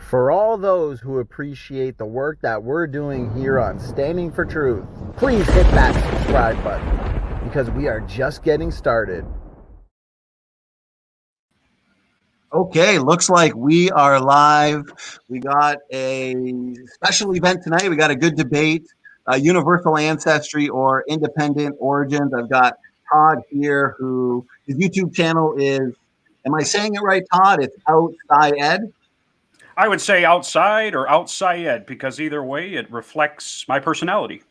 For all those who appreciate the work that we're doing here on Standing for Truth, please hit that subscribe button because we are just getting started. Okay, looks like we are live. We got a special event tonight. We got a good debate, universal ancestry or independent origins. I've got Todd here, who his YouTube channel is, am I saying it right, Todd? It's OutSci'Ed. I would say outside or OutSci'Ed, because either way it reflects my personality.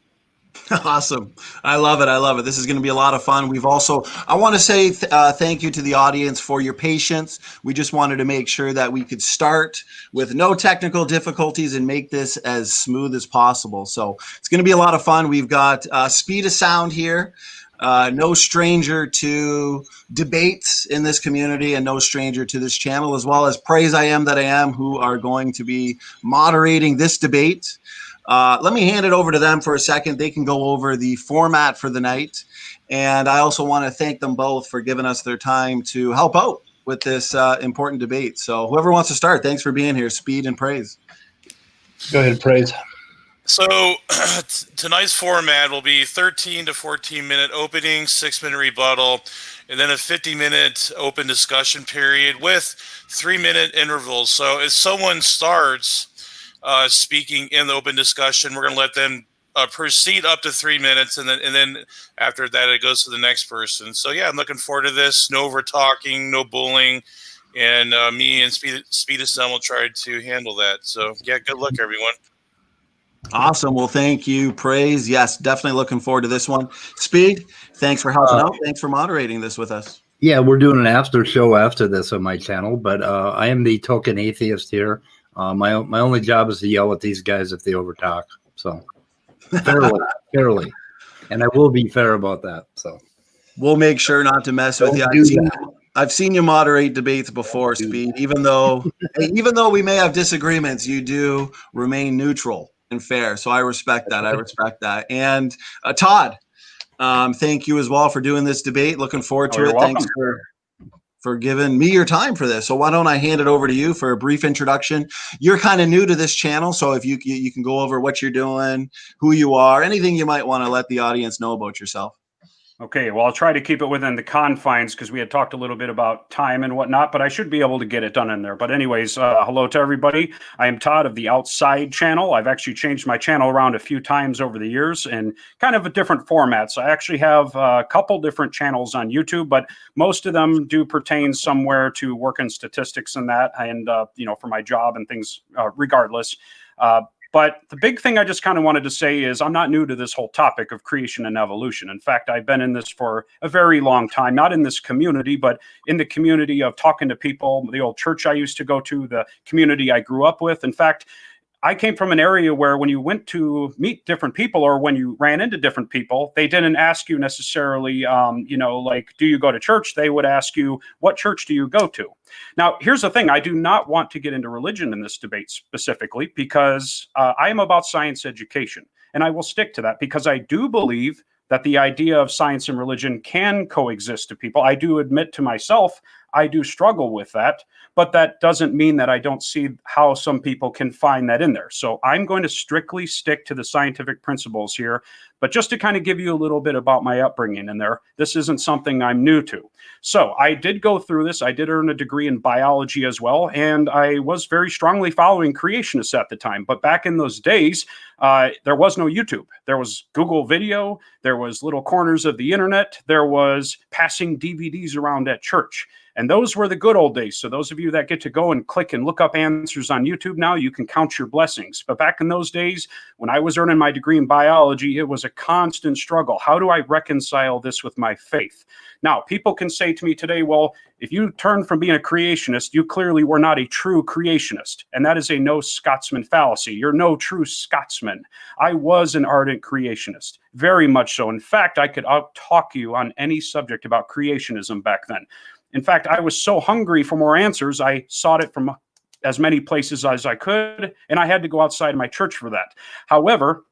Awesome. I love it. I love it. This is going to be a lot of fun. I want to say thank you to the audience for your patience. We just wanted to make sure that we could start with no technical difficulties and make this as smooth as possible. So it's going to be a lot of fun. We've got Speed of Sound here. No stranger to debates in this community and no stranger to this channel, as well as Praise I Am That I Am, who are going to be moderating this debate. Let me hand it over to them for a second. They can go over the format for the night. And I also want to thank them both for giving us their time to help out with this important debate. So whoever wants to start, thanks for being here. Speed and Praise. Go ahead, Praise. So tonight's format will be 13 to 14-minute opening, 6-minute rebuttal, and then a 50-minute open discussion period with 3-minute intervals. So if someone starts speaking in the open discussion, we're going to let them proceed up to 3 minutes, and then after that it goes to the next person. So yeah, I'm looking forward to this. No over talking, no bullying, and me and Speed of Sound will try to handle that. So yeah, good luck everyone. Awesome. Well, thank you, Praise. Yes, definitely looking forward to this one. Speed, thanks for helping out. Thanks for moderating this with us. Yeah, we're doing an after show after this on my channel, but I am the token atheist here. My only job is to yell at these guys if they overtalk. So fairly, and I will be fair about that. So we'll make sure not to mess with you. I've seen you moderate debates before, Speed. Even though we may have disagreements, you do remain neutral and fair. So I respect that. I respect that. And Todd, thank you as well for doing this debate. Looking forward to it. Welcome. Thanks for giving me your time for this. So why don't I hand it over to you for a brief introduction? You're kind of new to this channel, so if you can go over what you're doing, who you are, anything you might want to let the audience know about yourself. Okay, well, I'll try to keep it within the confines because we had talked a little bit about time and whatnot, but I should be able to get it done in there. But anyways, hello to everybody. I am Todd of the OutSci'Ed channel. I've actually changed my channel around a few times over the years and kind of a different format. So I actually have a couple different channels on YouTube, but most of them do pertain somewhere to work in statistics and that, and for my job and things regardless. But the big thing I just kind of wanted to say is I'm not new to this whole topic of creation and evolution. In fact, I've been in this for a very long time, not in this community, but in the community of talking to people, the old church I used to go to, the community I grew up with. In fact, I came from an area where when you went to meet different people or when you ran into different people, they didn't ask you necessarily, like, do you go to church? They would ask you, what church do you go to? Now, here's the thing. I do not want to get into religion in this debate specifically because I am about science education, and I will stick to that because I do believe that the idea of science and religion can coexist to people. I do admit to myself, I do struggle with that, but that doesn't mean that I don't see how some people can find that in there. So I'm going to strictly stick to the scientific principles here, but just to kind of give you a little bit about my upbringing in there, this isn't something I'm new to. So I did go through this. I did earn a degree in biology as well, and I was very strongly following creationists at the time. But back in those days, there was no YouTube. There was Google Video. There was little corners of the internet. There was passing DVDs around at church. And those were the good old days. So those of you that get to go and click and look up answers on YouTube now, you can count your blessings. But back in those days, when I was earning my degree in biology, it was a constant struggle. How do I reconcile this with my faith? Now, people can say to me today, well, if you turn from being a creationist, you clearly were not a true creationist. And that is a no Scotsman fallacy. You're no true Scotsman. I was an ardent creationist, very much so. In fact, I could out-talk you on any subject about creationism back then. In fact, I was so hungry for more answers, I sought it from as many places as I could, and I had to go outside my church for that. However,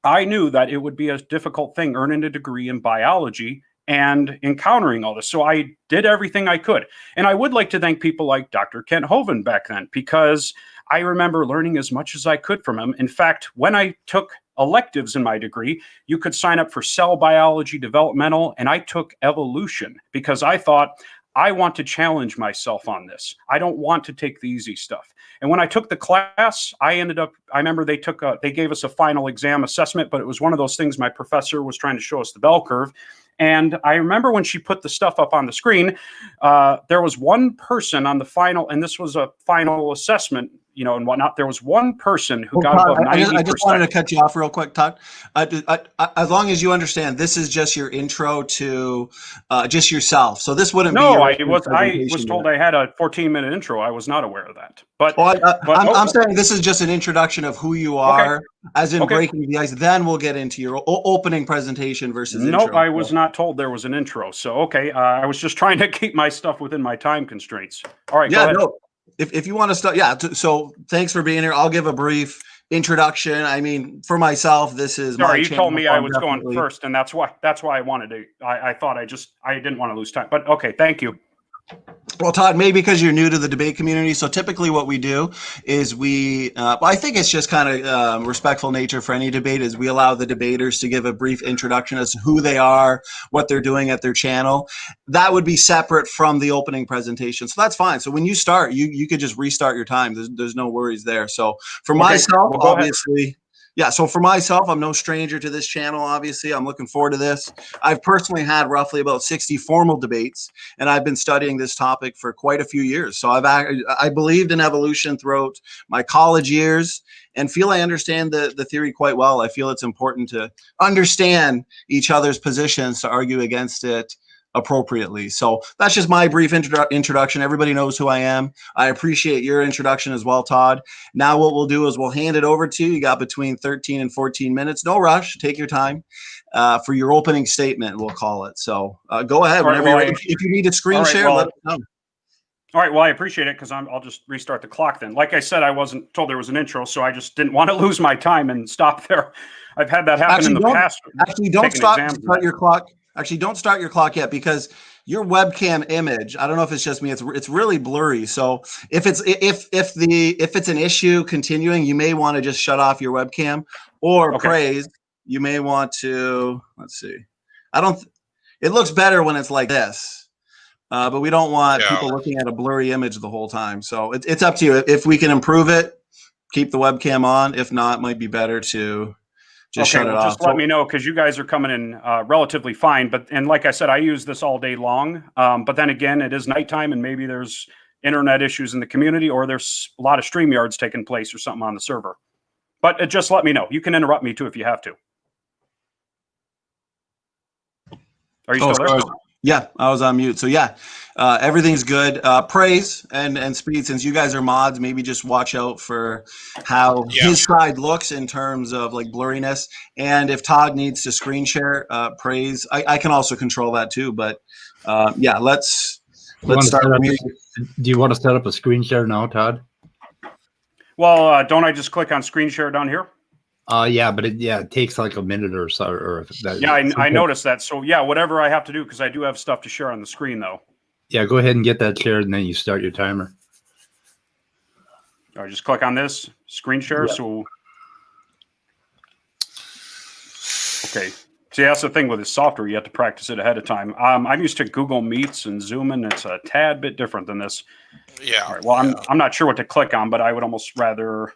I knew that it would be a difficult thing earning a degree in biology and encountering all this. So I did everything I could. And I would like to thank people like Dr. Kent Hovind back then, because I remember learning as much as I could from him. In fact, when I took electives in my degree, you could sign up for cell biology, developmental, and I took evolution because I thought, I want to challenge myself on this. I don't want to take the easy stuff. And when I took the class, I remember they gave us a final exam assessment, but it was one of those things my professor was trying to show us the bell curve. And I remember when she put the stuff up on the screen, there was one person on the final, and this was a final assessment, and whatnot. There was one person who got above 90%. I just wanted to cut you off real quick, Todd. As long as you understand, this is just your intro to just yourself. So this wouldn't be. No, I was told I had a 14-minute intro. I was not aware of that. But, I'm saying this is just an introduction of who you are, as in breaking the ice. Then we'll get into your opening presentation versus intro. Nope, I was not told there was an intro. So, okay, I was just trying to keep my stuff within my time constraints. All right, go ahead. No. If you want to start, so thanks for being here. I'll give a brief introduction. I mean, for myself, this is sorry. You told me I was going first, and that's why I wanted to. I thought I didn't want to lose time. But okay, thank you. Well, Todd, maybe because you're new to the debate community. So typically what we do is I think it's just kind of respectful nature for any debate is we allow the debaters to give a brief introduction as to who they are, what they're doing at their channel. That would be separate from the opening presentation. So that's fine. So when you start, you could just restart your time. There's no worries there. So for myself, obviously. Yeah, so for myself, I'm no stranger to this channel, obviously. I'm looking forward to this. I've personally had roughly about 60 formal debates, and I've been studying this topic for quite a few years. So I believed in evolution throughout my college years and feel I understand the theory quite well. I feel it's important to understand each other's positions to argue against it appropriately. So that's just my brief introduction. Everybody knows who I am. I appreciate your introduction as well, Todd. Now what we'll do is we'll hand it over to you. You got between 13 and 14 minutes. No rush. Take your time for your opening statement, we'll call it. So go ahead. If you need a screen share, let us know. All right. Well, I appreciate it because I'll just restart the clock then. Like I said, I wasn't told there was an intro, so I just didn't want to lose my time and stop there. I've had that happen in the past. Actually, don't start your clock. Actually, don't start your clock yet because your webcam image, I don't know if it's just me, it's really blurry. So if it's an issue continuing, you may want to just shut off your webcam or praise. You may want to, let's see. It looks better when it's like this. But we don't want people looking at a blurry image the whole time. So it's up to you. If we can improve it, keep the webcam on. If not, it might be better to just shut it off. Just let me know because you guys are coming in relatively fine. And like I said, I use this all day long. But then again, it is nighttime and maybe there's internet issues in the community or there's a lot of StreamYards taking place or something on the server. But just let me know. You can interrupt me too if you have to. Are you still there? Yeah, I was on mute. So yeah, everything's good. Praise and Speed, since you guys are mods, maybe just watch out for how his side looks in terms of like blurriness. And if Todd needs to screen share, Praise, I can also control that too. But let's start. Do you want to set up a screen share now, Todd? Well, don't I just click on screen share down here? Yeah, but it takes like a minute or so. I noticed that. So yeah, whatever I have to do, because I do have stuff to share on the screen though. Yeah, go ahead and get that shared and then you start your timer. All right, just click on this screen share. Yeah. So, okay. See, that's the thing with this software. You have to practice it ahead of time. I'm used to Google Meets and Zoom, and it's a tad bit different than this. Yeah. All right, well, I'm not sure what to click on, but I would almost rather...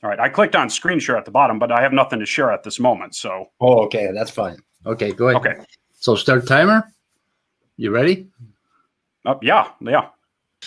All right, I clicked on screen share at the bottom, but I have nothing to share at this moment, so. Oh, okay, that's fine. Okay, go ahead. Okay. So start timer. You ready? Yeah.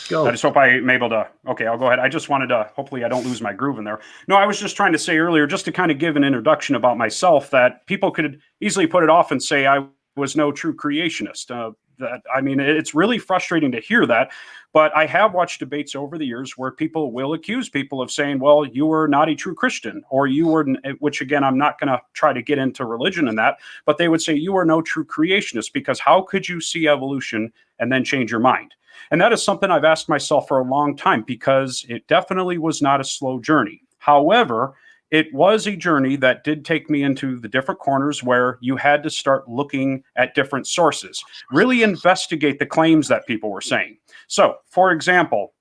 Go. I just hope I'm able to. Okay, I'll go ahead. I just wanted to, hopefully I don't lose my groove in there. No, I was just trying to say earlier, just to kind of give an introduction about myself, that people could easily put it off and say I was no true creationist. It's really frustrating to hear that, but I have watched debates over the years where people will accuse people of saying, well, you were not a true Christian, or you were, which again, I'm not going to try to get into religion in that, but they would say you are no true creationist because how could you see evolution and then change your mind? And that is something I've asked myself for a long time because it definitely was not a slow journey. However, it was a journey that did take me into the different corners where you had to start looking at different sources, really investigate the claims that people were saying. So, for example,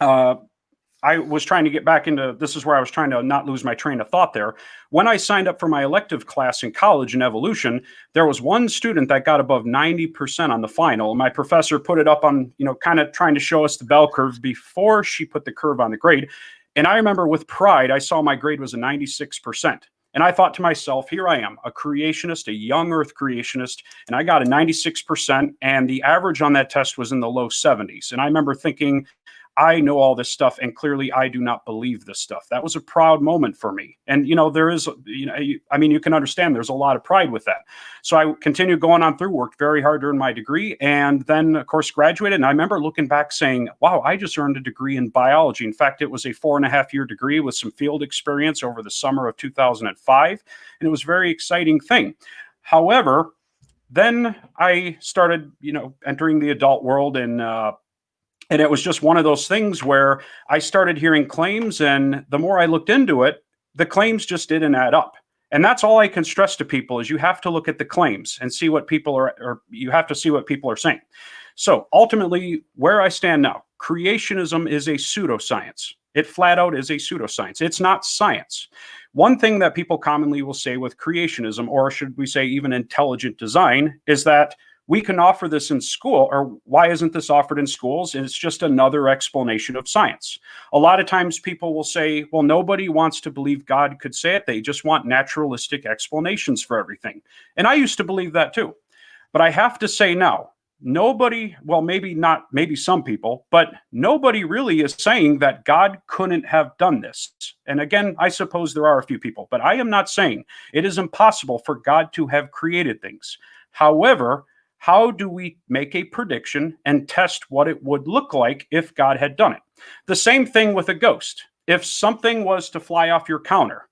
I I was trying to get back into, this is where I was trying to not lose my train of thought there. When I signed up for my elective class in college in evolution, there was one student that got above 90% on the final. My professor put it up on, kind of trying to show us the bell curve before she put the curve on the grade. And I remember with pride, I saw my grade was a 96%. And I thought to myself, here I am, a creationist, a young earth creationist, and I got a 96%, and the average on that test was in the low 70s. And I remember thinking, I know all this stuff, and clearly I do not believe this stuff. That was a proud moment for me. And, there is, you can understand there's a lot of pride with that. So I continued going on through, worked very hard during my degree, and then, of course, graduated. And I remember looking back saying, wow, I just earned a degree in biology. In fact, it was a 4.5-year degree with some field experience over the summer of 2005. And it was a very exciting thing. However, then I started, entering the adult world, and it was just one of those things where I started hearing claims, and the more I looked into it, the claims just didn't add up. And that's all I can stress to people is you have to look at the claims and see what people are, or you have to see what people are saying. So ultimately, where I stand now, creationism is a pseudoscience. It flat out is a pseudoscience. It's not science. One thing that people commonly will say with creationism, or should we say even intelligent design, is that we can offer this in school, or why isn't this offered in schools? And it's just another explanation of science. A lot of times people will say, well, nobody wants to believe God could say it. They just want naturalistic explanations for everything. And I used to believe that too. But I have to say now, nobody, well, maybe some people, but nobody really is saying that God couldn't have done this. And again, I suppose there are a few people, but I am not saying it is impossible for God to have created things. However, how do we make a prediction and test what it would look like if God had done it? The same thing with a ghost. If something was to fly off your counter,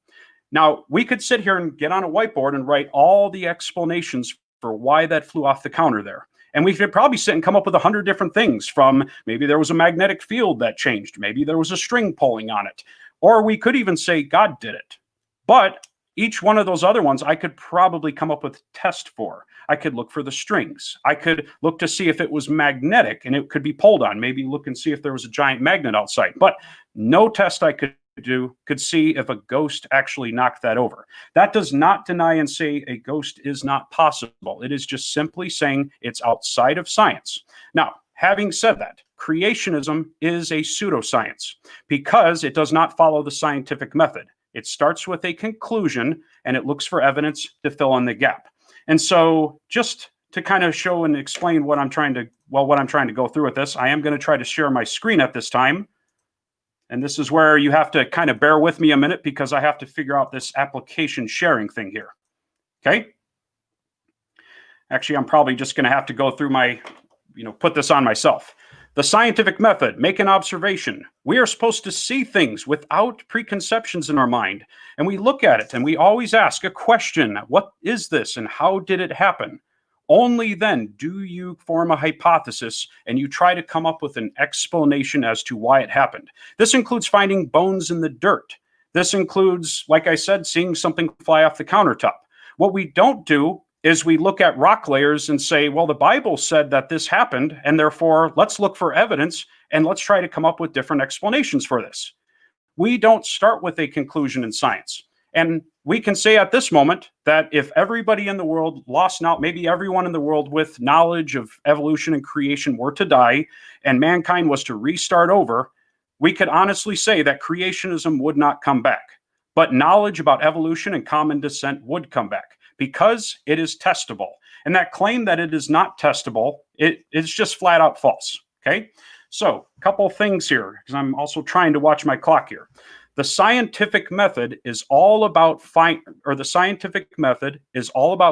now we could sit here and get on a whiteboard and write all the explanations for why that flew off the counter there. And we could probably sit and come up with 100 different things, from maybe there was a magnetic field that changed, maybe there was a string pulling on it, or we could even say God did it. But each one of those other ones, I could probably come up with a test for. I could look for the strings. I could look to see if it was magnetic and it could be pulled on. Maybe look and see if there was a giant magnet outside. But no test I could do could see if a ghost actually knocked that over. That does not deny and say a ghost is not possible. It is just simply saying it's outside of science. Now, having said that, creationism is a pseudoscience because it does not follow the scientific method. It starts with a conclusion and it looks for evidence to fill in the gap. And so just to kind of show and explain what I'm trying to go through with this, I am going to try to share my screen at this time. And this is where you have to kind of bear with me a minute because I have to figure out this application sharing thing here. Okay. Actually, I'm probably just going to have to go through my, put this on myself. The scientific method, make an observation. We are supposed to see things without preconceptions in our mind. And we look at it and we always ask a question. What is this and how did it happen? Only then do you form a hypothesis and you try to come up with an explanation as to why it happened. This includes finding bones in the dirt. This includes, like I said, seeing something fly off the countertop. What we don't do is we look at rock layers and say, well, the Bible said that this happened, and therefore let's look for evidence and let's try to come up with different explanations for this. We don't start with a conclusion in science. And we can say at this moment that if everybody in the world maybe everyone in the world with knowledge of evolution and creation were to die and mankind was to restart over, we could honestly say that creationism would not come back. But knowledge about evolution and common descent would come back because it is testable. And that claim that it is not testable, it is just flat out false. Okay. So a couple of things here, because I'm also trying to watch my clock here. The scientific method is all about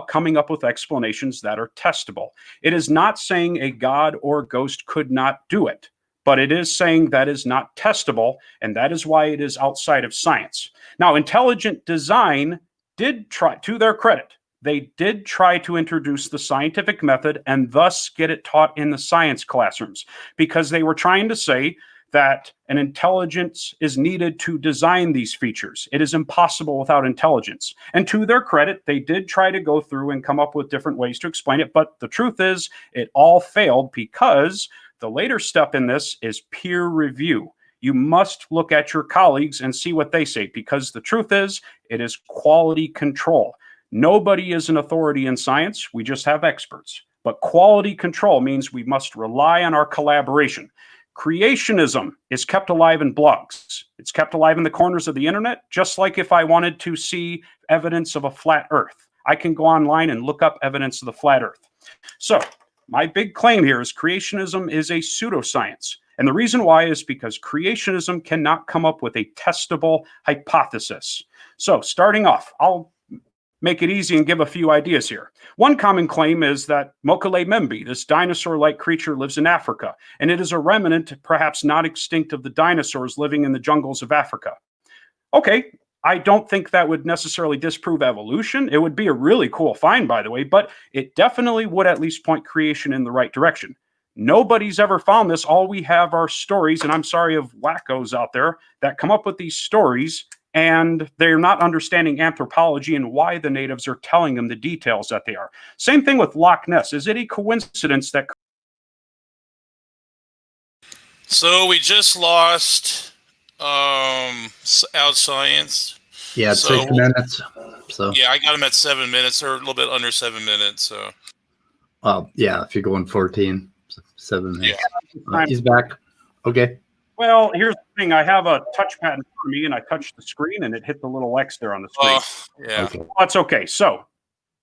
coming up with explanations that are testable. It is not saying a god or ghost could not do it, but it is saying that is not testable, and that is why it is outside of science. Now, intelligent design did try, to their credit, they did try to introduce the scientific method and thus get it taught in the science classrooms, because they were trying to say that an intelligence is needed to design these features. It is impossible without intelligence. And to their credit, they did try to go through and come up with different ways to explain it. But the truth is, it all failed because the later step in this is peer review. You must look at your colleagues and see what they say, because the truth is, it is quality control. Nobody is an authority in science. We just have experts. But quality control means we must rely on our collaboration. Creationism is kept alive in blogs. It's kept alive in the corners of the internet, just like if I wanted to see evidence of a flat earth. I can go online and look up evidence of the flat earth. So my big claim here is creationism is a pseudoscience. And the reason why is because creationism cannot come up with a testable hypothesis. So starting off, I'll make it easy and give a few ideas here. One common claim is that Mokele Membi, this dinosaur-like creature, lives in Africa, and it is a remnant, perhaps not extinct, of the dinosaurs living in the jungles of Africa. Okay, I don't think that would necessarily disprove evolution. It would be a really cool find, by the way, but it definitely would at least point creation in the right direction. Nobody's ever found this. All we have are stories, and I'm sorry of wackos out there that come up with these stories, and they're not understanding anthropology and why the natives are telling them the details that they are. Same thing with Loch Ness. Is it a coincidence that... So we just lost OutSci'Ed. Yeah, So 6 minutes. So yeah, I got him at 7 minutes, or a little bit under 7 minutes. So yeah, if you're going 14, 7 minutes. Yeah. He's back. Okay. Well, here's the thing. I have a touchpad in front of me, and I touched the screen, and it hit the little X there on the screen. Yeah. Okay. That's okay. So,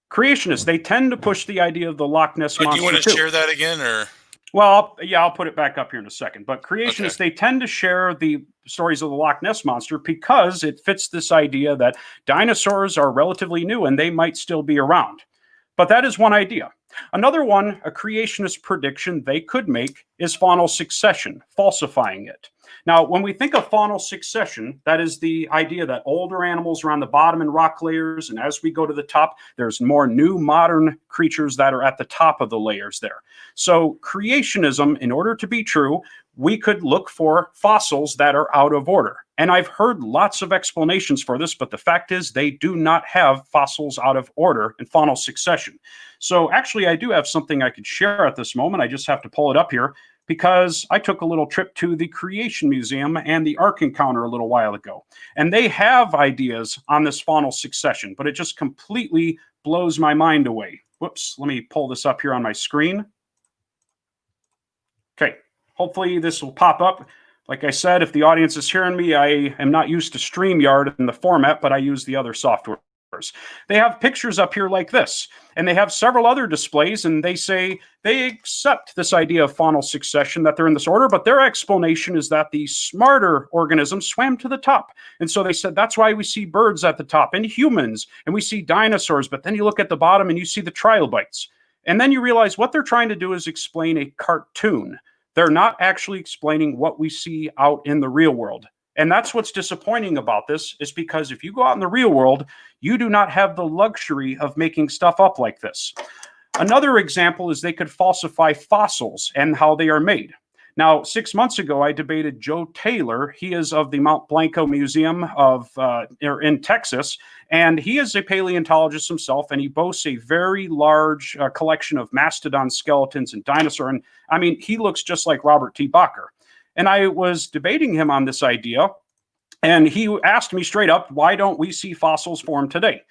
creationists, they tend to push the idea of the Loch Ness monster. Do you want to share that again, or? Well, I'll put it back up here in a second. But creationists, they tend to share the stories of the Loch Ness monster because it fits this idea that dinosaurs are relatively new and they might still be around. But that is one idea. Another one, a creationist prediction they could make, is faunal succession, falsifying it. Now, when we think of faunal succession, that is the idea that older animals are on the bottom in rock layers, and as we go to the top, there's more new modern creatures that are at the top of the layers there. So creationism, in order to be true, we could look for fossils that are out of order. And I've heard lots of explanations for this, but the fact is they do not have fossils out of order in faunal succession. So actually, I do have something I could share at this moment. I just have to pull it up here because I took a little trip to the Creation Museum and the Ark Encounter a little while ago. And they have ideas on this faunal succession, but it just completely blows my mind away. Whoops, let me pull this up here on my screen. Okay, hopefully this will pop up. Like I said, if the audience is hearing me, I am not used to StreamYard in the format, but I use the other software. They have pictures up here like this, and they have several other displays, and they say they accept this idea of faunal succession, that they're in this order, but their explanation is that the smarter organisms swam to the top. And so they said that's why we see birds at the top and humans, and we see dinosaurs, but then you look at the bottom and you see the trilobites. And then you realize what they're trying to do is explain a cartoon. They're not actually explaining what we see out in the real world. And that's what's disappointing about this, is because if you go out in the real world, you do not have the luxury of making stuff up like this. Another example is they could falsify fossils and how they are made. Now, 6 months ago, I debated Joe Taylor. He is of the Mount Blanco Museum in Texas, and he is a paleontologist himself, and he boasts a very large collection of mastodon skeletons and dinosaur. And I mean, he looks just like Robert T. Bacher. And I was debating him on this idea, and he asked me straight up, why don't we see fossils form today?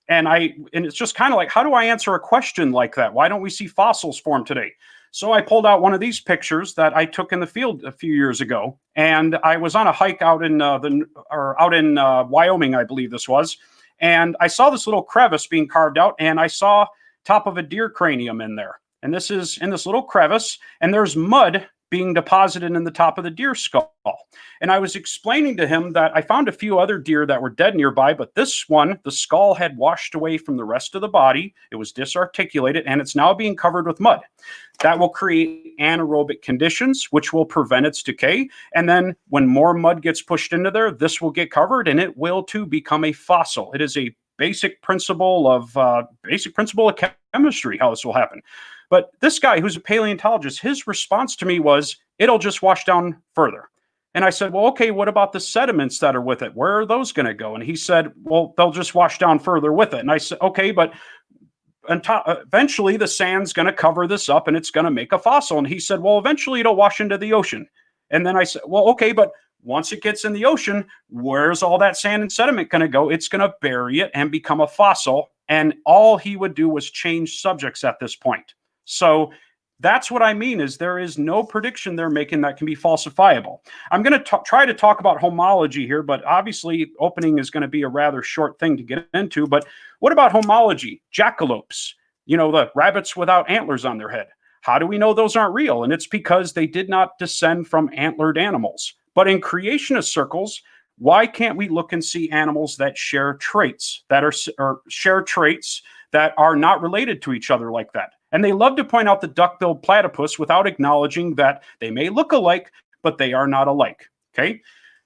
And it's just kind of like, how do I answer a question like that? Why don't we see fossils form today? So I pulled out one of these pictures that I took in the field a few years ago, and I was on a hike out in Wyoming, I believe this was, and I saw this little crevice being carved out, and I saw top of a deer cranium in there. And this is in this little crevice, and there's mud being deposited in the top of the deer skull. And I was explaining to him that I found a few other deer that were dead nearby, but this one, the skull had washed away from the rest of the body. It was disarticulated, and it's now being covered with mud. That will create anaerobic conditions, which will prevent its decay. And then when more mud gets pushed into there, this will get covered, and it will too become a fossil. It is a basic principle of chemistry, how this will happen. But this guy who's a paleontologist, his response to me was, it'll just wash down further. And I said, well, okay, what about the sediments that are with it? Where are those going to go? And he said, well, they'll just wash down further with it. And I said, okay, but eventually the sand's going to cover this up and it's going to make a fossil. And he said, well, eventually it'll wash into the ocean. And then I said, well, okay, but Once it gets in the ocean, where's all that sand and sediment going to go? It's going to bury it and become a fossil. And all he would do was change subjects at this point. So that's what I mean, is there is no prediction they're making that can be falsifiable. I'm going to try to talk about homology here, but obviously opening is going to be a rather short thing to get into. But what about homology? Jackalopes, the rabbits without antlers on their head. How do we know those aren't real? And it's because they did not descend from antlered animals. But in creationist circles, why can't we look and see animals that share traits that are not related to each other like that? And they love to point out the duck-billed platypus without acknowledging that they may look alike, but they are not alike. Okay.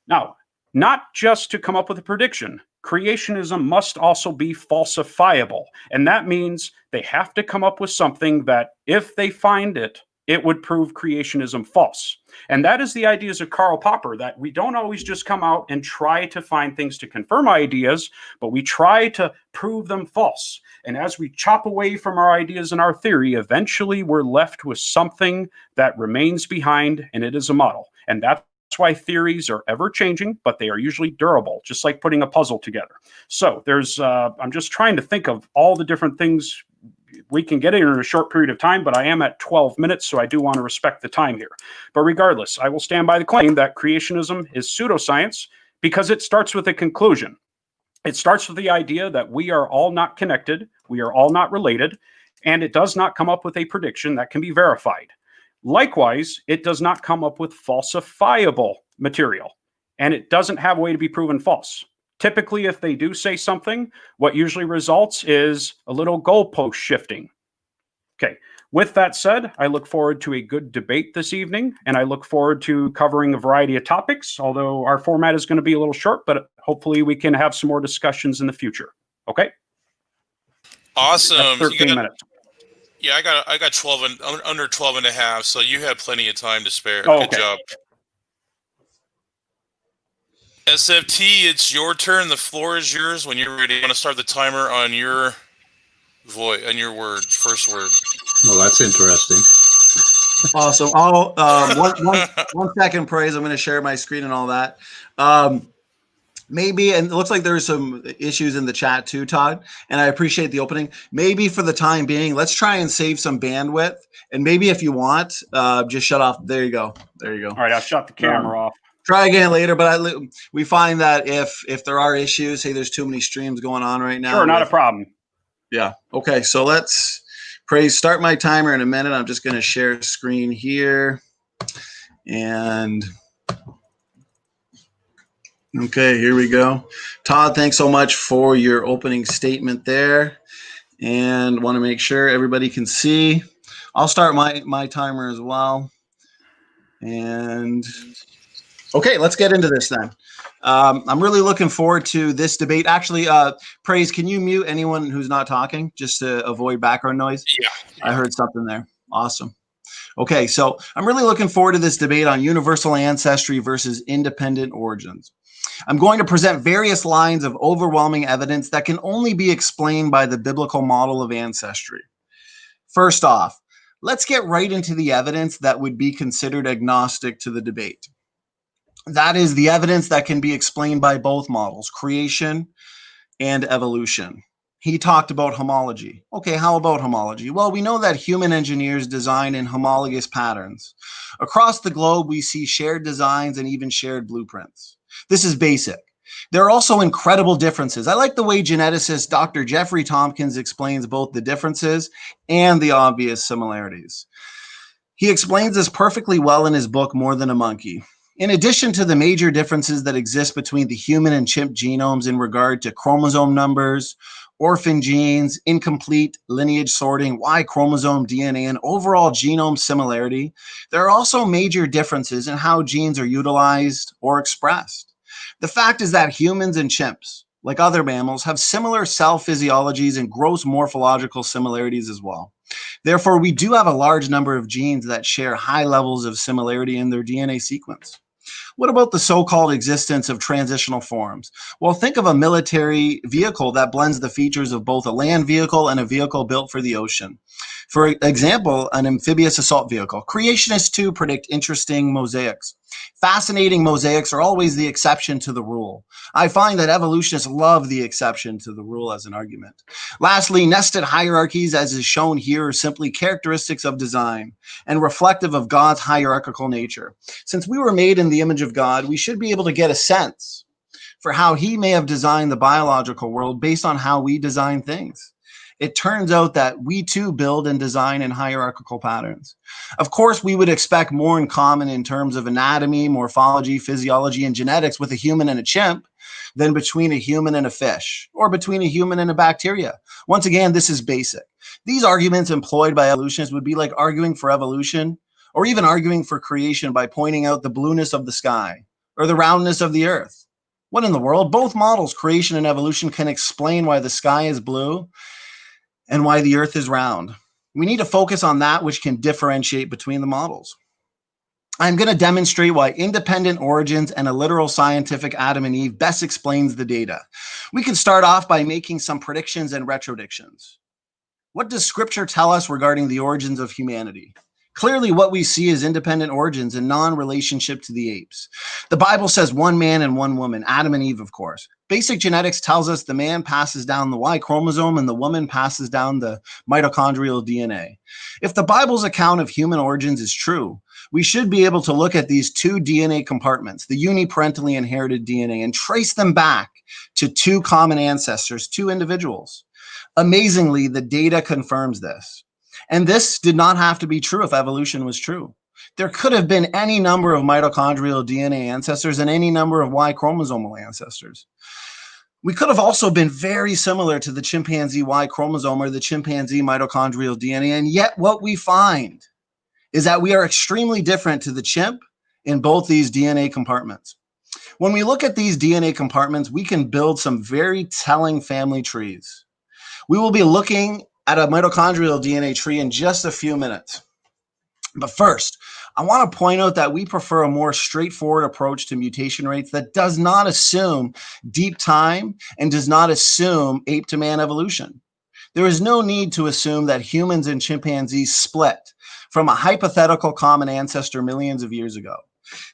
Now, not just to come up with a prediction, creationism must also be falsifiable. And that means they have to come up with something that, if they find it, it would prove creationism false. And that is the ideas of Karl Popper, that we don't always just come out and try to find things to confirm ideas, but we try to prove them false. And as we chop away from our ideas and our theory, eventually we're left with something that remains behind, and it is a model. And that's why theories are ever changing, but they are usually durable, just like putting a puzzle together. So I'm just trying to think of all the different things we can get in a short period of time, but I am at 12 minutes, so I do want to respect the time here. But regardless, I will stand by the claim that creationism is pseudoscience because it starts with a conclusion. It starts with the idea that we are all not connected, we are all not related, and it does not come up with a prediction that can be verified. Likewise, it does not come up with falsifiable material, and it doesn't have a way to be proven false. Typically, if they do say something, what usually results is a little goalpost shifting. Okay, with that said, I look forward to a good debate this evening, and I look forward to covering a variety of topics, although our format is going to be a little short, but hopefully we can have some more discussions in the future. Okay? Awesome. That's 13 minutes. Yeah, I got 12 and under 12 and a half, so you have plenty of time to spare. Oh, Good job. SFT, it's your turn. The floor is yours. When you're ready, you want to start the timer on your word, first word. Well, that's interesting. Awesome. One second, Praise. I'm going to share my screen and all that. Maybe, and it looks like there's some issues in the chat too, Todd, and I appreciate the opening. Maybe for the time being, let's try and save some bandwidth. And maybe if you want, just shut off. There you go. There you go. All right, I'll shut the camera off. Try again later, but we find that if there are issues, say there's too many streams going on right now. Sure, not a problem. Yeah. Okay, so let's start my timer in a minute. I'm just going to share screen here. And okay, here we go. Todd, thanks so much for your opening statement there. And want to make sure everybody can see. I'll start my timer as well. And okay, let's get into this then. I'm really looking forward to this debate. Actually, Praise, can you mute anyone who's not talking just to avoid background noise? Yeah. I heard something there. Awesome. Okay, so I'm really looking forward to this debate on universal ancestry versus independent origins. I'm going to present various lines of overwhelming evidence that can only be explained by the biblical model of ancestry. First off, let's get right into the evidence that would be considered agnostic to the debate. That is the evidence that can be explained by both models, creation and evolution. He talked about homology. Okay, how about homology? Well, we know that human engineers design in homologous patterns. Across the globe, we see shared designs and even shared blueprints. This is basic. There are also incredible differences. I like the way geneticist Dr. Jeffrey Tompkins explains both the differences and the obvious similarities. He explains this perfectly well in his book, More Than a Monkey. In addition to the major differences that exist between the human and chimp genomes in regard to chromosome numbers, orphan genes, incomplete lineage sorting, Y chromosome DNA, and overall genome similarity, there are also major differences in how genes are utilized or expressed. The fact is that humans and chimps, like other mammals, have similar cell physiologies and gross morphological similarities as well. Therefore, we do have a large number of genes that share high levels of similarity in their DNA sequence. What about the so-called existence of transitional forms? Well, think of a military vehicle that blends the features of both a land vehicle and a vehicle built for the ocean. For example, an amphibious assault vehicle. Creationists too predict interesting mosaics. Fascinating mosaics are always the exception to the rule. I find that evolutionists love the exception to the rule as an argument. Lastly, nested hierarchies, as is shown here, are simply characteristics of design and reflective of God's hierarchical nature. Since we were made in the image of God, we should be able to get a sense for how he may have designed the biological world based on how we design things. It turns out that we too build and design in hierarchical patterns. Of course, we would expect more in common in terms of anatomy, morphology, physiology, and genetics with a human and a chimp than between a human and a fish, or between a human and a bacteria. Once again, this is basic. These arguments employed by evolutionists would be like arguing for evolution, or even arguing for creation by pointing out the blueness of the sky, or the roundness of the earth. What in the world? Both models, creation and evolution, can explain why the sky is blue and why the earth is round. We need to focus on that which can differentiate between the models. I'm going to demonstrate why independent origins and a literal scientific Adam and Eve best explains the data. We can start off by making some predictions and retrodictions. What does scripture tell us regarding the origins of humanity? Clearly, what we see is independent origins and non-relationship to the apes. The Bible says one man and one woman, Adam and Eve, of course. Basic genetics tells us the man passes down the Y chromosome and the woman passes down the mitochondrial DNA. If the Bible's account of human origins is true, we should be able to look at these two DNA compartments, the uniparentally inherited DNA, and trace them back to two common ancestors, two individuals. Amazingly, the data confirms this. And this did not have to be true if evolution was true. There could have been any number of mitochondrial DNA ancestors and any number of Y chromosomal ancestors. We could have also been very similar to the chimpanzee Y chromosome or the chimpanzee mitochondrial DNA, and yet what we find is that we are extremely different to the chimp in both these DNA compartments. When we look at these DNA compartments, we can build some very telling family trees. We will be looking at a mitochondrial DNA tree in just a few minutes. But first, I want to point out that we prefer a more straightforward approach to mutation rates that does not assume deep time and does not assume ape to man evolution. There is no need to assume that humans and chimpanzees split from a hypothetical common ancestor millions of years ago.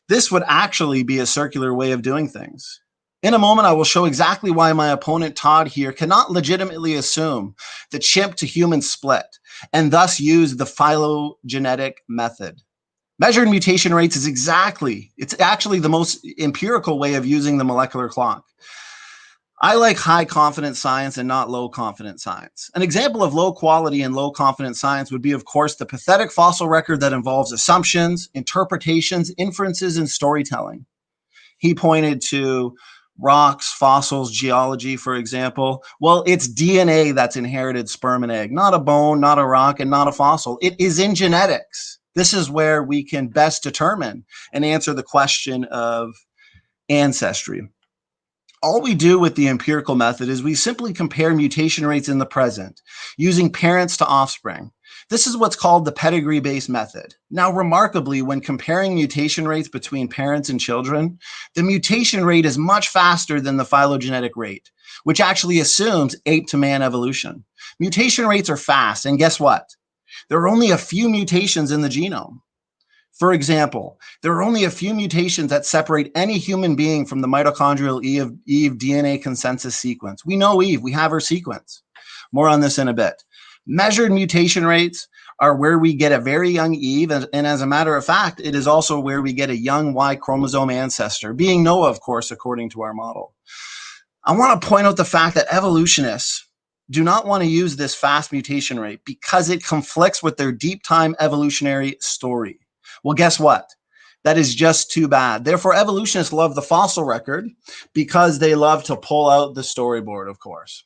This would actually be a circular way of doing things. In a moment, I will show exactly why my opponent Todd here cannot legitimately assume the chimp to human split and thus use the phylogenetic method. Measured mutation rates is it's actually the most empirical way of using the molecular clock. I like high confidence science and not low confidence science. An example of low quality and low confidence science would be, of course, the pathetic fossil record that involves assumptions, interpretations, inferences, and storytelling. He pointed to rocks, fossils, geology, for example. Well, it's DNA that's inherited sperm and egg, not a bone, not a rock, and not a fossil. It is in genetics. This is where we can best determine and answer the question of ancestry. All we do with the empirical method is we simply compare mutation rates in the present using parents to offspring. This is what's called the pedigree-based method. Now, remarkably, when comparing mutation rates between parents and children, the mutation rate is much faster than the phylogenetic rate, which actually assumes ape to man evolution. Mutation rates are fast, and guess what? There are only a few mutations in the genome. For example, there are only a few mutations that separate any human being from the mitochondrial Eve DNA consensus sequence. We know Eve, we have her sequence. More on this in a bit. Measured mutation rates are where we get a very young Eve, and as a matter of fact, it is also where we get a young Y chromosome ancestor, being Noah, of course, according to our model. I want to point out the fact that evolutionists do not want to use this fast mutation rate because it conflicts with their deep time evolutionary story. Well, guess what? That is just too bad. Therefore, evolutionists love the fossil record because they love to pull out the storyboard, of course.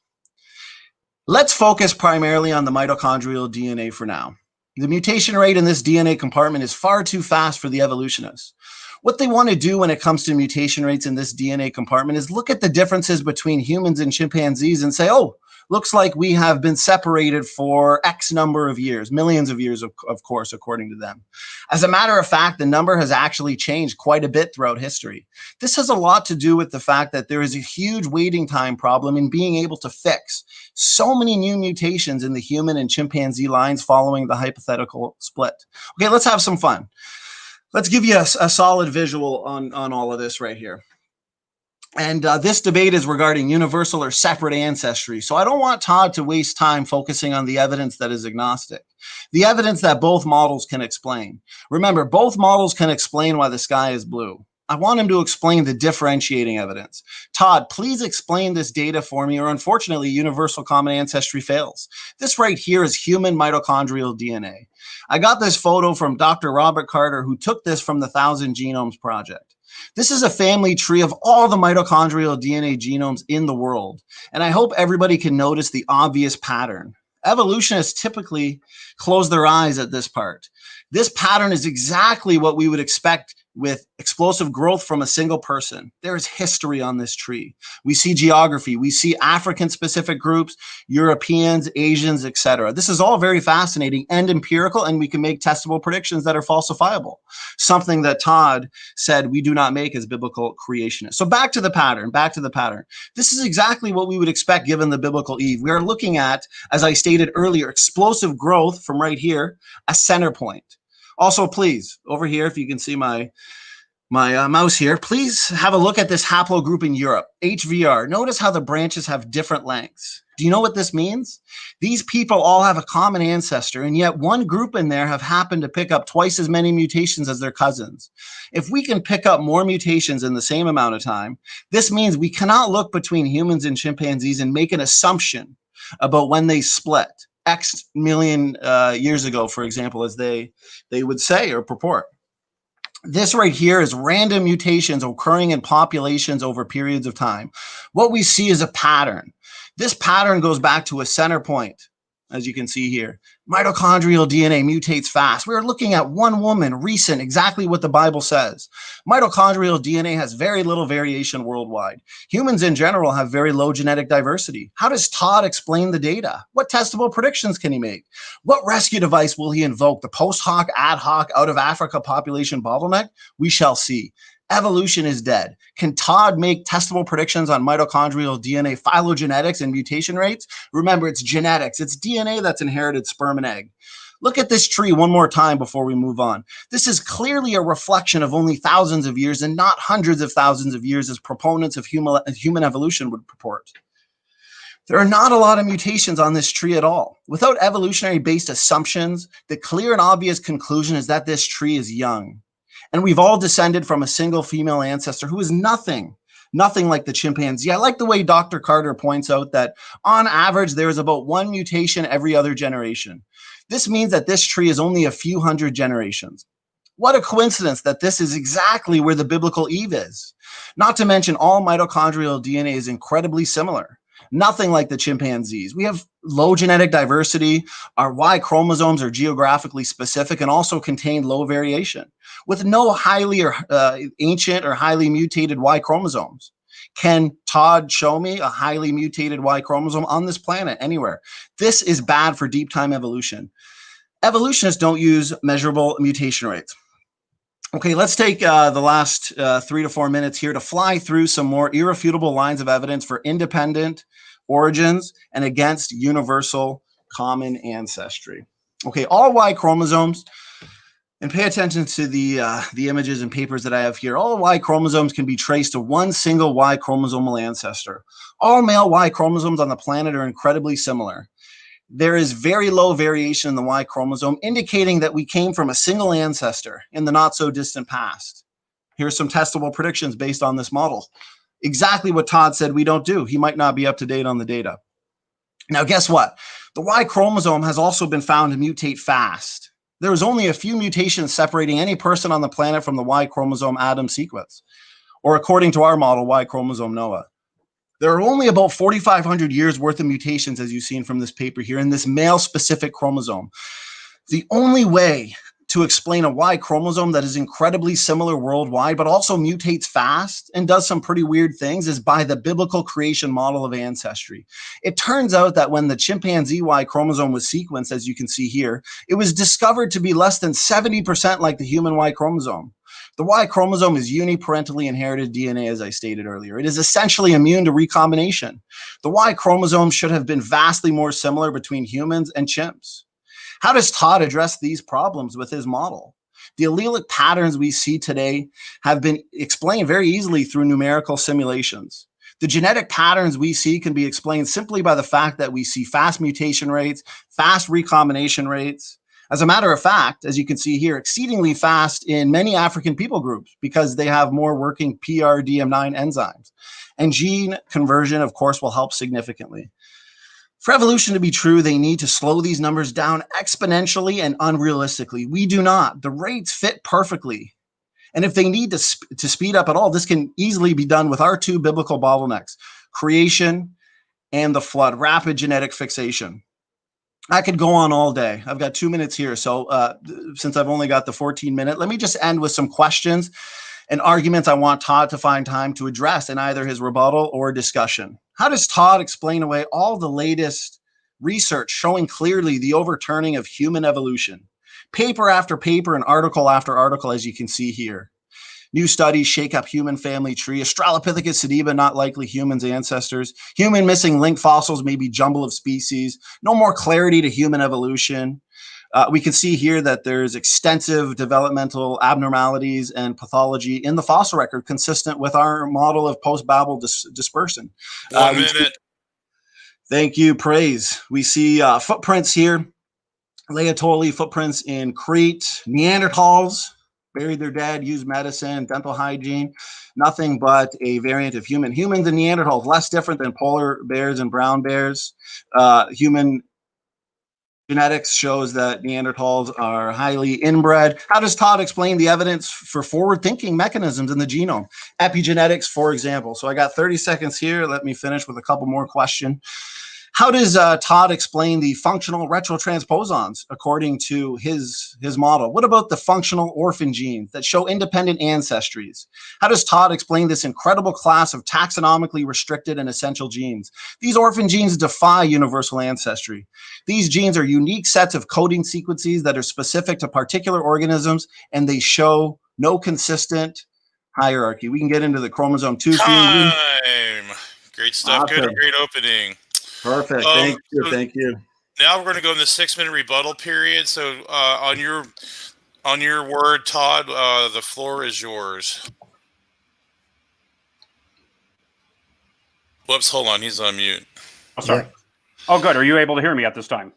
Let's focus primarily on the mitochondrial DNA for now. The mutation rate in this DNA compartment is far too fast for the evolutionists. What they want to do when it comes to mutation rates in this DNA compartment is look at the differences between humans and chimpanzees and say, oh, looks like we have been separated for X number of years, millions of years, of course, according to them. As a matter of fact, the number has actually changed quite a bit throughout history. This has a lot to do with the fact that there is a huge waiting time problem in being able to fix so many new mutations in the human and chimpanzee lines following the hypothetical split. Okay, let's have some fun. Let's give you a solid visual on all of this right here. And this debate is regarding universal or separate ancestry. So I don't want Todd to waste time focusing on the evidence that is agnostic, the evidence that both models can explain. Remember, both models can explain why the sky is blue. I want him to explain the differentiating evidence. Todd, please explain this data for me, or unfortunately, universal common ancestry fails. This right here is human mitochondrial DNA. I got this photo from Dr. Robert Carter, who took this from the 1,000 Genomes Project. This is a family tree of all the mitochondrial DNA genomes in the world. And I hope everybody can notice the obvious pattern. Evolutionists typically close their eyes at this part. This pattern is exactly what we would expect with explosive growth from a single person. There is history on this tree. We see geography. We see African-specific groups, Europeans, Asians, etc. This is all very fascinating and empirical, and we can make testable predictions that are falsifiable, something that Todd said we do not make as biblical creationists. So back to the pattern, This is exactly what we would expect given the biblical Eve. We are looking at, as I stated earlier, explosive growth from right here, a center point. Also, please, over here, if you can see my mouse here, please have a look at this haplogroup in Europe, HVR. Notice how the branches have different lengths. Do you know what this means? These people all have a common ancestor, and yet one group in there have happened to pick up twice as many mutations as their cousins. If we can pick up more mutations in the same amount of time, this means we cannot look between humans and chimpanzees and make an assumption about when they split. X million years ago, for example, as they would say or purport. This right here is random mutations occurring in populations over periods of time. What we see is a pattern. This pattern goes back to a center point, as you can see here. Mitochondrial DNA mutates fast. We're looking at one woman, recent, exactly what the Bible says. Mitochondrial DNA has very little variation worldwide. Humans in general have very low genetic diversity. How does Todd explain the data? What testable predictions can he make? What rescue device will he invoke? The post hoc, ad hoc, out of Africa population bottleneck? We shall see. Evolution is dead. Can Todd make testable predictions on mitochondrial DNA phylogenetics and mutation rates? Remember, it's genetics. It's DNA that's inherited sperm and egg. Look at this tree one more time before we move on. This is clearly a reflection of only thousands of years and not hundreds of thousands of years as proponents of human evolution would purport. There are not a lot of mutations on this tree at all. Without evolutionary-based assumptions, the clear and obvious conclusion is that this tree is young. And we've all descended from a single female ancestor who is nothing like the chimpanzee. I like the way Dr. Carter points out that on average, there is about one mutation every other generation. This means that this tree is only a few hundred generations. What a coincidence that this is exactly where the biblical Eve is. Not to mention all mitochondrial DNA is incredibly similar. Nothing like the chimpanzees. We have low genetic diversity. Our Y chromosomes are geographically specific and also contain low variation, with no highly ancient or highly mutated Y chromosomes. Can Todd show me a highly mutated Y chromosome on this planet anywhere? This is bad for deep time evolution. Evolutionists don't use measurable mutation rates. Okay, let's take the last 3 to 4 minutes here to fly through some more irrefutable lines of evidence for independent origins and against universal common ancestry. Okay, all Y chromosomes, and pay attention to the images and papers that I have here. All Y chromosomes can be traced to one single Y chromosomal ancestor. All male Y chromosomes on the planet are incredibly similar. There is very low variation in the Y chromosome, indicating that we came from a single ancestor in the not so distant past. Here's some testable predictions based on this model. Exactly what Todd said we don't do. He might not be up to date on the data. Now, guess what? The Y chromosome has also been found to mutate fast. There is only a few mutations separating any person on the planet from the Y chromosome Adam sequence, or according to our model, Y chromosome Noah. There are only about 4,500 years worth of mutations, as you've seen from this paper here, in this male-specific chromosome. The only way to explain a Y chromosome that is incredibly similar worldwide, but also mutates fast and does some pretty weird things is by the biblical creation model of ancestry. It turns out that when the chimpanzee Y chromosome was sequenced, as you can see here, it was discovered to be less than 70% like the human Y chromosome. The Y chromosome is uniparentally inherited DNA, as I stated earlier. It is essentially immune to recombination. The Y chromosome should have been vastly more similar between humans and chimps. How does Todd address these problems with his model? The allelic patterns we see today have been explained very easily through numerical simulations. The genetic patterns we see can be explained simply by the fact that we see fast mutation rates, fast recombination rates. As a matter of fact, as you can see here, exceedingly fast in many African people groups because they have more working PRDM9 enzymes. And gene conversion, of course, will help significantly. For evolution to be true, they need to slow these numbers down exponentially and unrealistically. We do not. The rates fit perfectly. And if they need to speed up at all, this can easily be done with our two biblical bottlenecks, creation and the flood, rapid genetic fixation. I could go on all day. I've got 2 minutes here. So since I've only got the 14-minute, let me just end with some questions and arguments I want Todd to find time to address in either his rebuttal or discussion. How does Todd explain away all the latest research showing clearly the overturning of human evolution? Paper after paper and article after article, as you can see here. New studies shake up human family tree. Australopithecus sediba, not likely humans' ancestors. Human missing link fossils may be jumble of species. No more clarity to human evolution. We can see here that there's extensive developmental abnormalities and pathology in the fossil record consistent with our model of post-Babel dispersion. 1 minute. Thank you, praise. We see footprints here. Laetoli footprints in Crete. Neanderthals buried their dead, used medicine, dental hygiene, nothing but a variant of human. Humans and Neanderthals, less different than polar bears and brown bears. Human genetics shows that Neanderthals are highly inbred. How does Todd explain the evidence for forward-thinking mechanisms in the genome? Epigenetics, for example. So I got 30 seconds here. Let me finish with a couple more questions. How does Todd explain the functional retrotransposons according to his model? What about the functional orphan genes that show independent ancestries? How does Todd explain this incredible class of taxonomically restricted and essential genes? These orphan genes defy universal ancestry. These genes are unique sets of coding sequences that are specific to particular organisms, and they show no consistent hierarchy. We can get into the chromosome 2 Time. Great stuff. Awesome. Good. Great opening. Perfect. Thank you. Now we're going to go in the 6-minute rebuttal period. So on your word, Todd, the floor is yours. Whoops, hold on. He's on mute. Oh, sorry. Yeah. Oh, good. Are you able to hear me at this time?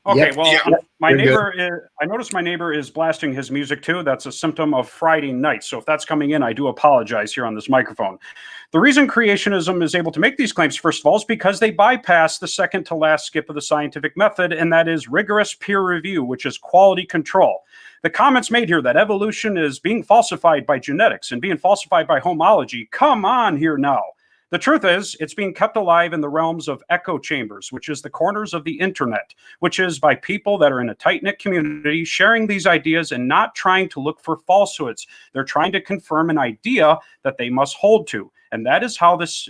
Okay, well, my neighbor I noticed my neighbor is blasting his music too. That's a symptom of Friday night. So if that's coming in, I do apologize here on this microphone. The reason creationism is able to make these claims, first of all, is because they bypass the second to last skip of the scientific method, and that is rigorous peer review, which is quality control. The comments made here that evolution is being falsified by genetics and being falsified by homology, come on here now. The truth is, it's being kept alive in the realms of echo chambers, which is the corners of the internet, which is by people that are in a tight-knit community sharing these ideas and not trying to look for falsehoods. They're trying to confirm an idea that they must hold to. And that is how this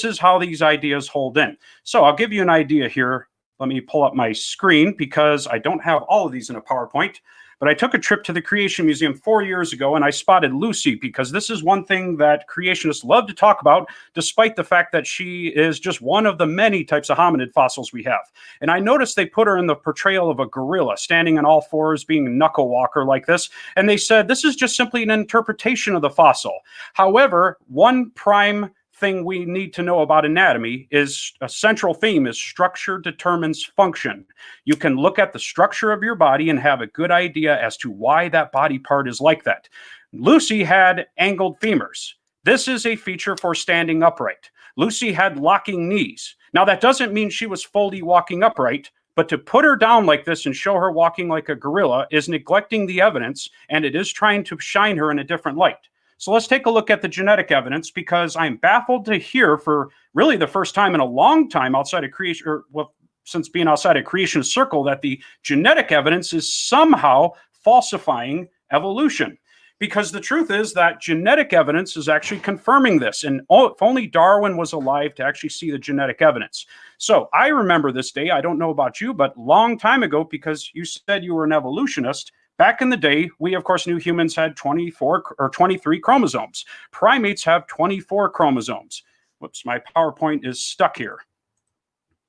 is how these ideas hold in. So I'll give you an idea here. Let me pull up my screen because I don't have all of these in a PowerPoint. But I took a trip to the Creation Museum 4 years ago, and I spotted Lucy because this is one thing that creationists love to talk about, despite the fact that she is just one of the many types of hominid fossils we have. And I noticed they put her in the portrayal of a gorilla, standing on all fours, being a knuckle walker like this. And they said, this is just simply an interpretation of the fossil. However, one prime thing we need to know about anatomy is a central theme is structure determines function. You can look at the structure of your body and have a good idea as to why that body part is like that. Lucy had angled femurs. This is a feature for standing upright. Lucy had locking knees. Now that doesn't mean she was fully walking upright, but to put her down like this and show her walking like a gorilla is neglecting the evidence, and it is trying to shine her in a different light. So let's take a look at the genetic evidence, because I'm baffled to hear for really the first time in a long time outside of creation, or well, since being outside of creationist circle, that the genetic evidence is somehow falsifying evolution. Because the truth is that genetic evidence is actually confirming this. And if only Darwin was alive to actually see the genetic evidence. So I remember this day. I don't know about you, but long time ago, because you said you were an evolutionist, back in the day, we, of course, knew humans had 24 or 23 chromosomes. Primates have 24 chromosomes. Whoops, my PowerPoint is stuck here.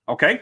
Okay.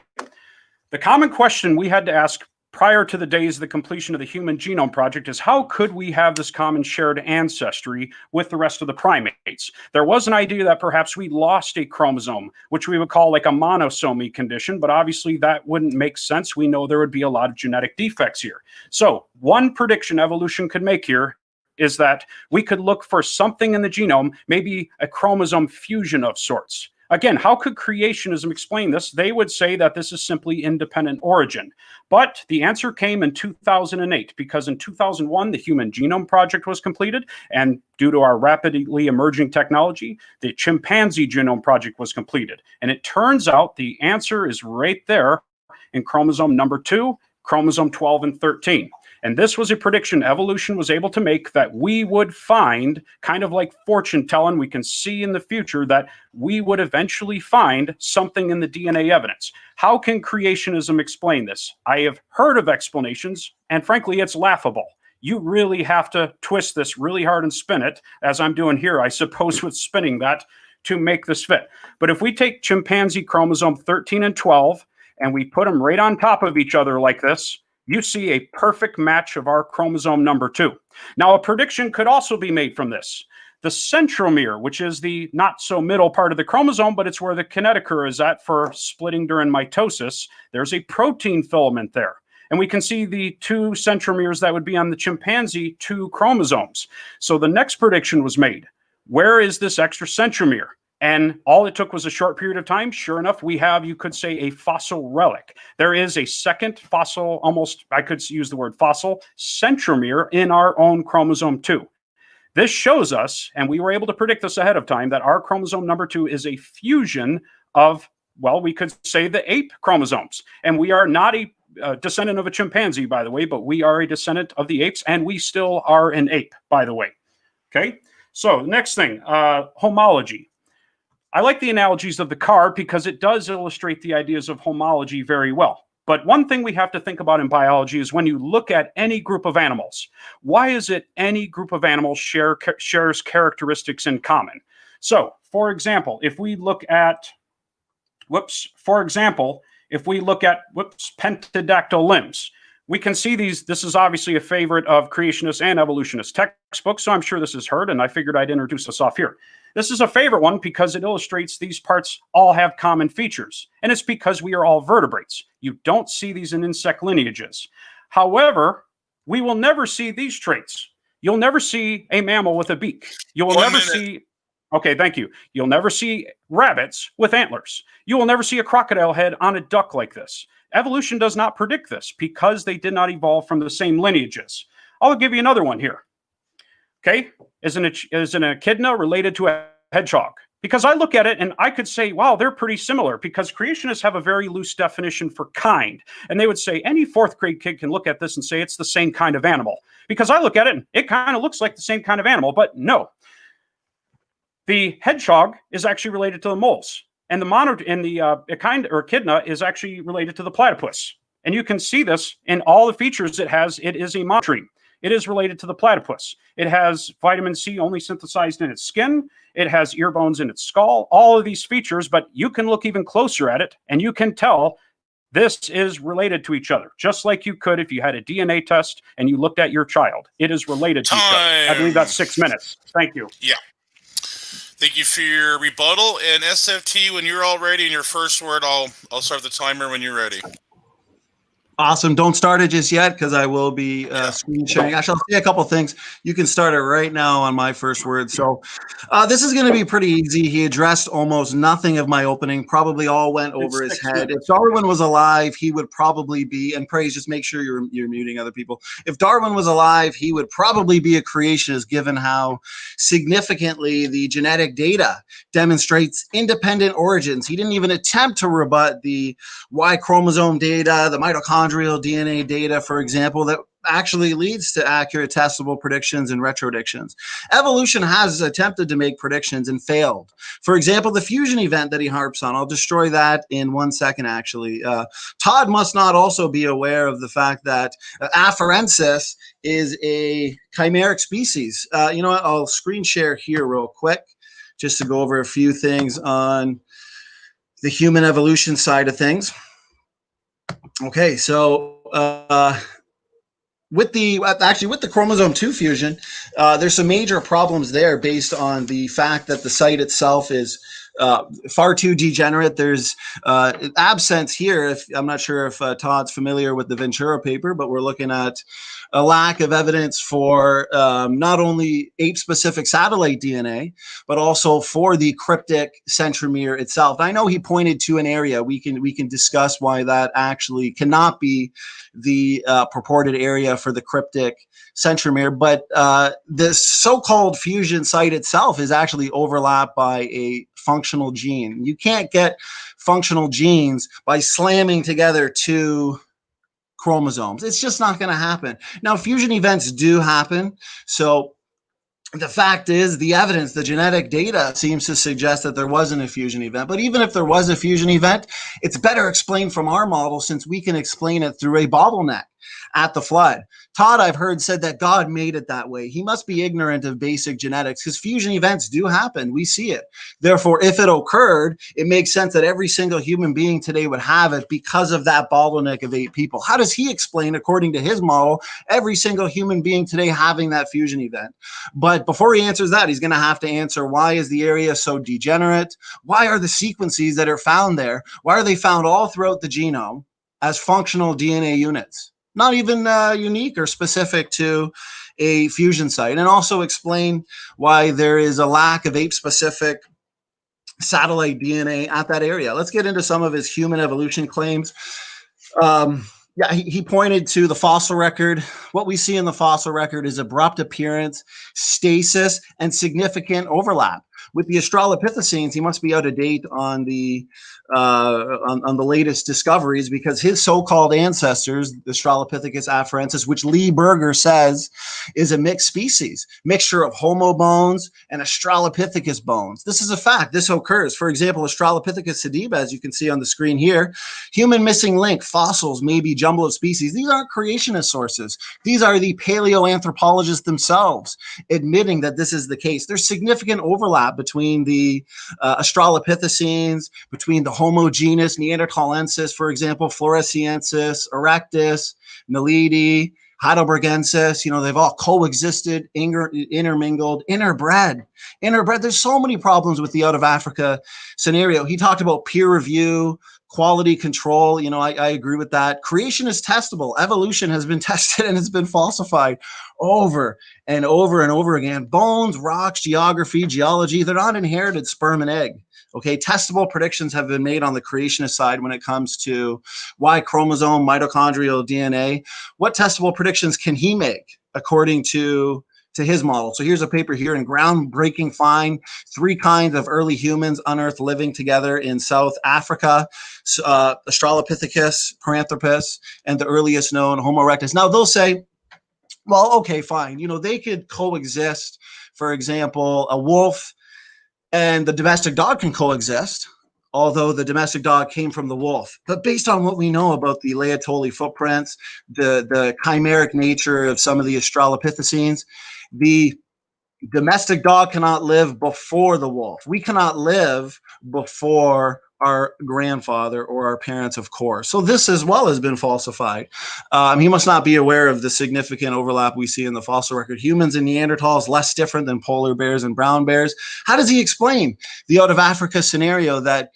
The common question we had to ask prior to the days of the completion of the Human Genome Project is how could we have this common shared ancestry with the rest of the primates? There was an idea that perhaps we lost a chromosome, which we would call like a monosomy condition, but obviously that wouldn't make sense. We know there would be a lot of genetic defects here. So one prediction evolution could make here is that we could look for something in the genome, maybe a chromosome fusion of sorts. Again, how could creationism explain this? They would say that this is simply independent origin. But the answer came in 2008, because in 2001, the Human Genome Project was completed. And due to our rapidly emerging technology, the Chimpanzee Genome Project was completed. And it turns out the answer is right there in chromosome number 2, chromosome 12 and 13. And this was a prediction evolution was able to make, that we would find, kind of like fortune telling, we can see in the future that we would eventually find something in the DNA evidence. How can creationism explain this? I have heard of explanations, and frankly, it's laughable. You really have to twist this really hard and spin it, as I'm doing here, I suppose, with spinning that to make this fit. But if we take chimpanzee chromosome 13 and 12, and we put them right on top of each other like this, you see a perfect match of our chromosome number 2. Now, a prediction could also be made from this. The centromere, which is the not so middle part of the chromosome, but it's where the kinetochore is at for splitting during mitosis. There's a protein filament there. And we can see the 2 centromeres that would be on the chimpanzee 2 chromosomes. So the next prediction was made. Where is this extra centromere? And all it took was a short period of time. Sure enough, we have, you could say, a fossil relic. There is a second fossil, almost, I could use the word fossil, centromere in our own chromosome 2. This shows us, and we were able to predict this ahead of time, that our chromosome number 2 is a fusion of, well, we could say the ape chromosomes. And we are not a descendant of a chimpanzee, by the way, but we are a descendant of the apes, and we still are an ape, by the way. Okay, so next thing, homology. I like the analogies of the car because it does illustrate the ideas of homology very well. But one thing we have to think about in biology is when you look at any group of animals, why is it any group of animals shares characteristics in common? So, for example, if we look at, pentadactyl limbs, we can see these. This is obviously a favorite of creationist and evolutionist textbooks, so I'm sure this is heard, and I figured I'd introduce us off here. This is a favorite one because it illustrates these parts all have common features, and it's because we are all vertebrates. You don't see these in insect lineages. However, we will never see these traits. You'll never see a mammal with a beak. You will never see... Okay, thank you. You'll never see rabbits with antlers. You will never see a crocodile head on a duck like this. Evolution does not predict this because they did not evolve from the same lineages. I'll give you another one here. Okay, is an echidna related to a hedgehog? Because I look at it and I could say, wow, they're pretty similar, because creationists have a very loose definition for kind. And they would say any 4th grade kid can look at this and say it's the same kind of animal. Because I look at it and it kind of looks like the same kind of animal, but no. The hedgehog is actually related to the moles. And the echidna is actually related to the platypus. And you can see this in all the features it has. It is a monotreme. It is related to the platypus. It has vitamin C only synthesized in its skin. It has ear bones in its skull. All of these features, but you can look even closer at it, and you can tell this is related to each other, just like you could if you had a DNA test and you looked at your child. It is related to each other. I believe that's 6 minutes. Thank you. Yeah. Thank you for your rebuttal. And SFT, when you're all ready in your first word, I'll start the timer when you're ready. Awesome. Don't start it just yet because I will be screen sharing. Actually, I'll say a couple things. You can start it right now on my first word. So this is going to be pretty easy. He addressed almost nothing of my opening, probably all went over his head. If Darwin was alive, he would probably be, and praise, just make sure you're muting other people. If Darwin was alive, he would probably be a creationist, given how significantly the genetic data demonstrates independent origins. He didn't even attempt to rebut the Y chromosome data, the mitochondria, mitochondrial DNA data, for example, that actually leads to accurate testable predictions and retrodictions. Evolution has attempted to make predictions and failed. For example, the fusion event that he harps on, I'll destroy that in 1 second, actually. Todd must not also be aware of the fact that afarensis is a chimeric species. You know what? I'll screen share here real quick just to go over a few things on the human evolution side of things. Okay, so with the chromosome 2 fusion, there's some major problems there based on the fact that the site itself is far too degenerate. There's absence here. I'm not sure if Todd's familiar with the Ventura paper, but we're looking at a lack of evidence for not only ape-specific satellite DNA, but also for the cryptic centromere itself. I know he pointed to an area. We can discuss why that actually cannot be the purported area for the cryptic centromere, but this so-called fusion site itself is actually overlapped by a functional gene. You can't get functional genes by slamming together two chromosomes. It's just not going to happen. Now, fusion events do happen. So the fact is, the evidence, the genetic data seems to suggest that there wasn't a fusion event. But even if there was a fusion event, it's better explained from our model since we can explain it through a bottleneck at the flood. Todd, I've heard, said that God made it that way. He must be ignorant of basic genetics because fusion events do happen. We see it. Therefore, if it occurred, it makes sense that every single human being today would have it because of that bottleneck of 8 people. How does he explain, according to his model, every single human being today having that fusion event? But before he answers that, he's going to have to answer, why is the area so degenerate? Why are the sequences that are found there, why are they found all throughout the genome as functional DNA units? Not even unique or specific to a fusion site, and also explain why there is a lack of ape-specific satellite DNA at that area. Let's get into some of his human evolution claims. Yeah, he pointed to the fossil record. What we see in the fossil record is abrupt appearance, stasis, and significant overlap. With the Australopithecines, he must be out of date on the latest discoveries, because his so-called ancestors, the Australopithecus afarensis, which Lee Berger says is a mixed species, mixture of Homo bones and Australopithecus bones. This is a fact. This occurs. For example, Australopithecus sediba, as you can see on the screen here, human missing link, fossils, maybe jumble of species. These aren't creationist sources. These are the paleoanthropologists themselves admitting that this is the case. There's significant overlap between the Australopithecines, between the Homo genus Neanderthalensis, for example, Floresiensis, Erectus, Naledi, Heidelbergensis. You know, they've all coexisted, intermingled, interbred. There's so many problems with the out of Africa scenario. He talked about peer review, quality control. You know, I agree with that. Creation is testable. Evolution has been tested and it's been falsified over and over and over again. Bones, rocks, geography, geology, they're not inherited sperm and egg. Okay, testable predictions have been made on the creationist side when it comes to Y chromosome, mitochondrial DNA. What testable predictions can he make according to his model? So here's a paper here in groundbreaking find, 3 kinds of early humans unearthed living together in South Africa, Australopithecus, Paranthropus, and the earliest known Homo erectus. Now they'll say, well, okay, fine. You know, they could coexist. For example, a wolf and the domestic dog can coexist, although the domestic dog came from the wolf. But based on what we know about the Laetoli footprints, the chimeric nature of some of the Australopithecines, the domestic dog cannot live before the wolf. We cannot live before our grandfather or our parents, of course. So this as well has been falsified. He must not be aware of the significant overlap we see in the fossil record. Humans and Neanderthals less different than polar bears and brown bears. How does he explain the out of Africa scenario that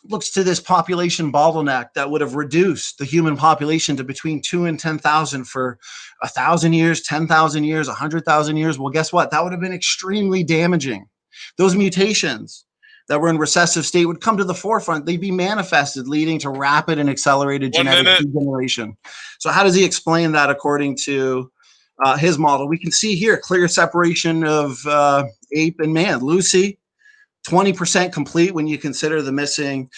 looks to this population bottleneck that would have reduced the human population to between 2 and 10,000 for 1,000 years, 10,000 years, 100,000 years? Well, guess what? That would have been extremely damaging. Those mutations that were in recessive state would come to the forefront. They'd be manifested, leading to rapid and accelerated genetic degeneration. So how does he explain that according to his model? We can see here clear separation of ape and man. Lucy, 20% complete when you consider the missing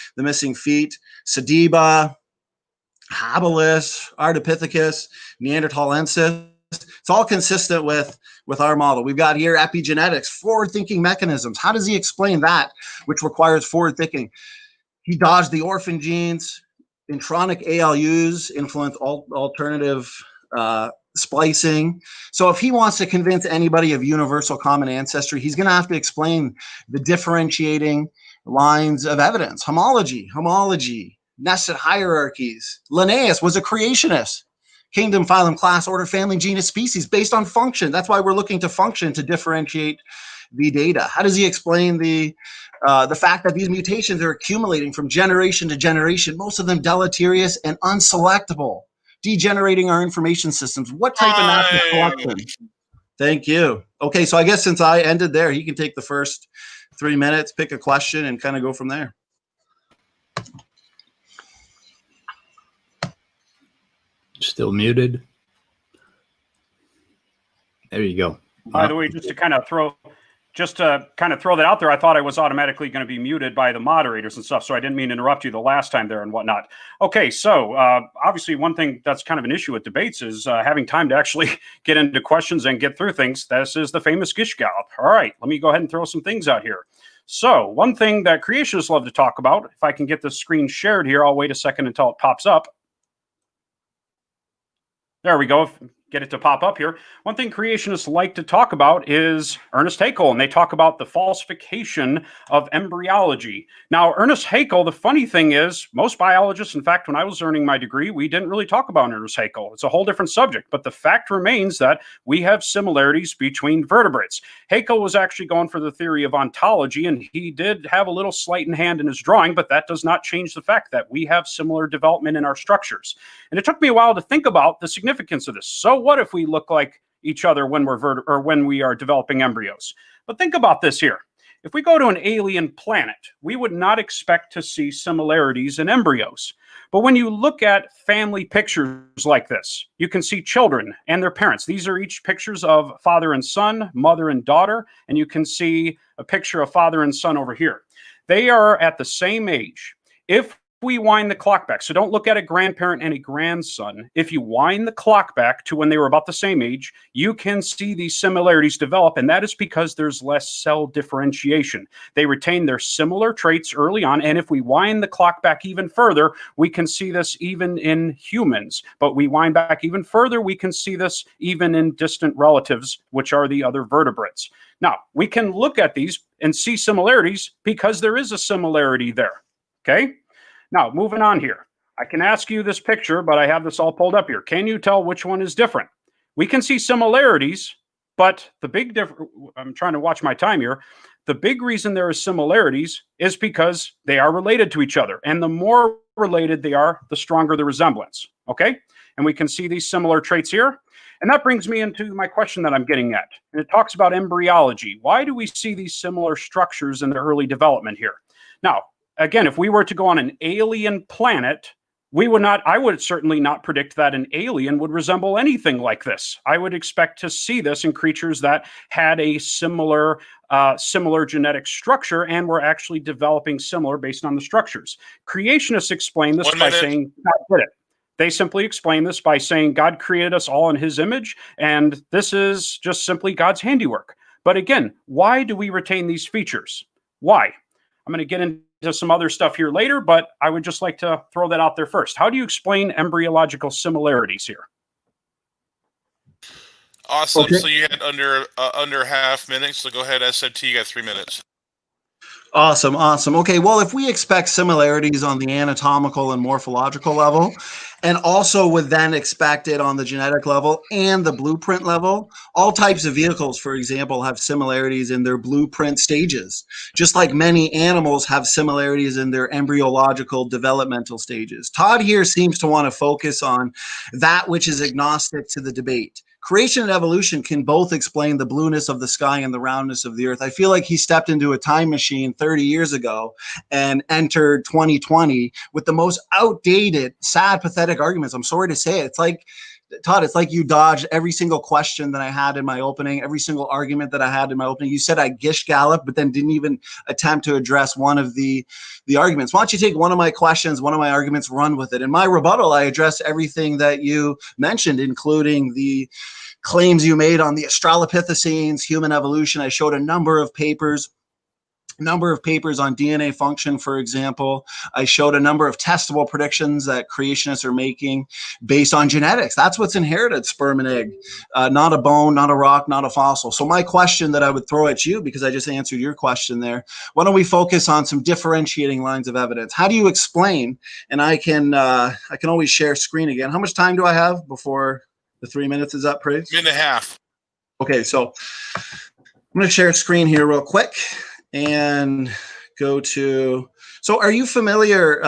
feet. Sediba, habilis, ardipithecus, neanderthalensis. It's all consistent with our model. We've got here epigenetics, forward-thinking mechanisms. How does he explain that, which requires forward thinking? He dodged the orphan genes. Intronic ALUs influence alternative splicing. So if he wants to convince anybody of universal common ancestry, he's going to have to explain the differentiating lines of evidence. Homology, nested hierarchies. Linnaeus was a creationist. Kingdom, phylum, class, order, family, genus, species, based on function. That's why we're looking to function to differentiate the data. How does he explain the fact that these mutations are accumulating from generation to generation, most of them deleterious and unselectable, degenerating our information systems? What type of natural selection? Thank you. Okay, so I guess since I ended there, he can take the first 3 minutes, pick a question, and kind of go from there. Still muted. There you go. By the way, just to kind of throw that out there, I thought I was automatically going to be muted by the moderators and stuff, so I didn't mean to interrupt you the last time there and whatnot. Okay, so obviously one thing that's kind of an issue with debates is having time to actually get into questions and get through things. This is the famous Gish Gallop. All right, let me go ahead and throw some things out here. So one thing that creationists love to talk about, if I can get the screen shared here, I'll wait a second until it pops up. There we go. Get it to pop up here. One thing creationists like to talk about is Ernest Haeckel, and they talk about the falsification of embryology. Now, Ernest Haeckel, the funny thing is, most biologists, in fact, when I was earning my degree, we didn't really talk about Ernest Haeckel. It's a whole different subject, but the fact remains that we have similarities between vertebrates. Haeckel was actually going for the theory of ontology, and he did have a little sleight in hand in his drawing, but that does not change the fact that we have similar development in our structures. And it took me a while to think about the significance of this. So what if we look like each other when when we are developing embryos? But think about this here. If we go to an alien planet, we would not expect to see similarities in embryos. But when you look at family pictures like this, you can see children and their parents. These are each pictures of father and son, mother and daughter, and you can see a picture of father and son over here. They are at the same age. If we wind the clock back, so don't look at a grandparent and a grandson. If you wind the clock back to when they were about the same age, you can see these similarities develop, and that is because there's less cell differentiation. They retain their similar traits early on, and if we wind the clock back even further, we can see this even in humans. But we wind back even further, we can see this even in distant relatives, which are the other vertebrates. Now, we can look at these and see similarities because there is a similarity there, okay? Now, moving on here, I can ask you this picture, but I have this all pulled up here. Can you tell which one is different? We can see similarities, but the big difference, I'm trying to watch my time here. The big reason there is similarities is because they are related to each other. And the more related they are, the stronger the resemblance, okay? And we can see these similar traits here. And that brings me into my question that I'm getting at. And it talks about embryology. Why do we see these similar structures in the early development here? Now, again, if we were to go on an alien planet, I would certainly not predict that an alien would resemble anything like this. I would expect to see this in creatures that had a similar genetic structure and were actually developing similar based on the structures. Creationists explain this by saying God did it. They simply explain this by saying God created us all in his image, and this is just simply God's handiwork. But again, why do we retain these features? Why? I'm going to get into some other stuff here later, but I would just like to throw that out there first. How do you explain embryological similarities here? Awesome. Okay. So you had under half minutes. So go ahead, SMT. You got 3 minutes. Awesome. Okay, well, if we expect similarities on the anatomical and morphological level, and also would then expect it on the genetic level and the blueprint level, all types of vehicles, for example, have similarities in their blueprint stages, just like many animals have similarities in their embryological developmental stages. Todd here seems to want to focus on that which is agnostic to the debate. Creation and evolution can both explain the blueness of the sky and the roundness of the earth. I feel like he stepped into a time machine 30 years ago and entered 2020 with the most outdated, sad, pathetic arguments. I'm sorry to say it. It's like Todd, it's like you dodged every single question that I had in my opening, every single argument that I had in my opening. You said I gish galloped, but then didn't even attempt to address one of the arguments. Why don't you take one of my questions, one of my arguments, run with it? In my rebuttal, I addressed everything that you mentioned, including the claims you made on the Australopithecines, human evolution. I showed a number of papers on DNA function, for example. I showed a number of testable predictions that creationists are making based on genetics. That's what's inherited, sperm and egg, not a bone, not a rock, not a fossil. So my question that I would throw at you, because I just answered your question there, why don't we focus on some differentiating lines of evidence? How do you explain, and I can always share screen again. How much time do I have before the 3 minutes is up, Praise? Minute and a half. Okay, so I'm going to share screen here real quick. And go to, so are you familiar,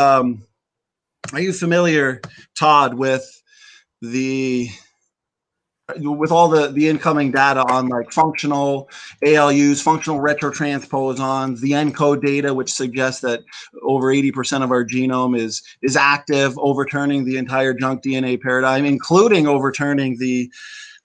Todd, with all the incoming data on like functional ALUs, functional retrotransposons, the ENCODE data, which suggests that over 80% of our genome is active, overturning the entire junk DNA paradigm, including overturning the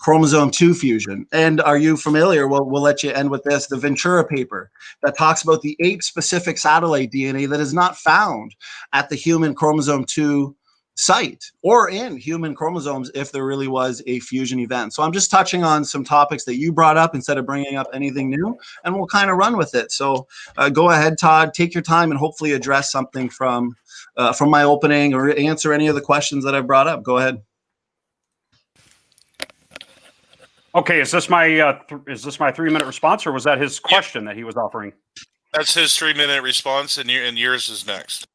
chromosome 2 fusion? And are you familiar, we'll let you end with this, the Ventura paper that talks about the ape-specific satellite DNA that is not found at the human chromosome 2 site or in human chromosomes if there really was a fusion event. So I'm just touching on some topics that you brought up instead of bringing up anything new, and we'll kind of run with it. So go ahead, Todd, take your time and hopefully address something from my opening or answer any of the questions that I've brought up. Go ahead. Okay, is this my 3 minute response, or was that his question that he was offering? That's his 3 minute response, and yours is next.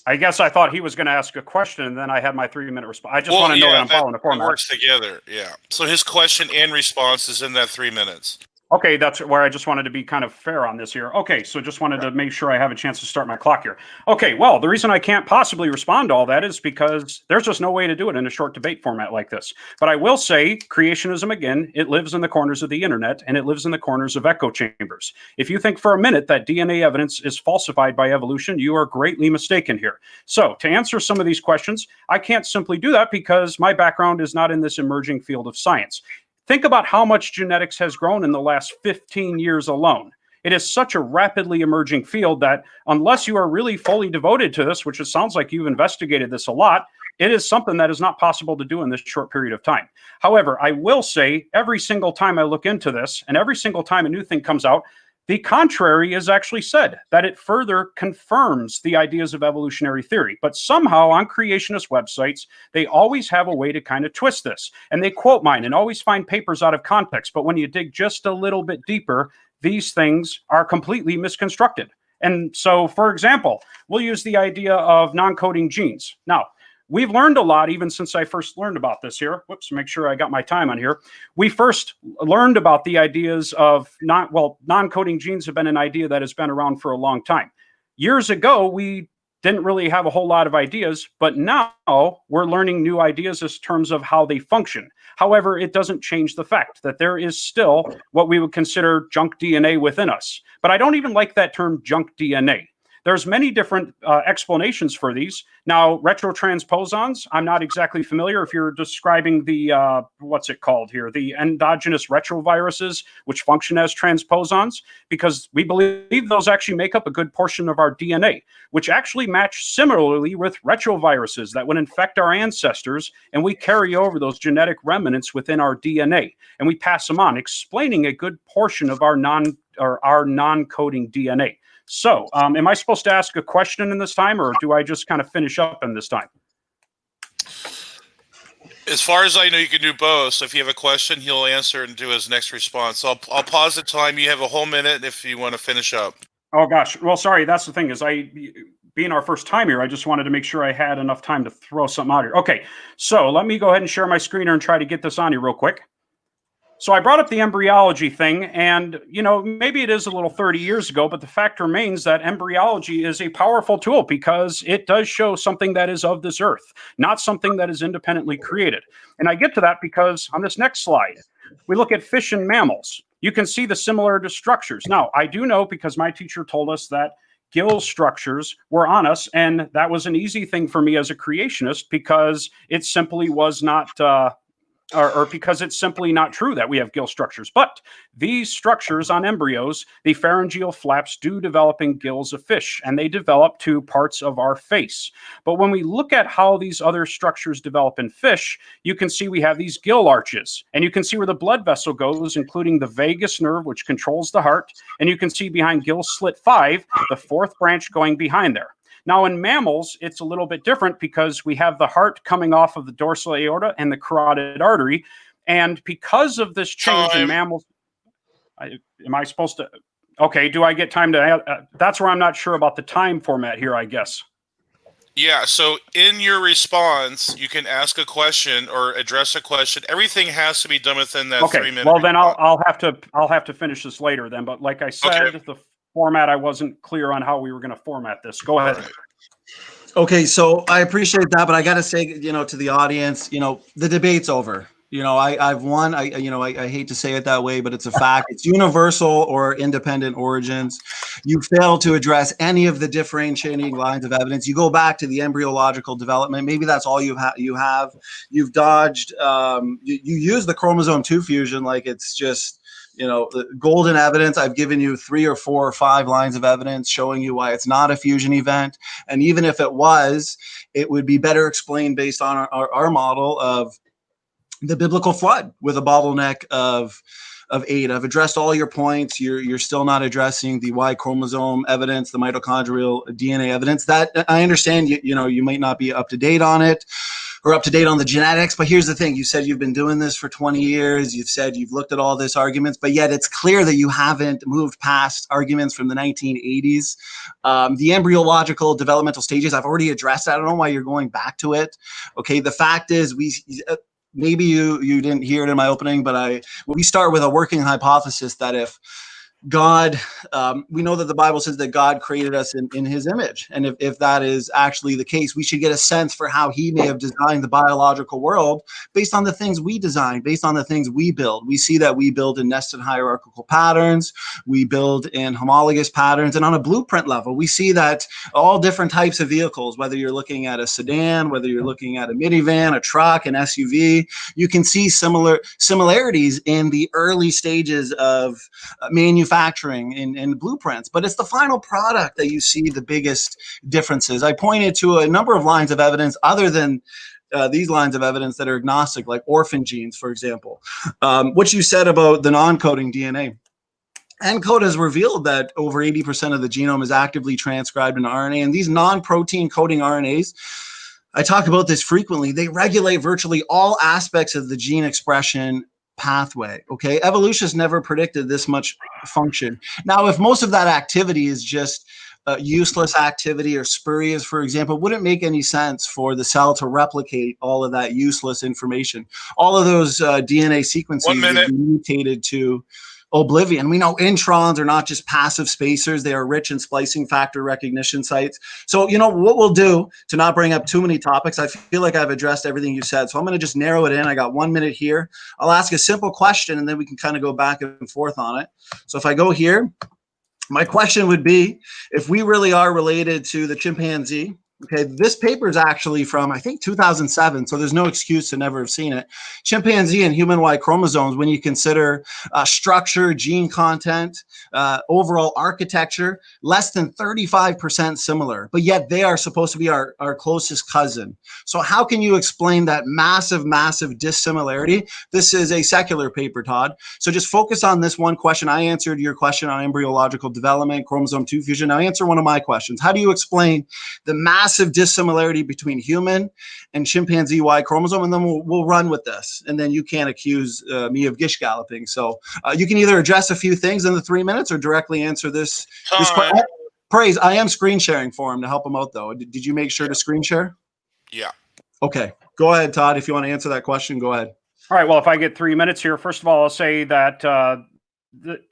I guess I thought he was going to ask a question, and then I had my 3 minute response. I just want to know that I'm following the format. It works together, yeah. So his question and response is in that 3 minutes. Okay, that's where I just wanted to be kind of fair on this here. Okay, so just wanted to make sure I have a chance to start my clock here. Okay, well, the reason I can't possibly respond to all that is because there's just no way to do it in a short debate format like this. But I will say creationism, again, it lives in the corners of the internet, and it lives in the corners of echo chambers. If you think for a minute that DNA evidence is falsified by evolution, you are greatly mistaken here. So to answer some of these questions, I can't simply do that because my background is not in this emerging field of science. Think about how much genetics has grown in the last 15 years alone. It is such a rapidly emerging field that unless you are really fully devoted to this, which it sounds like you've investigated this a lot, it is something that is not possible to do in this short period of time. However, I will say every single time I look into this and every single time a new thing comes out, the contrary is actually said, that it further confirms the ideas of evolutionary theory. But somehow on creationist websites, they always have a way to kind of twist this. And they quote mine and always find papers out of context. But when you dig just a little bit deeper, these things are completely misconstructed. And so, for example, we'll use the idea of non-coding genes. Now, we've learned a lot even since I first learned about this here. Whoops, make sure I got my time on here. We first learned about the ideas of non-coding genes have been an idea that has been around for a long time. Years ago, we didn't really have a whole lot of ideas, but now we're learning new ideas in terms of how they function. However, it doesn't change the fact that there is still what we would consider junk DNA within us. But I don't even like that term junk DNA. There's many different explanations for these. Now, retrotransposons, I'm not exactly familiar if you're describing the, what's it called here, the endogenous retroviruses, which function as transposons, because we believe those actually make up a good portion of our DNA, which actually match similarly with retroviruses that would infect our ancestors, and we carry over those genetic remnants within our DNA, and we pass them on, explaining a good portion of our non-coding DNA. So, am I supposed to ask a question in this time, or do I just kind of finish up in this time? As far as I know, you can do both. So if you have a question, he'll answer and do his next response. So I'll pause the time. You have a whole minute if you want to finish up. Oh, gosh. Well, sorry. That's the thing is being our first time here, I just wanted to make sure I had enough time to throw something out here. Okay, so let me go ahead and share my screen and try to get this on here real quick. So I brought up the embryology thing, and, you know, maybe it is a little 30 years ago, but the fact remains that embryology is a powerful tool because it does show something that is of this earth, not something that is independently created. And I get to that because on this next slide, we look at fish and mammals. You can see the similar structures. Now, I do know because my teacher told us that gill structures were on us. And that was an easy thing for me as a creationist, because it simply was not, or because it's simply not true that we have gill structures. But these structures on embryos, the pharyngeal flaps do develop in gills of fish, and they develop to parts of our face. But when we look at how these other structures develop in fish, you can see we have these gill arches, and you can see where the blood vessel goes, including the vagus nerve, which controls the heart. And you can see behind gill slit 5, the 4th branch going behind there. Now, in mammals, it's a little bit different, because we have the heart coming off of the dorsal aorta and the carotid artery. And because of this change in mammals, am I supposed to? Okay, do I get time to? That's where I'm not sure about the time format here, I guess. Yeah, so in your response, you can ask a question or address a question. Everything has to be done within that 3 minutes. Well, then I'll have to finish this later then. But like I said, the format, I wasn't clear on how we were going to format this. Go ahead. Okay, so I appreciate that, but I got to say, to the audience, the debate's over. I've won. I hate to say it that way, but it's a fact. It's universal or independent origins. You fail to address any of the differentiating lines of evidence. You go back to the embryological development. Maybe that's all you have. You've dodged. You use the chromosome 2 fusion like it's just, the golden evidence. I've given you 3 or 4 or 5 lines of evidence showing you why it's not a fusion event. And even if it was, it would be better explained based on our model of the biblical flood with a bottleneck of 8. I've addressed all your points. You're still not addressing the Y chromosome evidence, the mitochondrial DNA evidence. That I understand. You might not be up to date on it, or up to date on the genetics. But here's the thing. You said you've been doing this for 20 years. You've said you've looked at all this arguments, but yet it's clear that you haven't moved past arguments from the 1980s. The embryological developmental stages, I've already addressed. I don't know why you're going back to it. Okay. The fact is maybe you didn't hear it in my opening, but we start with a working hypothesis that if God, we know that the Bible says that God created us in his image. And if that is actually the case, we should get a sense for how he may have designed the biological world based on the things we design, based on the things we build. We see that we build in nested hierarchical patterns. We build in homologous patterns. And on a blueprint level, we see that all different types of vehicles, whether you're looking at a sedan, whether you're looking at a minivan, a truck, an SUV, you can see similarities in the early stages of manufacturing in blueprints, but it's the final product that you see the biggest differences. I pointed to a number of lines of evidence other than these lines of evidence that are agnostic, like orphan genes, for example. What you said about the non-coding DNA. ENCODE has revealed that over 80% of the genome is actively transcribed in RNA, and these non-protein coding RNAs, I talk about this frequently, they regulate virtually all aspects of the gene expression pathway. Okay, evolution has never predicted this much function. Now, if most of that activity is just useless activity or spurious, for example, it wouldn't make any sense for the cell to replicate all of that useless information. All of those DNA sequences would be mutated to oblivion. We know introns are not just passive spacers. They are rich in splicing factor recognition sites. So, what we'll do to not bring up too many topics, I feel like I've addressed everything you said. So I'm going to just narrow it in. I got 1 minute here. I'll ask a simple question and then we can kind of go back and forth on it. So if I go here, my question would be, if we really are related to the chimpanzee, okay, this paper is actually from, I think, 2007, so there's no excuse to never have seen it. Chimpanzee and human Y chromosomes, when you consider structure, gene content, overall architecture, less than 35% similar, but yet they are supposed to be our closest cousin. So how can you explain that massive, massive dissimilarity? This is a secular paper, Todd. So just focus on this one question. I answered your question on embryological development, chromosome 2 fusion. Now answer one of my questions. How do you explain the massive dissimilarity between human and chimpanzee Y chromosome? And then we'll run with this. And then you can't accuse me of gish galloping. So you can either address a few things in the 3 minutes or directly answer this question. Praise, I am screen sharing for him to help him out, though. Did you make sure to screen share? Yeah. Okay. Go ahead, Todd. If you want to answer that question, go ahead. All right. Well, if I get 3 minutes here, first of all, I'll say that,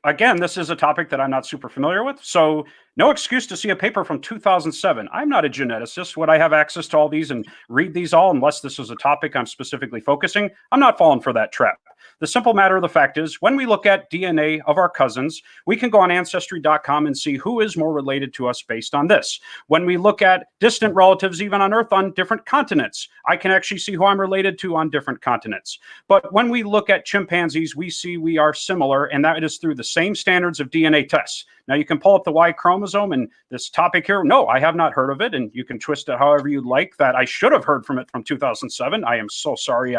again, this is a topic that I'm not super familiar with. So no excuse to see a paper from 2007. I'm not a geneticist. Would I have access to all these and read these all unless this is a topic I'm specifically focusing? I'm not falling for that trap. The simple matter of the fact is, when we look at DNA of our cousins, we can go on Ancestry.com and see who is more related to us based on this. When we look at distant relatives, even on Earth, on different continents, I can actually see who I'm related to on different continents. But when we look at chimpanzees, we see we are similar, and that is through the same standards of DNA tests. Now, you can pull up the Y chromosome and this topic here. No, I have not heard of it, and you can twist it however you'd like. That I should have heard from it from 2007. I am so sorry.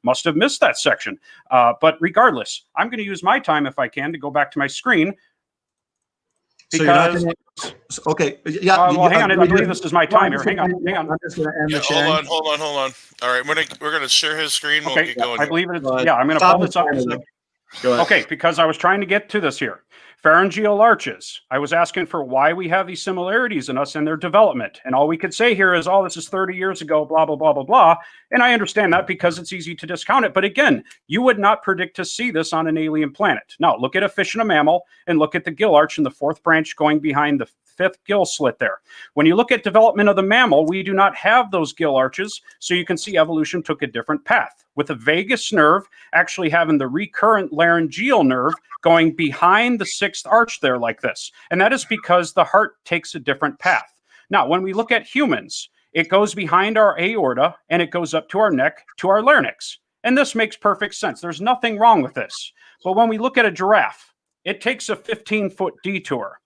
Must have missed that section. But regardless, I'm going to use my time, if I can, to go back to my screen. Because, okay, yeah. well, hang on. I believe this is my time here. Hang on. I'm just going to end the sharing. Hold on. All right, we're gonna share his screen. We'll Okay, get going. I believe it's, yeah, I'm going to pull this up. Go ahead. Okay, because I was trying to get to this here. Pharyngeal arches. I was asking for why we have these similarities in us and their development. And all we could say here is, oh, this is 30 years ago, blah, blah, blah, blah, blah. And I understand that because it's easy to discount it. But again, you would not predict to see this on an alien planet. Now, look at a fish and a mammal and look at the gill arch in the fourth branch going behind the fifth gill slit there. When you look at development of the mammal, we do not have those gill arches, so you can see evolution took a different path, with the vagus nerve actually having the recurrent laryngeal nerve going behind the sixth arch there like this. And that is because the heart takes a different path. Now, when we look at humans, it goes behind our aorta and it goes up to our neck, to our larynx. And this makes perfect sense. There's nothing wrong with this. But when we look at a giraffe, it takes a 15-foot detour.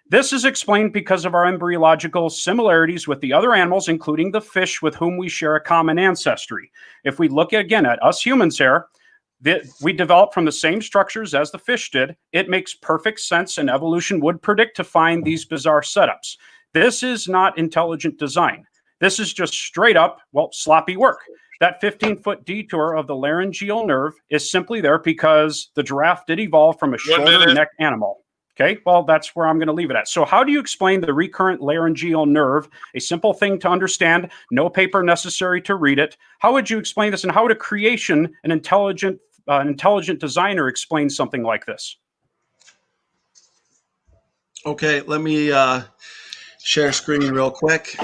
This is explained because of our embryological similarities with the other animals, including the fish with whom we share a common ancestry. If we look again at us humans here, we developed from the same structures as the fish did. It makes perfect sense, and evolution would predict to find these bizarre setups. This is not intelligent design. This is just straight up, well, sloppy work. That 15-foot detour of the laryngeal nerve is simply there because the giraffe did evolve from a shorter neck animal. Okay, well, that's where I'm going to leave it at. So how do you explain the recurrent laryngeal nerve? A simple thing to understand, no paper necessary to read it. How would you explain this, and how would a creation, an intelligent designer explain something like this? Okay, let me share screen real quick.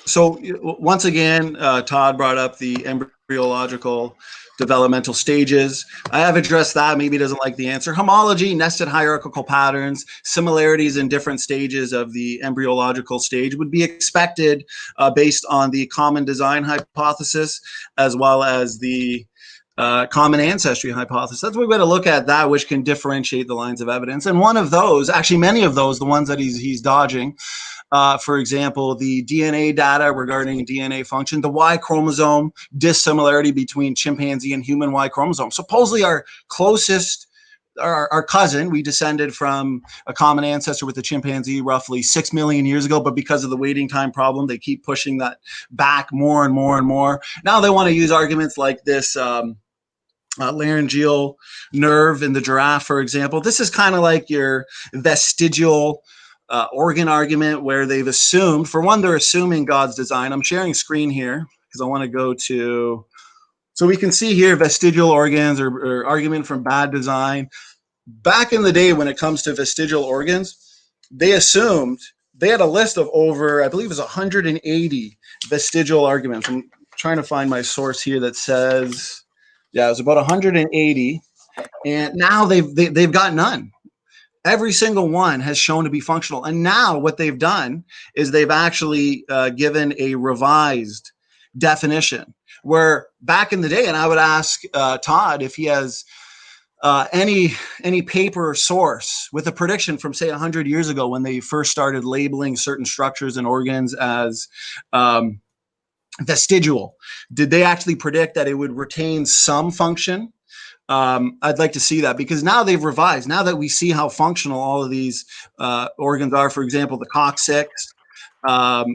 So once again, Todd brought up the embryological developmental stages. I have addressed that. Maybe he doesn't like the answer. Homology, nested hierarchical patterns, similarities in different stages of the embryological stage would be expected based on the common design hypothesis, as well as the common ancestry hypothesis. That's what we're going to look at, that which can differentiate the lines of evidence. And one of those, actually many of those, the ones that he's dodging, for example, the DNA data regarding DNA function, the Y chromosome dissimilarity between chimpanzee and human Y chromosome. Supposedly our closest, our cousin, we descended from a common ancestor with the chimpanzee roughly 6 million years ago, but because of the waiting time problem, they keep pushing that back more and more and more. Now they want to use arguments like this laryngeal nerve in the giraffe, for example. This is kind of like your vestigial organ argument, where they've assumed, for one, they're assuming God's design. I'm sharing screen here because I want to go to, so we can see here vestigial organs or argument from bad design. Back in the day, when it comes to vestigial organs, they assumed, they had a list of over, I believe it was 180 vestigial arguments. I'm trying to find my source here that says, yeah, it was about 180, and now they've got none. Every single one has shown to be functional. And now what they've done is they've actually given a revised definition, where back in the day, and I would ask Todd if he has any paper or source with a prediction from, say, 100 years ago when they first started labeling certain structures and organs as vestigial. Did they actually predict that it would retain some function? I'd like to see that, because now they've revised. Now that we see how functional all of these organs are, for example, the coccyx,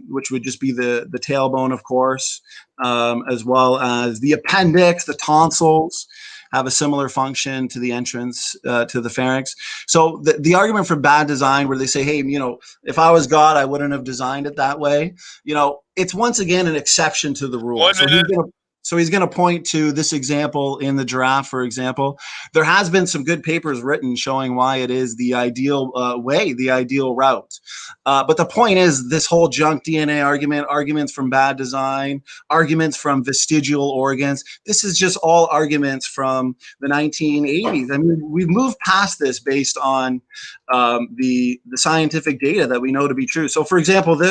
which would just be the tailbone, of course, as well as the appendix, the tonsils have a similar function to the entrance to the pharynx. So the argument for bad design, where they say, hey, if I was God, I wouldn't have designed it that way. It's once again an exception to the rule. So he's going to point to this example in the giraffe, for example. There has been some good papers written showing why it is the ideal way, the ideal route. But the point is this whole junk DNA argument, arguments from bad design, arguments from vestigial organs, this is just all arguments from the 1980s. I mean, we've moved past this based on the scientific data that we know to be true. So for example,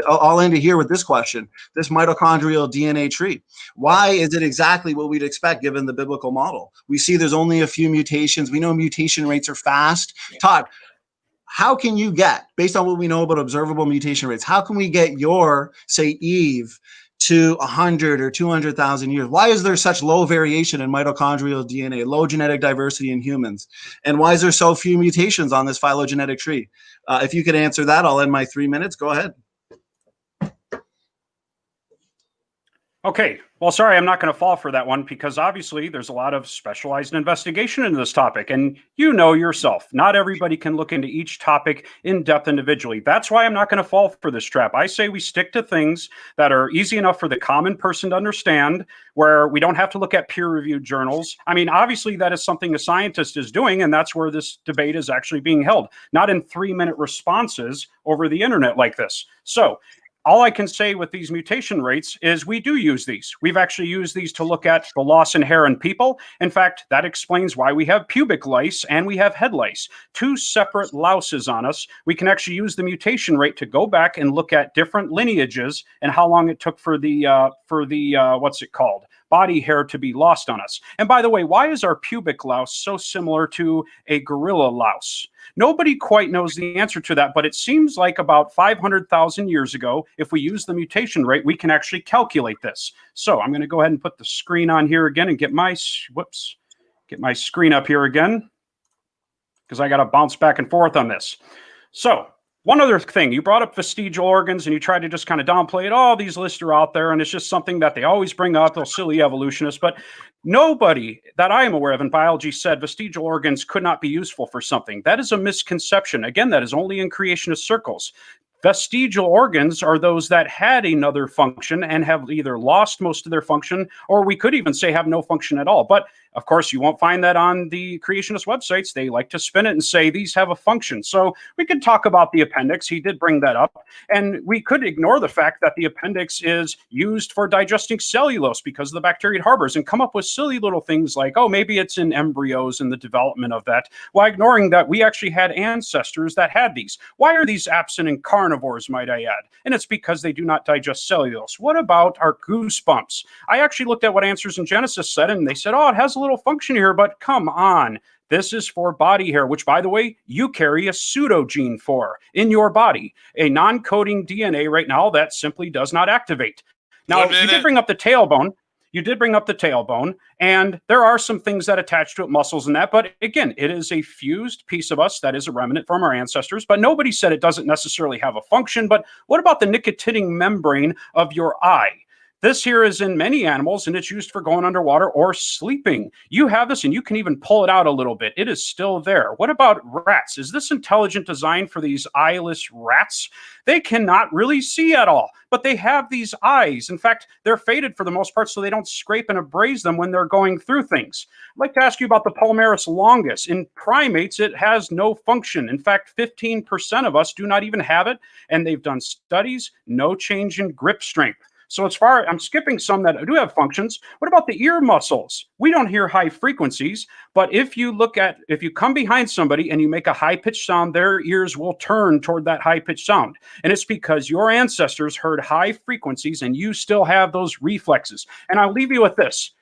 I'll end it here with this question, this mitochondrial DNA tree. Why is it exactly what we'd expect given the biblical model? We see there's only a few mutations. We know mutation rates are fast. Todd, how can you get, based on what we know about observable mutation rates, how can we get your, say, Eve to 100 or 200,000 years? Why is there such low variation in mitochondrial DNA, low genetic diversity in humans? And why is there so few mutations on this phylogenetic tree? If you could answer that, I'll end my 3 minutes. Go ahead. Okay. Well, sorry, I'm not going to fall for that one because obviously there's a lot of specialized investigation into this topic. And you know yourself, not everybody can look into each topic in depth individually. That's why I'm not going to fall for this trap. I say we stick to things that are easy enough for the common person to understand, where we don't have to look at peer-reviewed journals. I mean, obviously that is something a scientist is doing, and that's where this debate is actually being held, not in 3-minute responses over the internet like this. So all I can say with these mutation rates is we do use these. We've actually used these to look at the loss in hair in people. In fact, that explains why we have pubic lice and we have head lice, 2 separate louses on us. We can actually use the mutation rate to go back and look at different lineages and how long it took for the what's it called? Body hair to be lost on us. And by the way, why is our pubic louse so similar to a gorilla louse? Nobody quite knows the answer to that, but it seems like about 500,000 years ago, if we use the mutation rate, we can actually calculate this. So I'm going to go ahead and put the screen on here again and get my screen up here again, because I got to bounce back and forth on this. So one other thing, you brought up vestigial organs and you tried to just kind of downplay it. Oh, these lists are out there and it's just something that they always bring up, those silly evolutionists. But nobody that I am aware of in biology said vestigial organs could not be useful for something. That is a misconception. Again, that is only in creationist circles. Vestigial organs are those that had another function and have either lost most of their function, or we could even say have no function at all. But of course, you won't find that on the creationist websites. They like to spin it and say these have a function. So we could talk about the appendix. He did bring that up. And we could ignore the fact that the appendix is used for digesting cellulose because of the bacteria it harbors, and come up with silly little things like, oh, maybe it's in embryos and the development of that, while ignoring that we actually had ancestors that had these. Why are these absent in carnivores, might I add? And it's because they do not digest cellulose. What about our goosebumps? I actually looked at what Answers in Genesis said, and they said, oh, it has a little function here, but come on. This is for body hair, which, by the way, you carry a pseudogene for in your body, a non-coding DNA right now that simply does not activate. Now, you did bring up the tailbone. You did bring up the tailbone, and there are some things that attach to it, muscles and that. But again, it is a fused piece of us that is a remnant from our ancestors. But nobody said it doesn't necessarily have a function. But what about the nictitating membrane of your eye? This here is in many animals, and it's used for going underwater or sleeping. You have this, and you can even pull it out a little bit. It is still there. What about rats? Is this intelligent design for these eyeless rats? They cannot really see at all, but they have these eyes. In fact, they're faded for the most part, so they don't scrape and abrase them when they're going through things. I'd like to ask you about the Palmaris longus. In primates, it has no function. In fact, 15% of us do not even have it, and they've done studies, no change in grip strength. So as far, I'm skipping some that do have functions. What about the ear muscles? We don't hear high frequencies, but if you come behind somebody and you make a high-pitched sound, their ears will turn toward that high-pitched sound. And it's because your ancestors heard high frequencies and you still have those reflexes. And I'll leave you with this.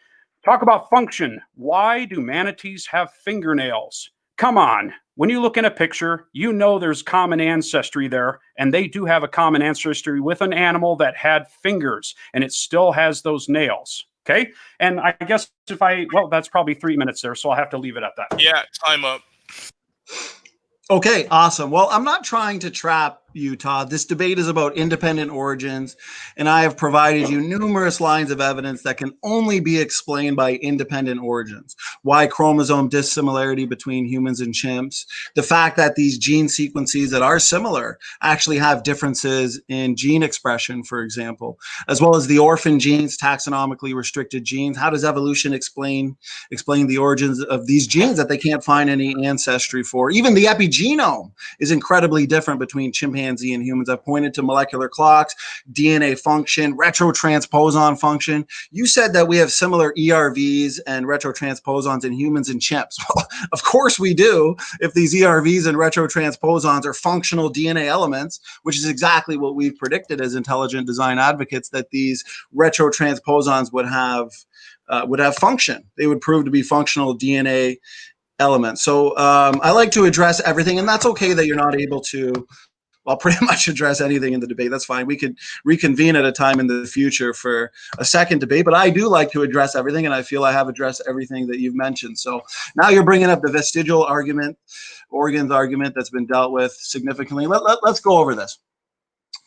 Talk about function. Why do manatees have fingernails? Come on. When you look in a picture, you know there's common ancestry there, and they do have a common ancestry with an animal that had fingers, and it still has those nails, okay? And I guess that's probably 3 minutes there, so I'll have to leave it at that. Yeah, time up. Okay, awesome. Well, I'm not trying to trap you, Todd. This debate is about independent origins, and I have provided you numerous lines of evidence that can only be explained by independent origins. Why chromosome dissimilarity between humans and chimps, the fact that these gene sequences that are similar actually have differences in gene expression, for example, as well as the orphan genes, taxonomically restricted genes. How does evolution explain the origins of these genes that they can't find any ancestry for? Even the epigenome is incredibly different between chimpanzee and humans. I've pointed to molecular clocks, DNA function, retrotransposon function. You said that we have similar ERVs and retrotransposons in humans and chimps. Well, of course we do, if these ERVs and retrotransposons are functional DNA elements, which is exactly what we've predicted as intelligent design advocates, that these retrotransposons would have function. They would prove to be functional DNA elements. So I like to address everything, and that's okay that you're not able to, well, pretty much address anything in the debate. That's fine. We could reconvene at a time in the future for a second debate, but I do like to address everything, and I feel I have addressed everything that you've mentioned. So now you're bringing up the vestigial argument, organs argument that's been dealt with significantly. Let's go over this.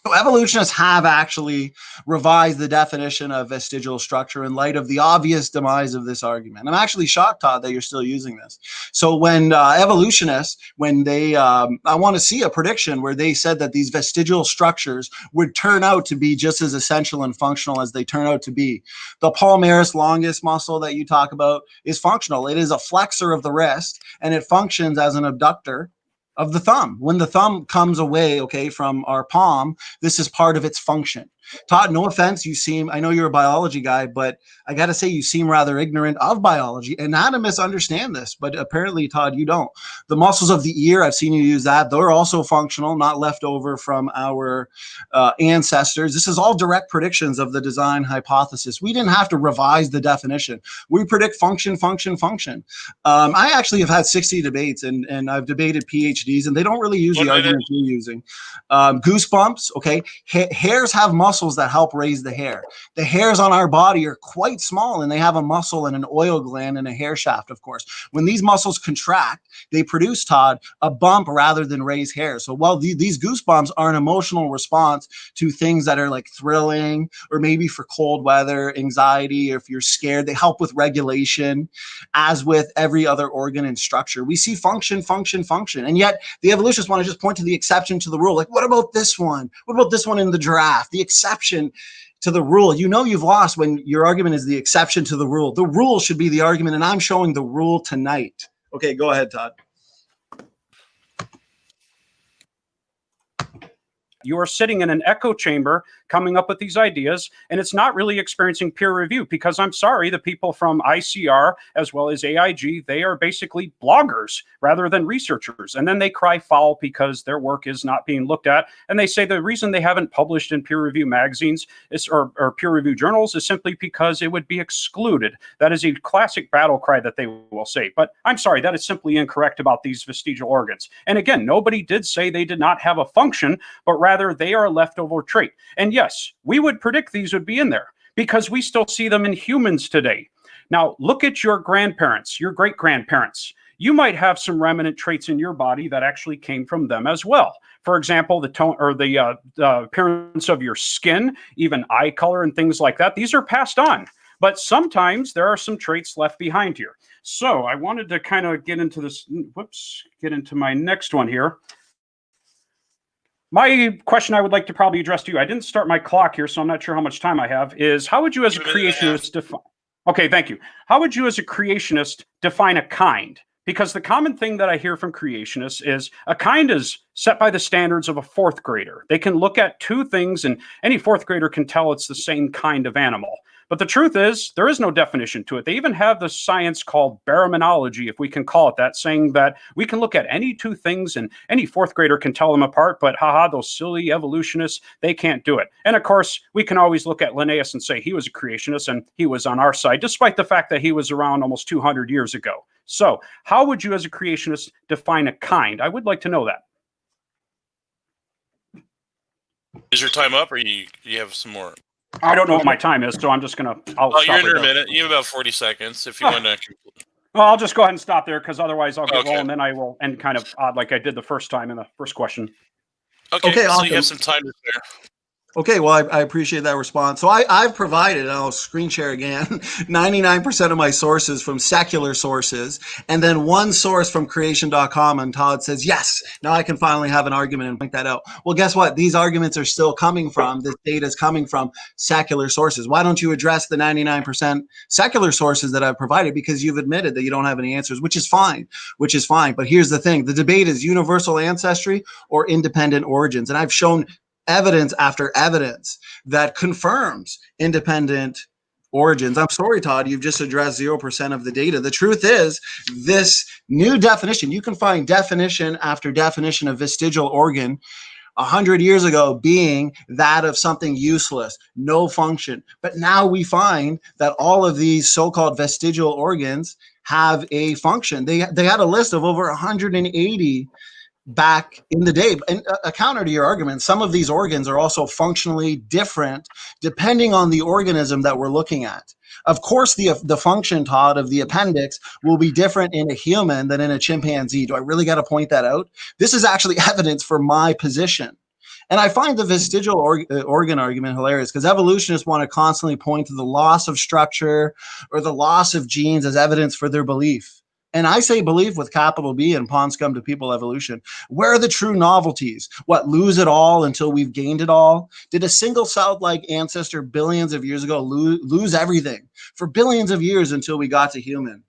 So evolutionists have actually revised the definition of vestigial structure in light of the obvious demise of this argument. I'm actually shocked, Todd, that you're still using this. So when evolutionists, when they, I want to see a prediction where they said that these vestigial structures would turn out to be just as essential and functional as they turn out to be. The palmaris longus muscle that you talk about is functional. It is a flexor of the wrist, and it functions as an abductor of the thumb. When the thumb comes away, okay, from our palm, this is part of its function. Todd, no offense, I know you're a biology guy, but I got to say you seem rather ignorant of biology. Anatomists understand this, but apparently, Todd, you don't. The muscles of the ear, I've seen you use that. They're also functional, not left over from our ancestors. This is all direct predictions of the design hypothesis. We didn't have to revise the definition. We predict function, function, function. I actually have had 60 debates, and I've debated PhDs, and they don't really use the argument you're using. Goosebumps, okay? Hairs have muscles that help raise the hair. The hairs on our body are quite small, and they have a muscle and an oil gland and a hair shaft, of course. When these muscles contract, they produce, Todd, a bump rather than raise hair. So while these goosebumps are an emotional response to things that are like thrilling, or maybe for cold weather, anxiety, or if you're scared, they help with regulation, as with every other organ and structure. We see function, function, function. And yet the evolutionists want to just point to the exception to the rule. Like, what about this one? What about this one in the giraffe? The exception to the rule. You know you've lost when your argument is the exception to the rule. The rule should be the argument, and I'm showing the rule tonight. Okay, go ahead, Todd. You are sitting in an echo chamber coming up with these ideas, and it's not really experiencing peer review, because I'm sorry, the people from ICR as well as AIG, they are basically bloggers rather than researchers. And then they cry foul because their work is not being looked at. And they say the reason they haven't published in peer review magazines or peer review journals is simply because it would be excluded. That is a classic battle cry that they will say. But I'm sorry, that is simply incorrect about these vestigial organs. And again, nobody did say they did not have a function, but rather they are a leftover trait. And yes, we would predict these would be in there because we still see them in humans today. Now, look at your grandparents, your great-grandparents. You might have some remnant traits in your body that actually came from them as well. For example, the tone or the appearance of your skin, even eye color and things like that. These are passed on. But sometimes there are some traits left behind here. So I wanted to kind of get into this, get into my next one here. My question I would like to probably address to you, I didn't start my clock here, so I'm not sure how much time I have, is how would you as a creationist define... Okay, thank you. How would you as a creationist define a kind? Because the common thing that I hear from creationists is a kind is set by the standards of a fourth grader. They can look at two things and any fourth grader can tell it's the same kind of animal. But the truth is, there is no definition to it. They even have the science called baraminology, if we can call it that, saying that we can look at any two things and any fourth grader can tell them apart, but haha, those silly evolutionists, they can't do it. And of course, we can always look at Linnaeus and say he was a creationist and he was on our side, despite the fact that he was around almost 200 years ago. So how would you as a creationist define a kind? I would like to know that. Is your time up or you have some more? I don't know what my time is, so I'm just going to... You're under a minute. You have about 40 seconds if you want to... Well, I'll just go ahead and stop there because otherwise I'll get rolling, and then I will end kind of odd like I did the first time in the first question. Okay, Okay, so awesome. you have some time to spare. Okay, well, I appreciate that response. So I've provided, and I'll screen share again, 99% of my sources from secular sources, and then one source from creation.com, and Todd says, yes, now I can finally have an argument and point that out. Well, guess what? These arguments are still coming from, this data is coming from secular sources. Why don't you address the 99% secular sources that I've provided? Because you've admitted that you don't have any answers, which is fine. But here's the thing. The debate is universal ancestry or independent origins. And I've shown evidence after evidence that confirms independent origins. I'm sorry, Todd, you've just addressed 0% of the data. The truth is, this new definition, you can find definition after definition of vestigial organ 100 years ago being that of something useless, no function. But now we find that all of these so-called vestigial organs have a function. They had a list of over 180 back in the day. And a counter to your argument, some of these organs are also functionally different depending on the organism that we're looking at. Of course, the function, Todd, of the appendix will be different in a human than in a chimpanzee. Do I really got to point that out? This is actually evidence for my position. And I find the vestigial organ argument hilarious because evolutionists want to constantly point to the loss of structure or the loss of genes as evidence for their belief. And I say belief with capital B and pond scum to people evolution. Where are the true novelties? What, lose it all until we've gained it all? Did a single-celled like ancestor billions of years ago lose everything for billions of years until we got to human?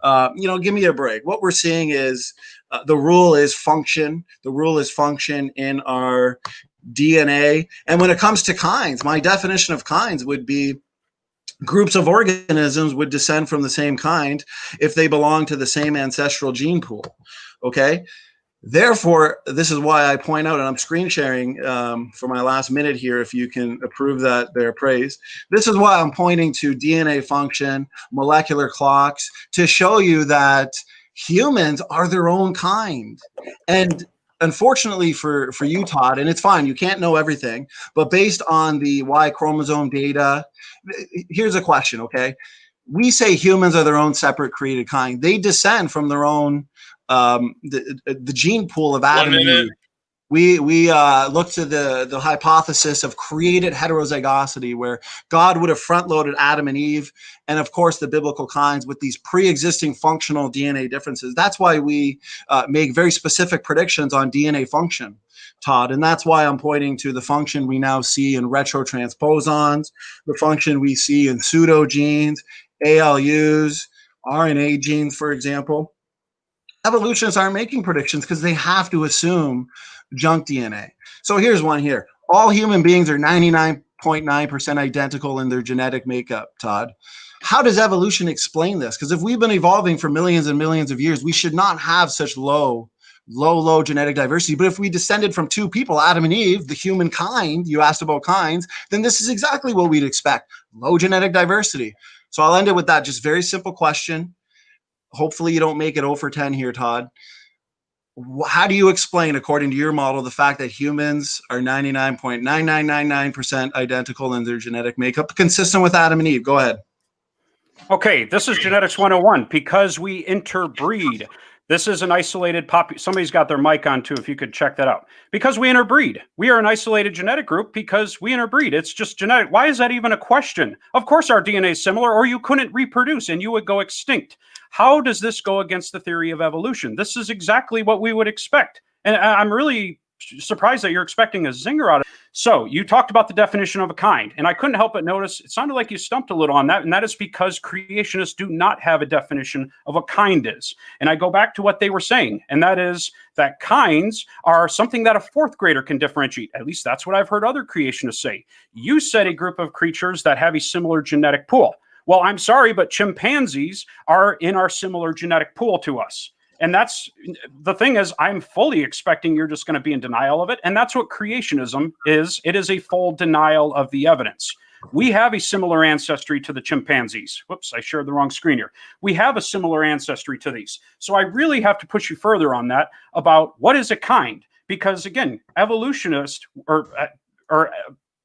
Give me a break. What we're seeing is the rule is function. The rule is function in our DNA. And when it comes to kinds, my definition of kinds would be groups of organisms would descend from the same kind if they belong to the same ancestral gene pool. Okay. Therefore, this is why I point out, and I'm screen sharing for my last minute here, if you can approve that their praise. This is why I'm pointing to DNA function, molecular clocks, to show you that humans are their own kind. And unfortunately for you, Todd, and it's fine, you can't know everything, but based on the Y chromosome data, here's a question, okay? We say humans are their own separate created kind. They descend from their own, the gene pool of Adam and Eve. We look to the hypothesis of created heterozygosity, where God would have front-loaded Adam and Eve, and of course the biblical kinds with these pre-existing functional DNA differences. That's why we make very specific predictions on DNA function, Todd, and that's why I'm pointing to the function we now see in retrotransposons, the function we see in pseudogenes, ALUs, RNA genes, for example. Evolutionists aren't making predictions because they have to assume junk DNA. So here's one here. All human beings are 99.9% identical in their genetic makeup, Todd. How does evolution explain this? Because if we've been evolving for millions and millions of years, we should not have such low genetic diversity. But if we descended from two people, Adam and Eve, the humankind, you asked about kinds, then this is exactly what we'd expect, low genetic diversity. So I'll end it with that just very simple question. Hopefully you don't make it 0 for 10 here, Todd. How do you explain, according to your model, the fact that humans are 99.9999% identical in their genetic makeup, consistent with Adam and Eve? Go ahead. Okay, this is Genetics 101, because we interbreed. This is an isolated somebody's got their mic on too, if you could check that out. Because we interbreed. We are an isolated genetic group because we interbreed. It's just genetic. Why is that even a question? Of course our DNA is similar, or you couldn't reproduce and you would go extinct. How does this go against the theory of evolution? This is exactly what we would expect. And I'm really surprised that you're expecting a zinger out of it. So you talked about the definition of a kind, and I couldn't help but notice it sounded like you stumped a little on that, and that is because creationists do not have a definition of what kind is. And I go back to what they were saying, and that is that kinds are something that a fourth grader can differentiate. At least that's what I've heard other creationists say. You said a group of creatures that have a similar genetic pool. Well, I'm sorry, but chimpanzees are in our similar genetic pool to us. And that's the thing is, I'm fully expecting you're just going to be in denial of it. And that's what creationism is. It is a full denial of the evidence. We have a similar ancestry to the chimpanzees. Whoops, I shared the wrong screen here. We have a similar ancestry to these. So I really have to push you further on that about what is a kind? Because again, evolutionists or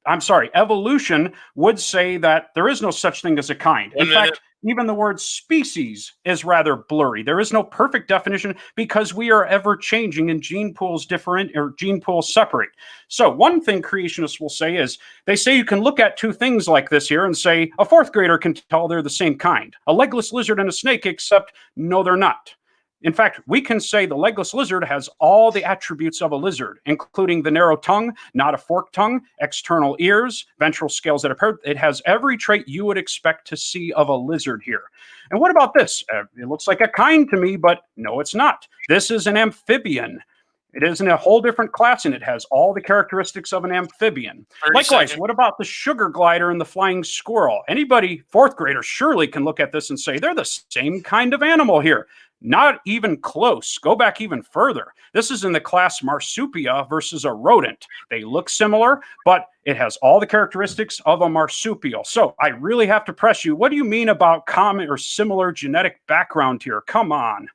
evolution would say that there is no such thing as a kind. In fact, even the word species is rather blurry. There is no perfect definition because we are ever changing and gene pools gene pools separate. So one thing creationists will say is they say you can look at two things like this here and say a fourth grader can tell they're the same kind. A legless lizard and a snake, except no, they're not. In fact, we can say the legless lizard has all the attributes of a lizard, including the narrow tongue, not a forked tongue, external ears, ventral scales that are paired. It has every trait you would expect to see of a lizard here. And what about this? It looks like a kind to me, but no, it's not. This is an amphibian. It is in a whole different class, and it has all the characteristics of an amphibian. Likewise, what about the sugar glider and the flying squirrel? Anybody, fourth grader, surely can look at this and say they're the same kind of animal here. Not even close. Go back even further. This is in the class Marsupia versus a rodent. They look similar, but it has all the characteristics of a marsupial. So I really have to press you. What do you mean about common or similar genetic background here? Come on.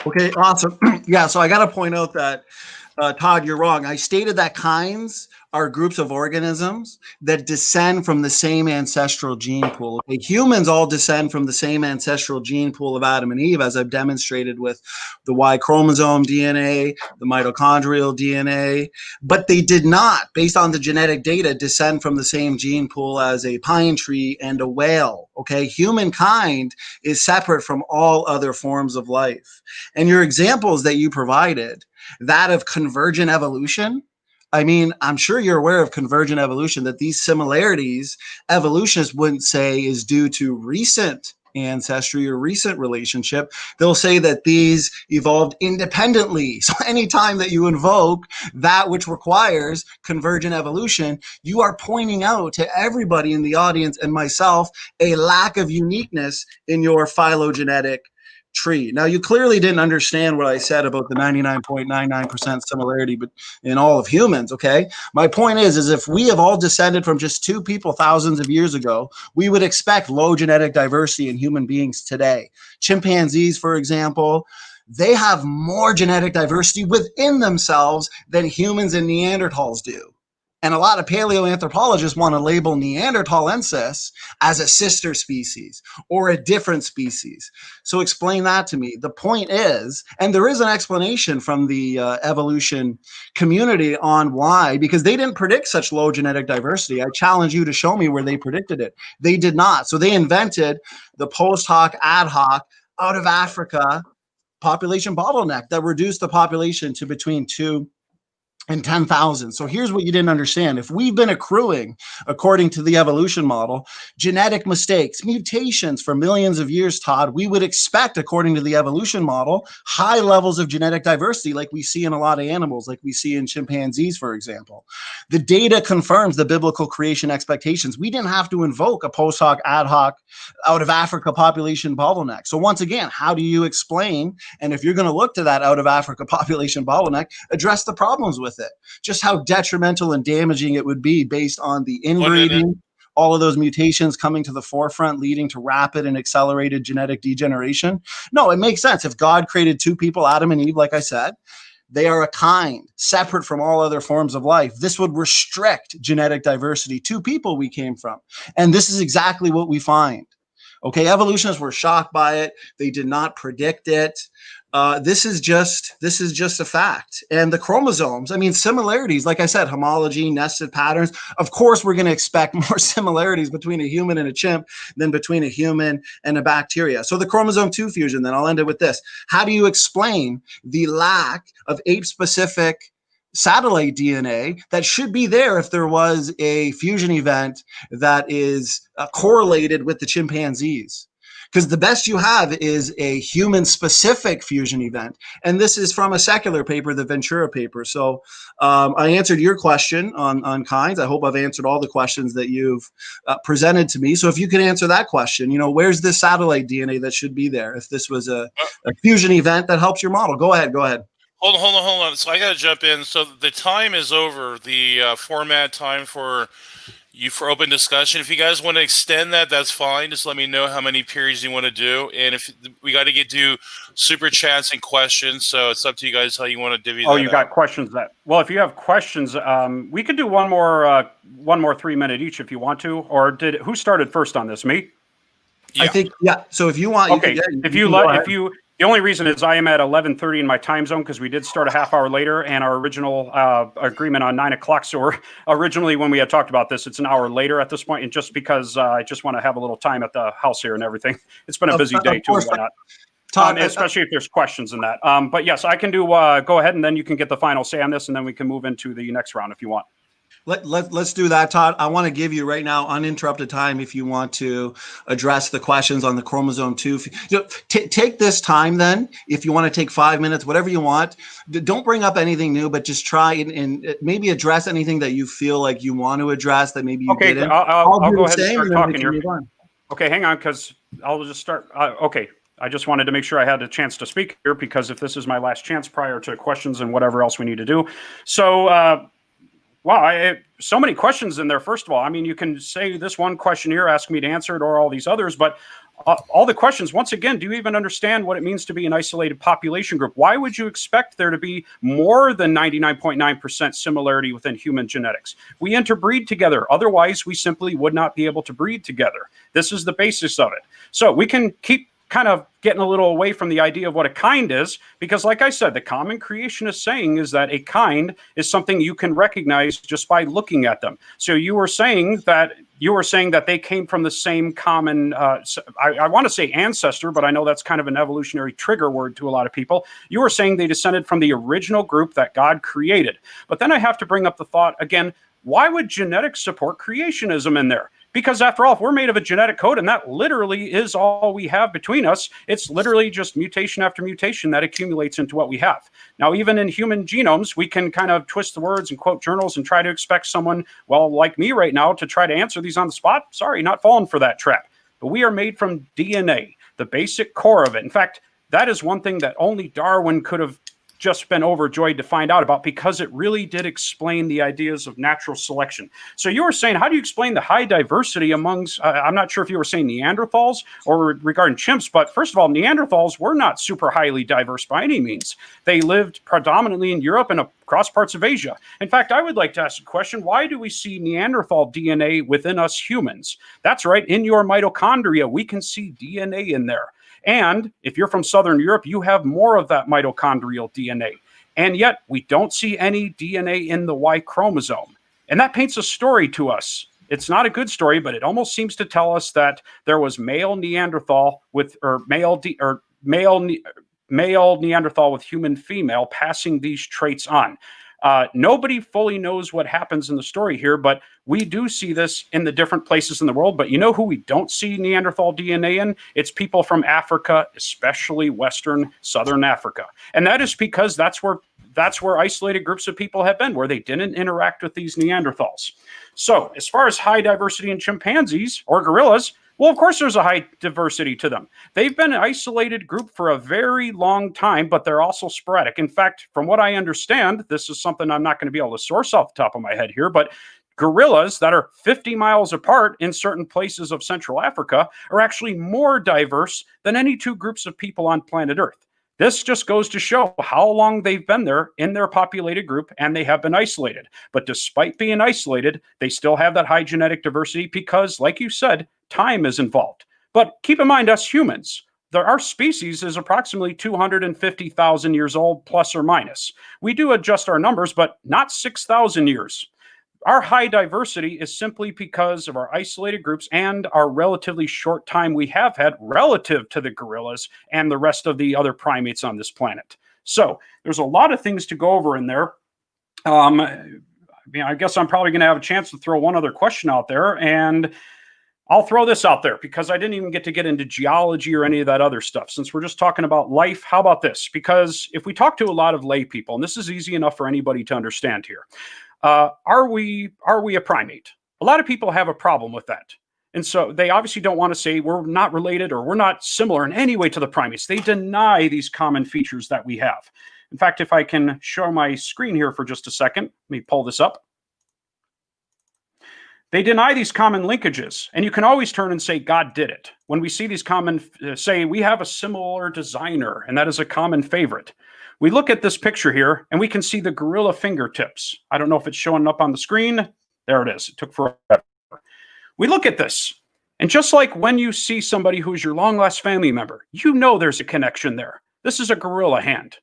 Okay, awesome. Yeah, so I got to point out that, Todd, you're wrong. I stated that kinds are groups of organisms that descend from the same ancestral gene pool. Okay, humans all descend from the same ancestral gene pool of Adam and Eve, as I've demonstrated with the Y chromosome DNA, the mitochondrial DNA, but they did not, based on the genetic data, descend from the same gene pool as a pine tree and a whale. Okay, humankind is separate from all other forms of life. And your examples that you provided, that of convergent evolution, I mean, I'm sure you're aware of convergent evolution, that these similarities, evolutionists wouldn't say is due to recent ancestry or recent relationship. They'll say that these evolved independently. So anytime that you invoke that which requires convergent evolution, you are pointing out to everybody in the audience and myself a lack of uniqueness in your phylogenetic tree. Now, you clearly didn't understand what I said about the 99.99% similarity in all of humans, okay? My point is if we have all descended from just two people thousands of years ago, we would expect low genetic diversity in human beings today. Chimpanzees, for example, they have more genetic diversity within themselves than humans and Neanderthals do. And a lot of paleoanthropologists want to label Neanderthalensis as a sister species or a different species. So explain that to me. The point is, and there is an explanation from the evolution community on why, because they didn't predict such low genetic diversity. I challenge you to show me where they predicted it. They did not. So they invented the post hoc ad hoc out of Africa population bottleneck that reduced the population to between 2 and 10,000. So here's what you didn't understand. If we've been accruing, according to the evolution model, genetic mistakes, mutations for millions of years, Todd, we would expect, according to the evolution model, high levels of genetic diversity like we see in a lot of animals, like we see in chimpanzees, for example. The data confirms the biblical creation expectations. We didn't have to invoke a post hoc, ad hoc, out of Africa population bottleneck. So once again, how do you explain, and if you're going to look to that out of Africa population bottleneck, address the problems with it, just how detrimental and damaging it would be based on the inbreeding, all of those mutations coming to the forefront, leading to rapid and accelerated genetic degeneration. No, it makes sense. If God created two people, Adam and Eve, like I said, they are a kind, separate from all other forms of life. This would restrict genetic diversity. Two people we came from. And this is exactly what we find. Okay, evolutionists were shocked by it. They did not predict it. This is just a fact. And the chromosomes, I mean, similarities, like I said, homology, nested patterns. Of course, we're going to expect more similarities between a human and a chimp than between a human and a bacteria. So the chromosome 2 fusion, then I'll end it with this. How do you explain the lack of ape-specific satellite DNA that should be there if there was a fusion event that is correlated with the chimpanzees? Because the best you have is a human-specific fusion event. And this is from a secular paper, the Ventura paper. So I answered your question on kinds. I hope I've answered all the questions that you've presented to me. So if you could answer that question, where's the satellite DNA that should be there if this was a fusion event that helps your model? Go ahead. Hold on. So I got to jump in. So the time is over. The format time for for open discussion. If you guys want to extend that, that's fine. Just let me know how many periods you want to do. And if we got to do super chats and questions, so it's up to you guys how you want to divvy that. Oh, you got questions that? Well, if you have questions, we could do one more 3 minute each if you want to. Or who started first on this? Me? Yeah. I think, yeah. So if you want, okay. you the only reason is I am at 11:30 in my time zone because we did start a half hour later, and our original agreement on 9 o'clock. So we're, originally, when we had talked about this, it's an hour later at this point, and just because I just want to have a little time at the house here and everything. It's been a busy day too, and whatnot. Todd, especially if there's questions in that. But yes, I can do. Go ahead, and then you can get the final say on this, and then we can move into the next round if you want. Let's do that, Todd. I want to give you right now uninterrupted time if you want to address the questions on the chromosome 2. Take this time then, if you want to take 5 minutes, whatever you want. Don't bring up anything new, but just try and maybe address anything that you feel like you want to address that maybe you didn't. I'll go ahead and start talking here. Okay, hang on, because I'll just start. Okay. I just wanted to make sure I had a chance to speak here, because if this is my last chance prior to questions and whatever else we need to do. So, wow, so many questions in there. First of all, I mean, you can say this one question here, ask me to answer it, or all these others, but all the questions, once again, do you even understand what it means to be an isolated population group? Why would you expect there to be more than 99.9% similarity within human genetics? We interbreed together. Otherwise, we simply would not be able to breed together. This is the basis of it. So we can keep kind of getting a little away from the idea of what a kind is, because like I said, the common creationist saying is that a kind is something you can recognize just by looking at them. So you were saying that they came from the same common, I want to say ancestor, but I know that's kind of an evolutionary trigger word to a lot of people. You were saying they descended from the original group that God created. But then I have to bring up the thought again, why would genetics support creationism in there? Because after all, if we're made of a genetic code, and that literally is all we have between us, it's literally just mutation after mutation that accumulates into what we have. Now, even in human genomes, we can kind of twist the words and quote journals and try to expect someone, well, like me right now, to try to answer these on the spot. Sorry, not falling for that trap. But we are made from DNA, the basic core of it. In fact, that is one thing that only Darwin could have just been overjoyed to find out about, because it really did explain the ideas of natural selection. So you were saying, how do you explain the high diversity amongst, I'm not sure if you were saying Neanderthals or regarding chimps, but first of all, Neanderthals were not super highly diverse by any means. They lived predominantly in Europe and across parts of Asia. In fact, I would like to ask a question. Why do we see Neanderthal DNA within us humans? That's right. In your mitochondria, we can see DNA in there. And if you're from Southern Europe, you have more of that mitochondrial DNA. And yet we don't see any DNA in the Y chromosome. And that paints a story to us. It's not a good story, but it almost seems to tell us that there was male Neanderthal with, or male Neanderthal with human female passing these traits on. Nobody fully knows what happens in the story here, but we do see this in the different places in the world. But you know who we don't see Neanderthal DNA in? It's people from Africa, especially Western, Southern Africa. And that is because that's where isolated groups of people have been, where they didn't interact with these Neanderthals. So as far as high diversity in chimpanzees or gorillas, well, of course, there's a high diversity to them. They've been an isolated group for a very long time, but they're also sporadic. In fact, from what I understand, this is something I'm not going to be able to source off the top of my head here, but gorillas that are 50 miles apart in certain places of Central Africa are actually more diverse than any two groups of people on planet Earth. This just goes to show how long they've been there in their populated group, and they have been isolated. But despite being isolated, they still have that high genetic diversity because, like you said, time is involved. But keep in mind, us humans, our species is approximately 250,000 years old, plus or minus. We do adjust our numbers, but not 6,000 years. Our high diversity is simply because of our isolated groups and our relatively short time we have had relative to the gorillas and the rest of the other primates on this planet. So there's a lot of things to go over in there. I guess I'm probably going to have a chance to throw one other question out there, and I'll throw this out there because I didn't even get into geology or any of that other stuff. Since we're just talking about life, how about this? Because if we talk to a lot of lay people, and this is easy enough for anybody to understand here, are we a primate? A lot of people have a problem with that. And so they obviously don't want to say we're not related or we're not similar in any way to the primates. They deny these common features that we have. In fact, if I can show my screen here for just a second, let me pull this up. They deny these common linkages, and you can always turn and say, God did it. When we see these common, say, we have a similar designer, and that is a common favorite. We look at this picture here, and we can see the gorilla fingertips. I don't know if it's showing up on the screen. There it is. It took forever. We look at this, and just like when you see somebody who's your long-lost family member, you know there's a connection there. This is a gorilla hand.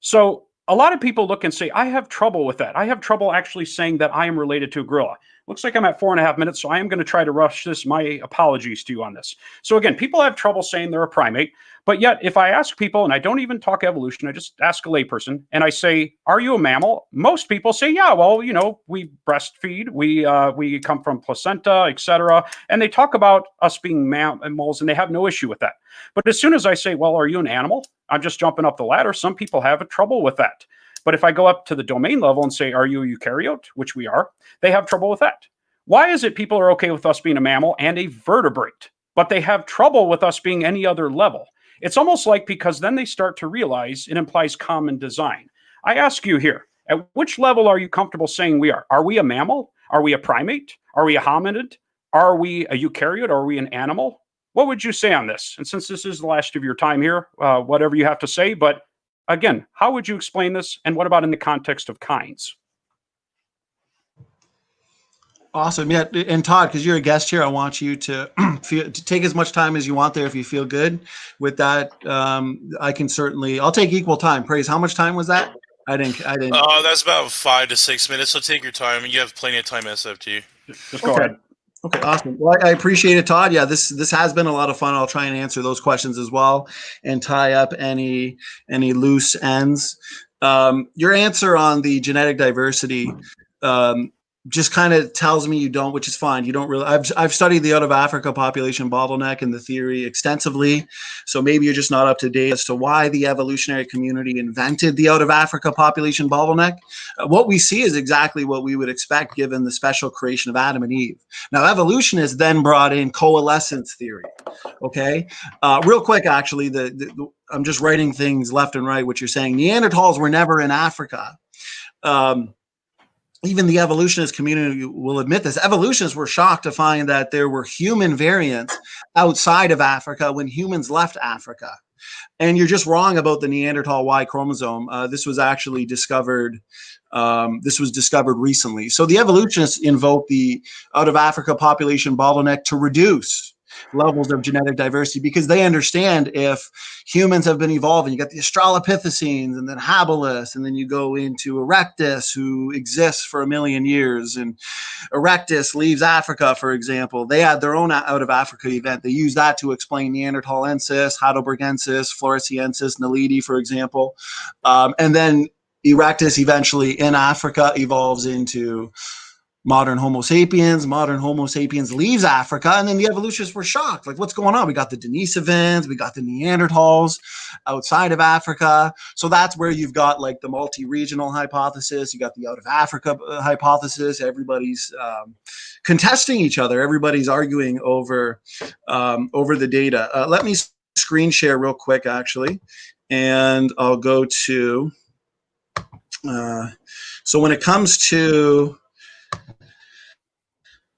So a lot of people look and say, I have trouble with that. I have trouble actually saying that I am related to a gorilla. Looks like I'm at 4.5 minutes, so I am going to try to rush this. My apologies to you on this. So again, people have trouble saying they're a primate, but yet if I ask people, and I don't even talk evolution, I just ask a layperson, and I say, are you a mammal? Most people say, yeah, well, you know, we breastfeed, we come from placenta, etc. And they talk about us being mammals, and they have no issue with that. But as soon as I say, well, are you an animal? I'm just jumping up the ladder. Some people have a trouble with that. But if I go up to the domain level and say, are you a eukaryote, which we are, they have trouble with that. Why is it people are okay with us being a mammal and a vertebrate, but they have trouble with us being any other level? It's almost like because then they start to realize it implies common design. I ask you here, at which level are you comfortable saying we are? Are we a mammal? Are we a primate? Are we a hominid? Are we a eukaryote? Are we an animal? What would you say on this? And since this is the last of your time here, whatever you have to say, but again, how would you explain this? And what about in the context of kinds? Awesome. Yeah. And Todd, because you're a guest here, I want you to, to take as much time as you want there if you feel good with that. I can certainly, I'll take equal time. Praise. How much time was that? I didn't. That's about 5 to 6 minutes. So take your time. You have plenty of time, SFT. Just go ahead. Okay, awesome. Well, I appreciate it, Todd. Yeah, this has been a lot of fun. I'll try and answer those questions as well and tie up any loose ends. Your answer on the genetic diversity just kind of tells me you don't, which is fine. You don't really. I've studied the out of Africa population bottleneck and the theory extensively, so maybe you're just not up to date as to why the evolutionary community invented the out of Africa population bottleneck. What we see is exactly what we would expect given the special creation of Adam and Eve. Now, evolutionists then brought in coalescence theory. Okay, real quick, actually, I'm just writing things left and right. What you're saying, Neanderthals were never in Africa. Even the evolutionist community will admit this. Evolutionists were shocked to find that there were human variants outside of Africa when humans left Africa. And you're just wrong about the Neanderthal Y chromosome. This was actually discovered. This was discovered recently. So the evolutionists invoke the out of Africa population bottleneck to reduce levels of genetic diversity because they understand if humans have been evolving, you got the Australopithecines and then habilis, and then you go into Erectus, who exists for 1 million years, and Erectus leaves Africa, for example. They had their own out of Africa event. They use that to explain Neanderthalensis, Heidelbergensis, Floresiensis, Naledi, for example. And then Erectus eventually in Africa evolves into modern Homo sapiens. Modern Homo sapiens leaves Africa, and then the evolutionists were shocked. Like, what's going on? We got the Denisovans, we got the Neanderthals outside of Africa. So that's where you've got like the multi-regional hypothesis. You got the out of Africa hypothesis. Everybody's contesting each other. Everybody's arguing over the data. Let me screen share real quick, actually, and I'll go to. So when it comes to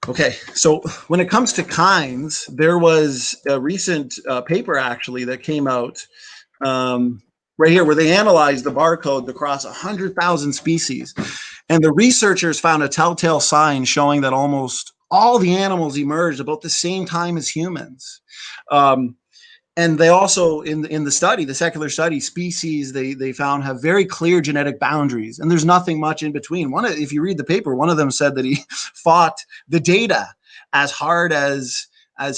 Okay, so when it comes to kinds, there was a recent paper actually that came out right here where they analyzed the barcode across 100,000 species. And the researchers found a telltale sign showing that almost all the animals emerged about the same time as humans. And they also, in the study, the secular study, species they found have very clear genetic boundaries, and there's nothing much in between. If you read the paper, one of them said that he fought the data as hard as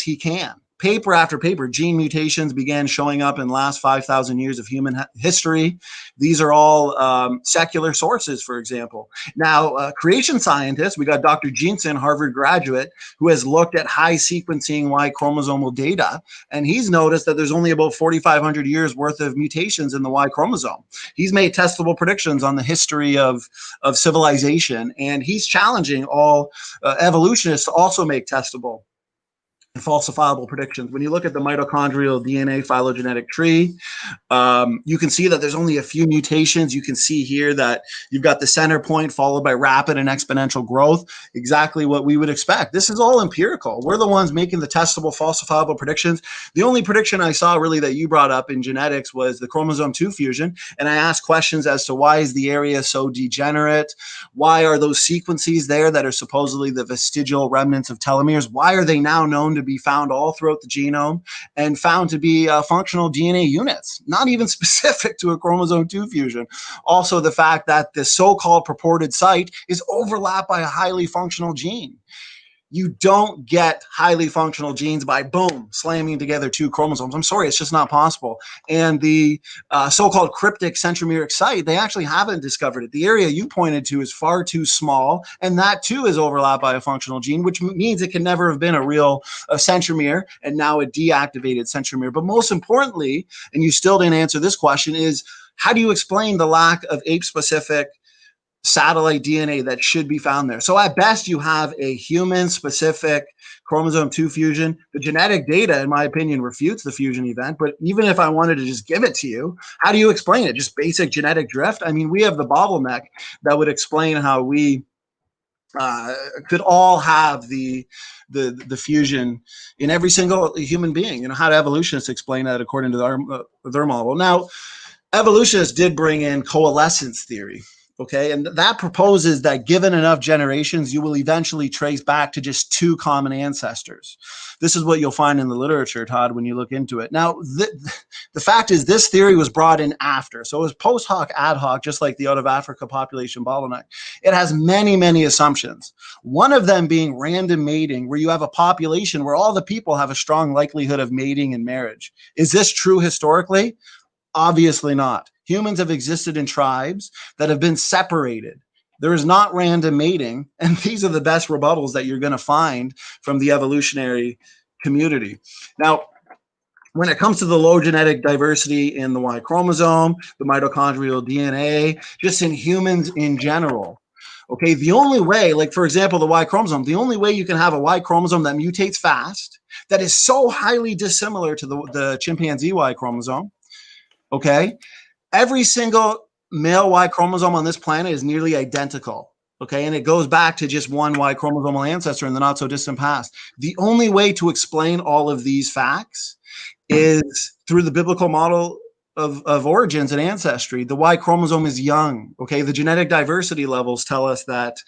he can. Paper after paper, gene mutations began showing up in the last 5,000 years of human history. These are all secular sources, for example. Now, creation scientists, we got Dr. Jensen, Harvard graduate, who has looked at high sequencing Y chromosomal data, and he's noticed that there's only about 4,500 years worth of mutations in the Y chromosome. He's made testable predictions on the history of civilization, and he's challenging all evolutionists to also make testable falsifiable predictions. When you look at the mitochondrial DNA phylogenetic tree, you can see that there's only a few mutations. You can see here that you've got the center point followed by rapid and exponential growth, exactly what we would expect. This is all empirical. We're the ones making the testable, falsifiable predictions. The only prediction I saw really that you brought up in genetics was the chromosome 2 fusion. And I asked questions as to why is the area so degenerate? Why are those sequences there that are supposedly the vestigial remnants of telomeres? Why are they now known to be found all throughout the genome and found to be functional DNA units, not even specific to a chromosome 2 fusion? Also, the fact that the so-called purported site is overlapped by a highly functional gene. You don't get highly functional genes by, boom, slamming together 2 chromosomes. I'm sorry, it's just not possible. And the so-called cryptic centromeric site, they actually haven't discovered it. The area you pointed to is far too small, and that too is overlapped by a functional gene, which means it can never have been a real centromere, and now a deactivated centromere. But most importantly, and you still didn't answer this question, is how do you explain the lack of ape-specific satellite DNA that should be found there? So at best, you have a human-specific chromosome 2 fusion. The genetic data, in my opinion, refutes the fusion event. But even if I wanted to just give it to you, how do you explain it? Just basic genetic drift? I mean, we have the bottleneck that would explain how we could all have the fusion in every single human being. You know, how do evolutionists explain that according to their model? Now, evolutionists did bring in coalescence theory. Okay, and that proposes that given enough generations, you will eventually trace back to just 2 common ancestors. This is what you'll find in the literature, Todd, when you look into it. Now, the fact is this theory was brought in after. So it was post hoc, ad hoc, just like the out of Africa population bottleneck. It has many, many assumptions. One of them being random mating, where you have a population where all the people have a strong likelihood of mating and marriage. Is this true historically? Obviously not. Humans have existed in tribes that have been separated. There is not random mating, and these are the best rebuttals that you're going to find from the evolutionary community. Now, when it comes to the low genetic diversity in the Y chromosome, the mitochondrial DNA, just in humans in general, okay, the only way, like for example, the Y chromosome, the only way you can have a Y chromosome that mutates fast, that is so highly dissimilar to the chimpanzee Y chromosome, okay, every single male Y chromosome on this planet is nearly identical, okay? And it goes back to just one Y chromosomal ancestor in the not so distant past. The only way to explain all of these facts is through the biblical model of origins and ancestry. The Y chromosome is young, okay? The genetic diversity levels tell us that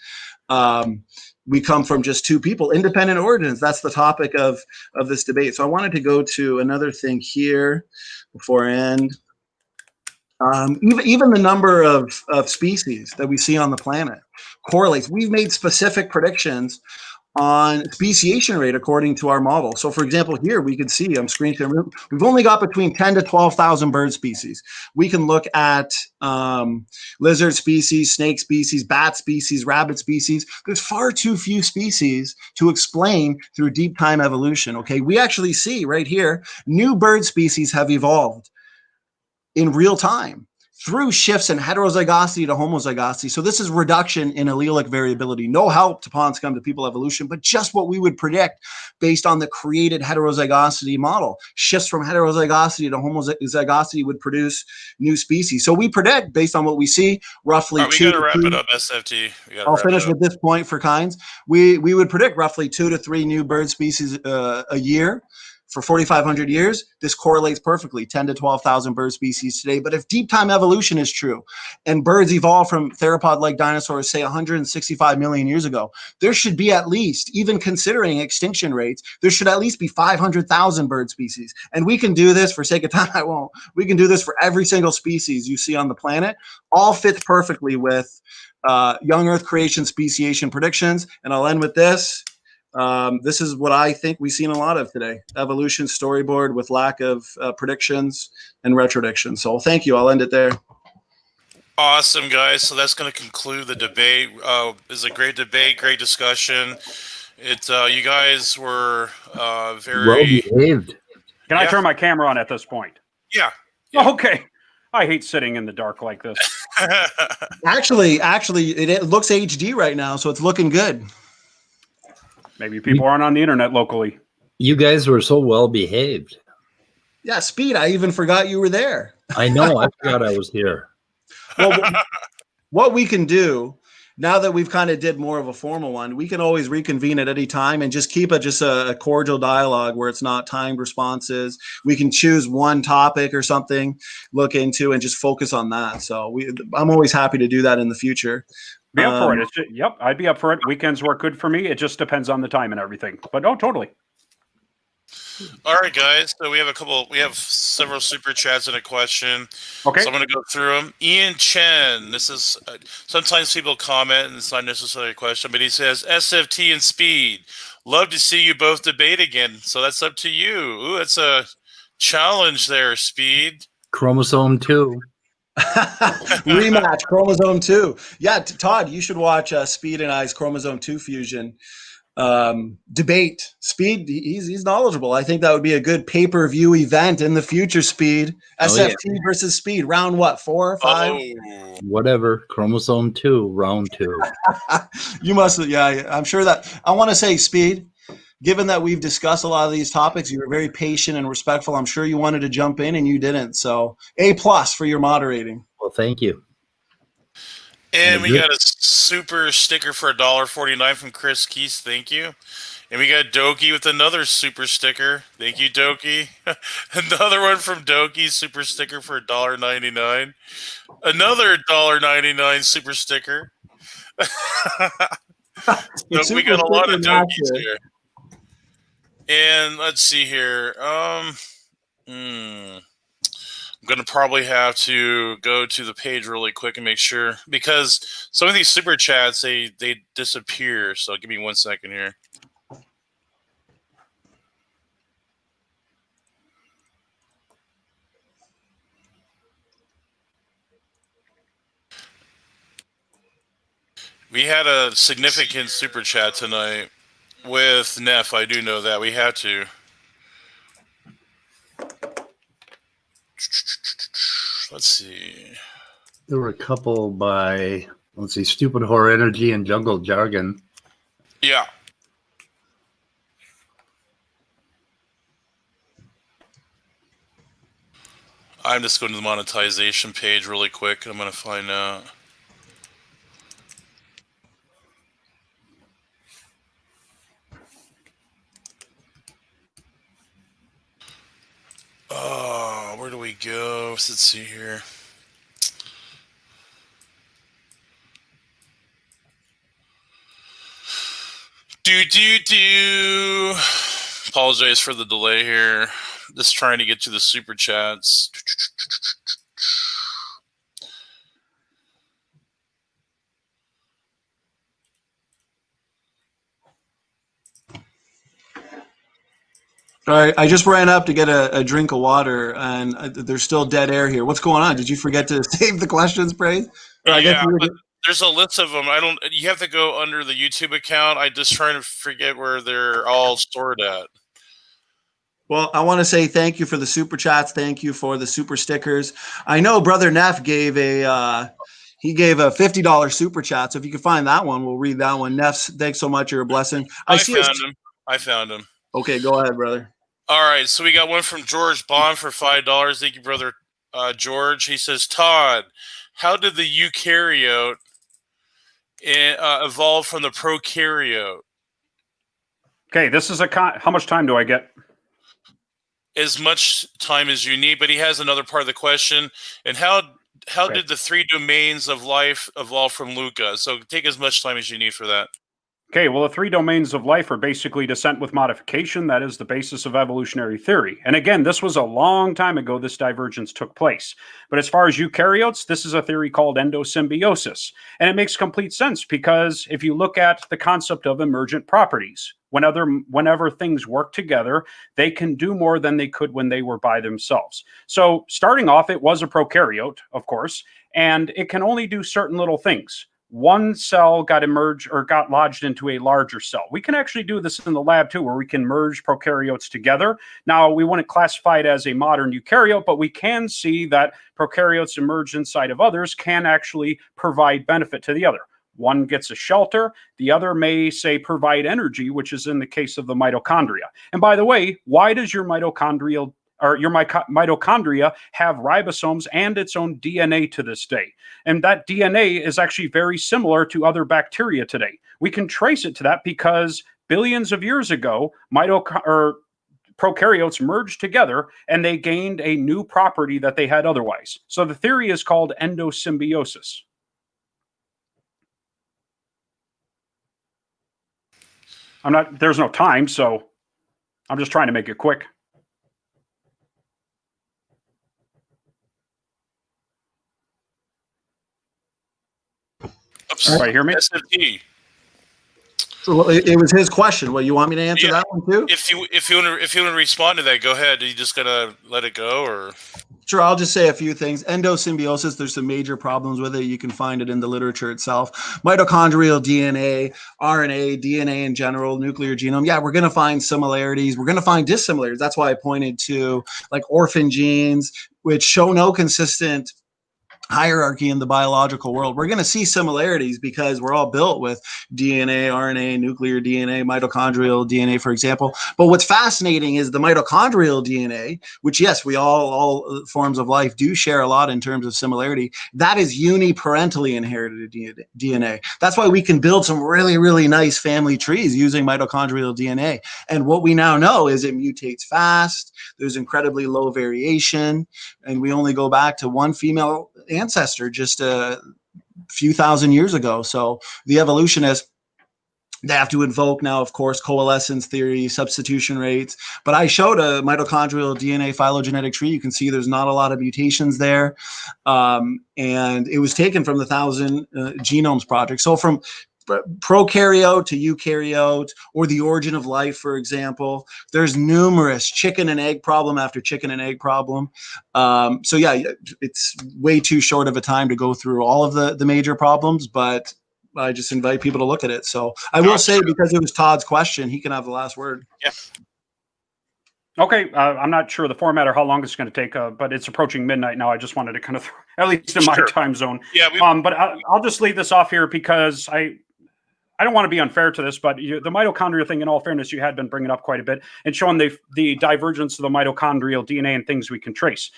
we come from just 2 people, independent origins. That's the topic of this debate. So I wanted to go to another thing here before I end. Even the number of species that we see on the planet correlates. We've made specific predictions on speciation rate according to our model. So for example, here we can see, I'm screen sharing, we've only got between 10 to 12,000 bird species. We can look at lizard species, snake species, bat species, rabbit species. There's far too few species to explain through deep time evolution, okay? We actually see right here, new bird species have evolved in real time through shifts in heterozygosity to homozygosity. So this is reduction in allelic variability. No help to pawns come to people evolution, but just what we would predict based on the created heterozygosity model. Shifts from heterozygosity to homozygosity would produce new species. So we predict based on what we see, roughly we got to wrap it up, SFT. I'll finish with this point for kinds. We would predict roughly 2 to 3 new bird species a year. For 4,500 years, this correlates perfectly, 10 to 12,000 bird species today. But if deep time evolution is true and birds evolved from theropod-like dinosaurs, say 165 million years ago, there should be at least, even considering extinction rates, there should at least be 500,000 bird species. And we can do this, for sake of time, I won't. We can do this for every single species you see on the planet. All fits perfectly with young Earth creation speciation predictions. And I'll end with this. This is what I think we've seen a lot of today. Evolution storyboard with lack of predictions and retrodictions. So thank you. I'll end it there. Awesome, guys. So that's going to conclude the debate. It was a great debate, great discussion. You guys were very well behaved. Can I turn my camera on at this point? Yeah. Oh, okay. I hate sitting in the dark like this. Actually, it looks HD right now, so it's looking good. Maybe people aren't on the internet locally. You guys were so well behaved. Yeah, Speed, I even forgot you were there. I know. I forgot I was here. Well, what we can do now that we've kind of did more of a formal one, we can always reconvene at any time and just keep it just a cordial dialogue where it's not timed responses. We can choose one topic or something, look into, and just focus on that. So I'm always happy to do that in the future. Be up for it. Yep, I'd be up for it. Weekends work good for me. It just depends on the time and everything. But no, totally. All right, guys. So we have several super chats and a question. Okay. So I'm going to go through them. Ian Chen. This is sometimes people comment, and it's not necessarily a question, but he says SFT and Speed. Love to see you both debate again. So that's up to you. Ooh, that's a challenge there, Speed. Chromosome 2. Rematch, Chromosome 2. Yeah, Todd, you should watch Speed and I's Chromosome 2 fusion debate. Speed, he's knowledgeable. I think that would be a good pay-per-view event in the future, Speed. SFT versus Speed. Round what, 4 or 5? Oh. Whatever. Chromosome 2, round 2. You must, yeah, I'm sure that, I want to say, Speed, given that we've discussed a lot of these topics, you were very patient and respectful. I'm sure you wanted to jump in and you didn't. So A+ for your moderating. Well, thank you. And we got a super sticker for $1.49 from Chris Keys. Thank you. And we got Doki with another super sticker. Thank you, Doki. Another one from Doki, super sticker for $1.99. Another $1.99 super sticker. So we got a lot of Dokis here. And let's see here. I'm going to probably have to go to the page really quick and make sure, because some of these super chats, they disappear. So give me 1 second here. We had a significant super chat tonight with Neff. I do know that. We had to. Let's see. There were a couple by, let's see, Stupid Horror Energy and Jungle Jargon. Yeah. I'm just going to the monetization page really quick. I'm going to find out. Oh, where do we go? Let's see here. Apologize for the delay here. Just trying to get to the super chats. All right, I just ran up to get a drink of water, and there's still dead air here. What's going on? Did you forget to save the questions, Praise? Yeah, but there's a list of them. You have to go under the YouTube account. I just trying to forget where they're all stored at. Well, I want to say thank you for the super chats. Thank you for the super stickers. I know Brother Neff gave a $50 super chat. So if you can find that one, we'll read that one. Neff, thanks so much. You're a blessing. I found him. Okay, go ahead, brother. All right, so we got one from George Bond for $5. Thank you, brother George. He says, Todd, how did the eukaryote evolve from the prokaryote? Okay, this is how much time do I get? As much time as you need, but he has another part of the question. And how did the 3 domains of life evolve from Luca? So take as much time as you need for that. Okay, well, the 3 domains of life are basically descent with modification. That is the basis of evolutionary theory. And again, this was a long time ago this divergence took place. But as far as eukaryotes, this is a theory called endosymbiosis. And it makes complete sense because if you look at the concept of emergent properties, whenever things work together, they can do more than they could when they were by themselves. So starting off, it was a prokaryote, of course, and it can only do certain little things. One cell got lodged into a larger cell. We can actually do this in the lab too, where we can merge prokaryotes together. Now, we wouldn't classify it as a modern eukaryote, but we can see that prokaryotes emerged inside of others can actually provide benefit to the other. One gets a shelter. The other may, say, provide energy, which is in the case of the mitochondria. And by the way, why does your mitochondria have ribosomes and its own DNA to this day? And that DNA is actually very similar to other bacteria today. We can trace it to that because billions of years ago, prokaryotes merged together and they gained a new property that they had otherwise. So the theory is called endosymbiosis. There's no time, so I'm just trying to make it quick. Right, hear me? SFT. So it was his question. Well, you want me to answer that one too? If you want to respond to that, go ahead. Are you just gonna let it go, or? Sure, I'll just say a few things. Endosymbiosis, there's some major problems with it. You can find it in the literature itself. Mitochondrial DNA, RNA, DNA in general, nuclear genome. Yeah, we're going to find similarities. We're going to find dissimilarities. That's why I pointed to like orphan genes, which show no consistent hierarchy in the biological world. We're going to see similarities because we're all built with DNA, RNA, nuclear DNA, mitochondrial DNA, for example. But what's fascinating is the mitochondrial DNA, which, yes, we all forms of life do share a lot in terms of similarity. That is uniparentally inherited DNA. That's why we can build some really, really nice family trees using mitochondrial DNA. And what we now know is it mutates fast. There's incredibly low variation. And we only go back to one female ancestor just a few thousand years ago. So the evolutionists, they have to invoke now, of course, coalescence theory, substitution rates. But I showed a mitochondrial DNA phylogenetic tree. You can see there's not a lot of mutations there. And it was taken from the 1,000 Genomes Project. So from prokaryote to eukaryote, or the origin of life, for example, there's numerous chicken and egg problem after chicken and egg problem. So yeah, it's way too short of a time to go through all of the major problems, but I just invite people to look at it. So I will say, because it was Todd's question, he can have the last word. Yeah. Okay, I'm not sure the format or how long it's going to take, but it's approaching midnight now. I just wanted to kind of, at least in my time zone. Yeah. But I'll just leave this off here because I don't want to be unfair to this, but the mitochondria thing, in all fairness, you had been bringing up quite a bit and showing the divergence of the mitochondrial DNA and things we can trace.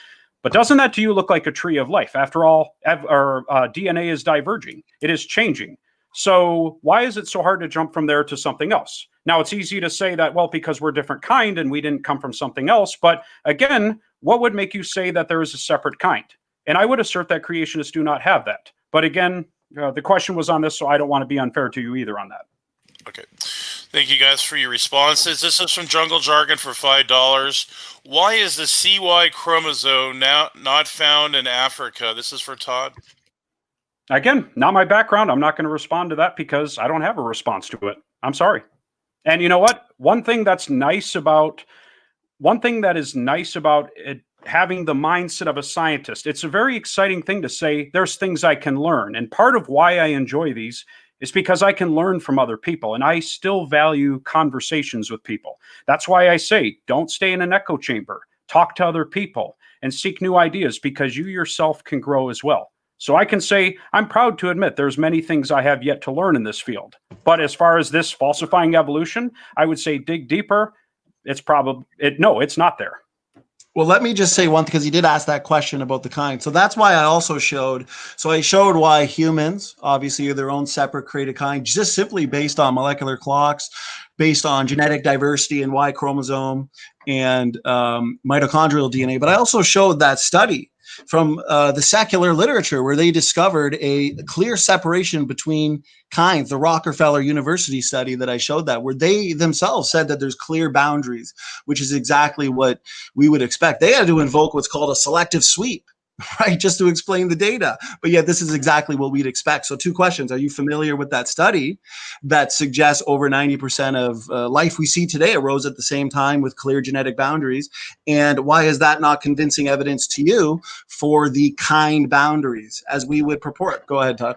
But doesn't that to you look like a tree of life? After all, DNA is diverging. It is changing. So why is it so hard to jump from there to something else? Now, it's easy to say that, well, because we're a different kind and we didn't come from something else. But again, what would make you say that there is a separate kind? And I would assert that creationists do not have that. But again, the question was on this, so I don't want to be unfair to you either on that. Okay. Thank you guys for your responses. This is from Jungle Jargon for $5. Why is the CY chromosome now not found in Africa? This is for Todd. Again, not my background. I'm not going to respond to that because I don't have a response to it. I'm sorry. And you know what? One thing that is nice about it, having the mindset of a scientist, it's a very exciting thing to say, there's things I can learn. And part of why I enjoy these is because I can learn from other people, and I still value conversations with people. That's why I say, don't stay in an echo chamber, talk to other people and seek new ideas, because you yourself can grow as well. So I can say, I'm proud to admit there's many things I have yet to learn in this field. But as far as this falsifying evolution, I would say dig deeper. It's not there. Well, let me just say one thing, because you did ask that question about the kind. So that's why I also showed why humans obviously are their own separate created kind, just simply based on molecular clocks, based on genetic diversity and Y chromosome and mitochondrial DNA. But I also showed that study from the secular literature where they discovered a clear separation between kinds, the Rockefeller University study that I showed that, where they themselves said that there's clear boundaries, which is exactly what we would expect. They had to invoke what's called a selective sweep, right, just to explain the data. But yet this is exactly what we'd expect. So 2 questions. Are you familiar with that study that suggests over 90% of life we see today arose at the same time with clear genetic boundaries? And why is that not convincing evidence to you for the kind boundaries as we would purport? Go ahead, Todd.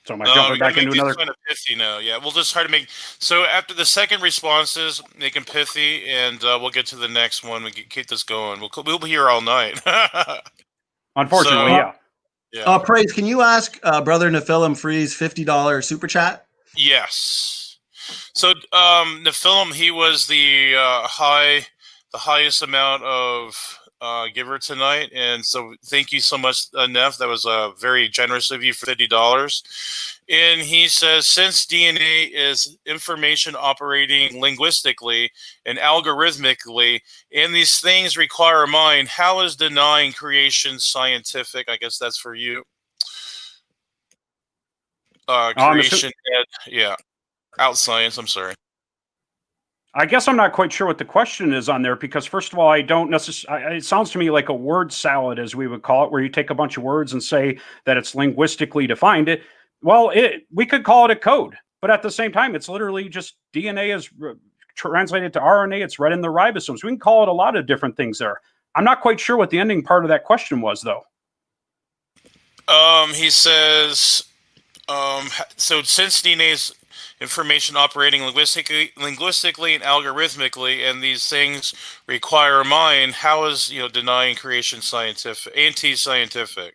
So am I jumping back into another? Kind of pithy now. Yeah, we'll just try to make. So after the second responses, make them pithy, and we'll get to the next one. We keep this going. We'll be here all night. Unfortunately, so, yeah. Yeah. Praise, can you ask Brother Nephilim Freeze $50 super chat? Yes. So Nephilim, he was the highest amount of giver tonight, and so thank you so much, Neff. That was very generous of you for $50. And he says, since DNA is information operating linguistically and algorithmically, and these things require a mind, how is denying creation scientific? I guess that's for you. Creation, yeah. OutSci'Ed, I'm sorry. I guess I'm not quite sure what the question is on there because, first of all, I don't necessarily. It sounds to me like a word salad, as we would call it, where you take a bunch of words and say that it's linguistically defined. We could call it a code, but at the same time, it's literally just DNA is translated to RNA. It's read in the ribosomes. We can call it a lot of different things there. I'm not quite sure what the ending part of that question was, though. He says, so since DNA's information operating linguistically and algorithmically, and these things require a mind, how is denying creation anti-scientific?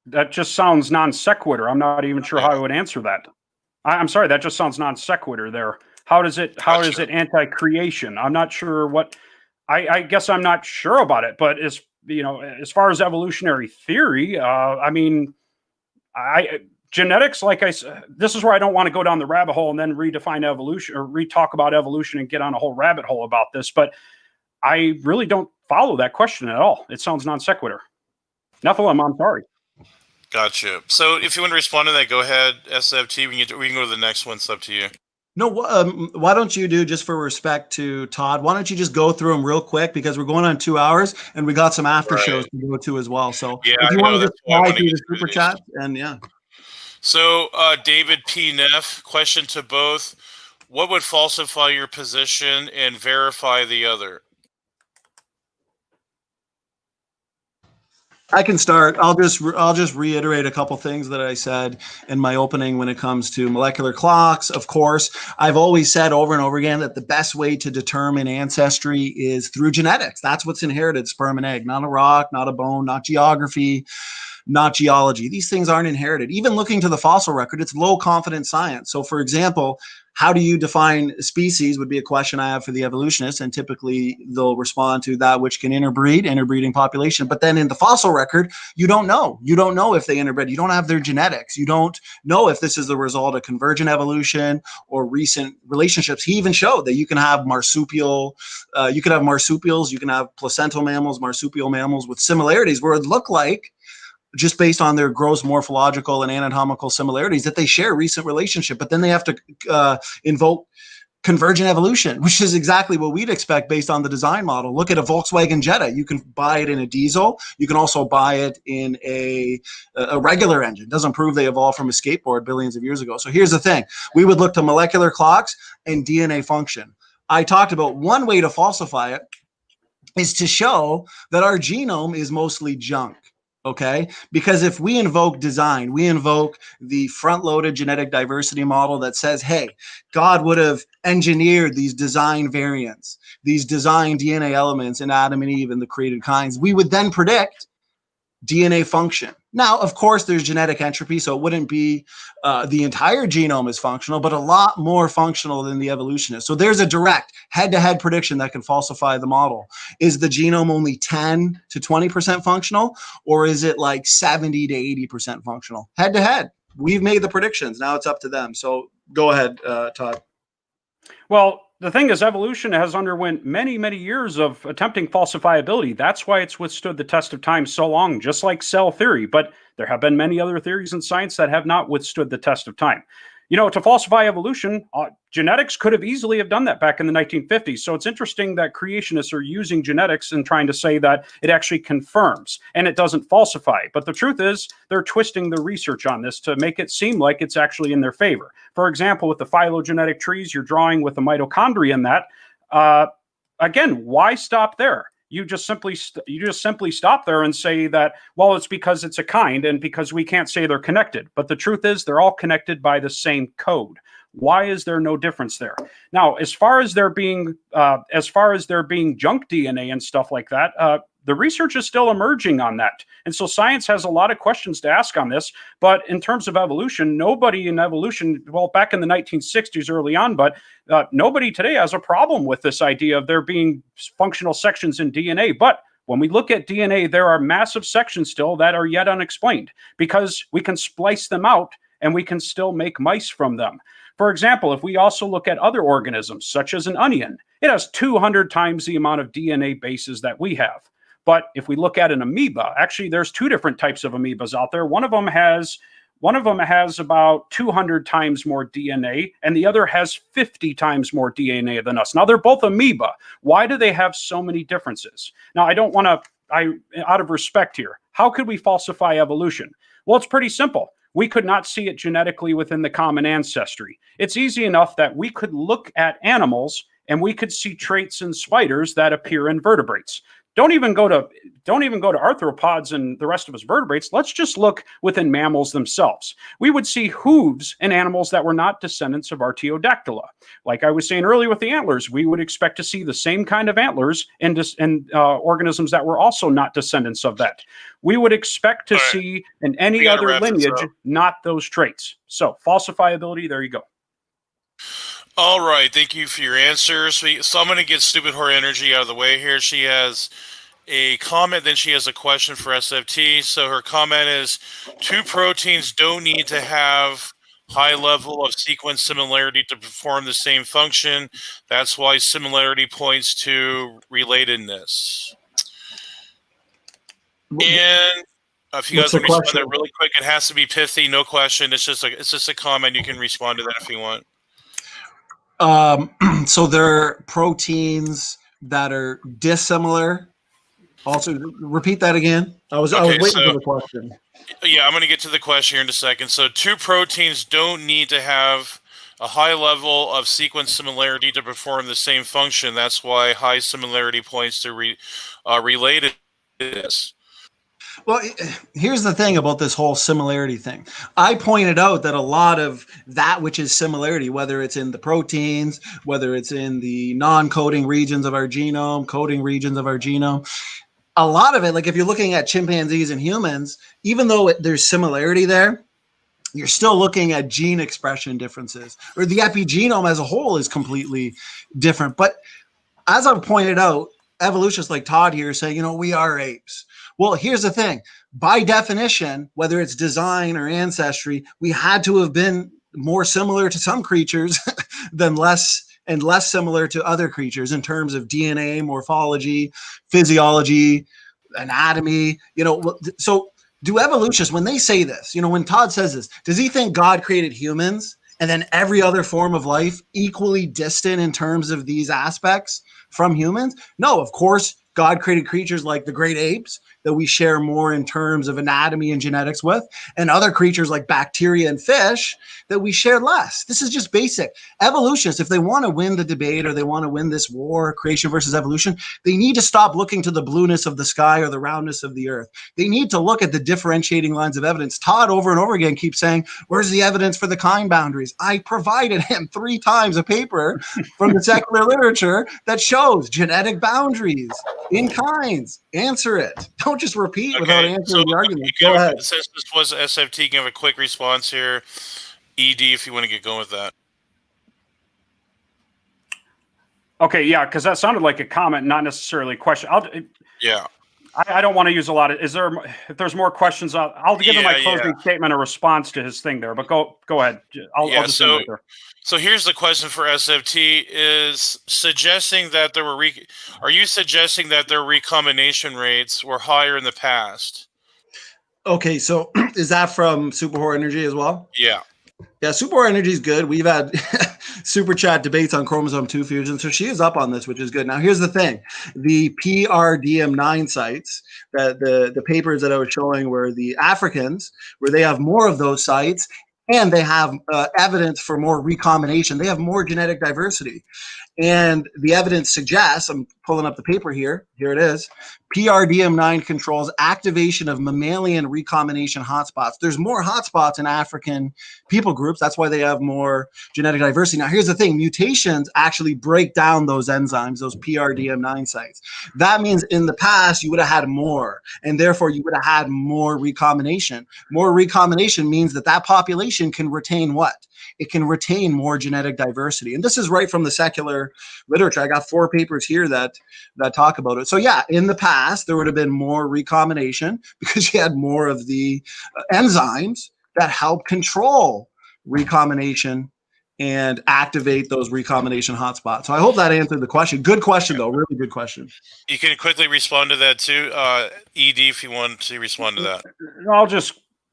That just sounds non sequitur. I'm not even sure how I would answer that. I'm sorry, that just sounds non sequitur there. How is it anti-creation? I'm not sure what. I guess I'm not sure about it. But as far as evolutionary theory, genetics, like I said, this is where I don't want to go down the rabbit hole and then redefine evolution or re-talk about evolution and get on a whole rabbit hole about this. But I really don't follow that question at all. It sounds non sequitur. Nephilim, I'm sorry. Gotcha. So if you want to respond to that, go ahead, SFT. We can go to the next one. It's up to you. No, why don't you do, just for respect to Todd, why don't you just go through them real quick, because we're going on 2 hours and we got some after shows to go to as well. So yeah, if you want to just fly through the super chat, and yeah. So David P. Neff, question to both. What would falsify your position and verify the other? I can start. I'll just reiterate a couple things that I said in my opening when it comes to molecular clocks. Of course, I've always said over and over again that the best way to determine ancestry is through genetics. That's what's inherited, sperm and egg, not a rock, not a bone, not geography, not geology. These things aren't inherited. Even looking to the fossil record, it's low confidence science. So for example, how do you define species would be a question I have for the evolutionists, and typically they'll respond to that which can interbreeding population. But then in the fossil record, you don't know. You don't know if they interbred. You don't have their genetics. You don't know if this is the result of convergent evolution or recent relationships. He even showed that you can have marsupials, you can have placental mammals, marsupial mammals with similarities where it looked like, just based on their gross morphological and anatomical similarities, that they share recent relationship, but then they have to invoke convergent evolution, which is exactly what we'd expect based on the design model. Look at a Volkswagen Jetta. You can buy it in a diesel. You can also buy it in a regular engine. Doesn't prove they evolved from a skateboard billions of years ago. So here's the thing. We would look to molecular clocks and DNA function. I talked about one way to falsify it is to show that our genome is mostly junk. Okay, because if we invoke design, we invoke the front-loaded genetic diversity model that says, hey, God would have engineered these design variants, these design DNA elements in Adam and Eve and the created kinds, we would then predict DNA function. Now, of course, there's genetic entropy, so it wouldn't be the entire genome is functional, but a lot more functional than the evolutionist. So there's a direct head-to-head prediction that can falsify the model. Is the genome only 10 to 20% functional, or is it like 70 to 80% functional? Head-to-head. We've made the predictions. Now it's up to them. So go ahead, Todd. Well, the thing is, evolution has underwent many, many years of attempting falsifiability. That's why it's withstood the test of time so long, just like cell theory. But there have been many other theories in science that have not withstood the test of time. To falsify evolution, genetics could have easily have done that back in the 1950s. So it's interesting that creationists are using genetics and trying to say that it actually confirms and it doesn't falsify. But the truth is, they're twisting the research on this to make it seem like it's actually in their favor. For example, with the phylogenetic trees you're drawing with the mitochondria in that, again, why stop there? You just simply stop there and say that, well, it's because it's a kind and because we can't say they're connected. But the truth is they're all connected by the same code. Why is there no difference there? Now, as far as there being junk DNA and stuff like that, the research is still emerging on that. And so science has a lot of questions to ask on this. But in terms of evolution, nobody in evolution, well, back in the 1960s, early on, but nobody today has a problem with this idea of there being functional sections in DNA. But when we look at DNA, there are massive sections still that are yet unexplained because we can splice them out and we can still make mice from them. For example, if we also look at other organisms, such as an onion, it has 200 times the amount of DNA bases that we have. But if we look at an amoeba, actually, there's two different types of amoebas out there. One of them has about 200 times more DNA, and the other has 50 times more DNA than us. Now, they're both amoeba. Why do they have so many differences? Now, out of respect here, how could we falsify evolution? Well, it's pretty simple. We could not see it genetically within the common ancestry. It's easy enough that we could look at animals and we could see traits in spiders that appear in vertebrates. Don't even go to arthropods and the rest of us vertebrates. Let's just look within mammals themselves. We would see hooves in animals that were not descendants of Artiodactyla. Like I was saying earlier with the antlers, we would expect to see the same kind of antlers in organisms that were also not descendants of that. We would expect to see in any other lineage not those traits. So falsifiability, there you go. All right, thank you for your answers. So I'm going to get Stupid Whore Energy out of the way here. She has a comment, then she has a question for SFT. So her comment is, two proteins don't need to have high level of sequence similarity to perform the same function. That's why similarity points to relatedness. And if you guys want to respond to that really quick, it has to be pithy, no question. It's just a comment. You can respond to that if you want. So they're proteins that are dissimilar. Also, repeat that again. I was waiting for the question. Yeah, I'm going to get to the question here in a second. So two proteins don't need to have a high level of sequence similarity to perform the same function. That's why high similarity points to relatedness. Well, here's the thing about this whole similarity thing. I pointed out that a lot of that which is similarity, whether it's in the proteins, whether it's in the non-coding regions of our genome, coding regions of our genome, a lot of it, like if you're looking at chimpanzees and humans, even though there's similarity there, you're still looking at gene expression differences, or the epigenome as a whole is completely different. But as I've pointed out, evolutionists like Todd here say, we are apes. Well, here's the thing. By definition, whether it's design or ancestry, we had to have been more similar to some creatures than less similar to other creatures in terms of DNA, morphology, physiology, anatomy. So do evolutionists, when they say this, when Todd says this, does he think God created humans and then every other form of life equally distant in terms of these aspects from humans? No, of course, God created creatures like the great apes that we share more in terms of anatomy and genetics with, and other creatures like bacteria and fish that we share less. This is just basic. Evolutionists, if they want to win the debate or they want to win this war, creation versus evolution, they need to stop looking to the blueness of the sky or the roundness of the earth. They need to look at the differentiating lines of evidence. Todd over and over again keeps saying, where's the evidence for the kind boundaries? I provided him 3 times a paper from the secular literature that shows genetic boundaries in kinds. Answer it. Don't just repeat without answering the argument. Go ahead. Since this was SFT, give a quick response here. ED, if you want to get going with that. Okay, yeah, because that sounded like a comment, not necessarily a question. I don't want to use a lot of. If there's more questions, I'll give him my closing statement, a response to his thing there. But go ahead. I'll just end right there. So here's the question for SFT: is suggesting that there were are you suggesting that their recombination rates were higher in the past? Okay, so is that from Super Whore Energy as well? Yeah. Yeah, Super Whore Energy is good. We've had super chat debates on chromosome 2 fusion, so she is up on this, which is good. Now, here's the thing. The PRDM9 sites, the papers that I was showing were the Africans, where they have more of those sites, and they have evidence for more recombination. They have more genetic diversity. And the evidence suggests, I'm pulling up the paper here, here it is, PRDM9 controls activation of mammalian recombination hotspots. There's more hotspots in African people groups. That's why they have more genetic diversity. Now, here's the thing. Mutations actually break down those enzymes, those PRDM9 sites. That means in the past, you would have had more, and therefore you would have had more recombination. More recombination means that that population can retain what? It can retain more genetic diversity. And this is right from the secular literature. I got 4 papers here that talk about it. So yeah, in the past, there would have been more recombination because you had more of the enzymes that help control recombination and activate those recombination hotspots. So I hope that answered the question. Good question, though. Really good question. You can quickly respond to that too, ED, if you want to respond to that.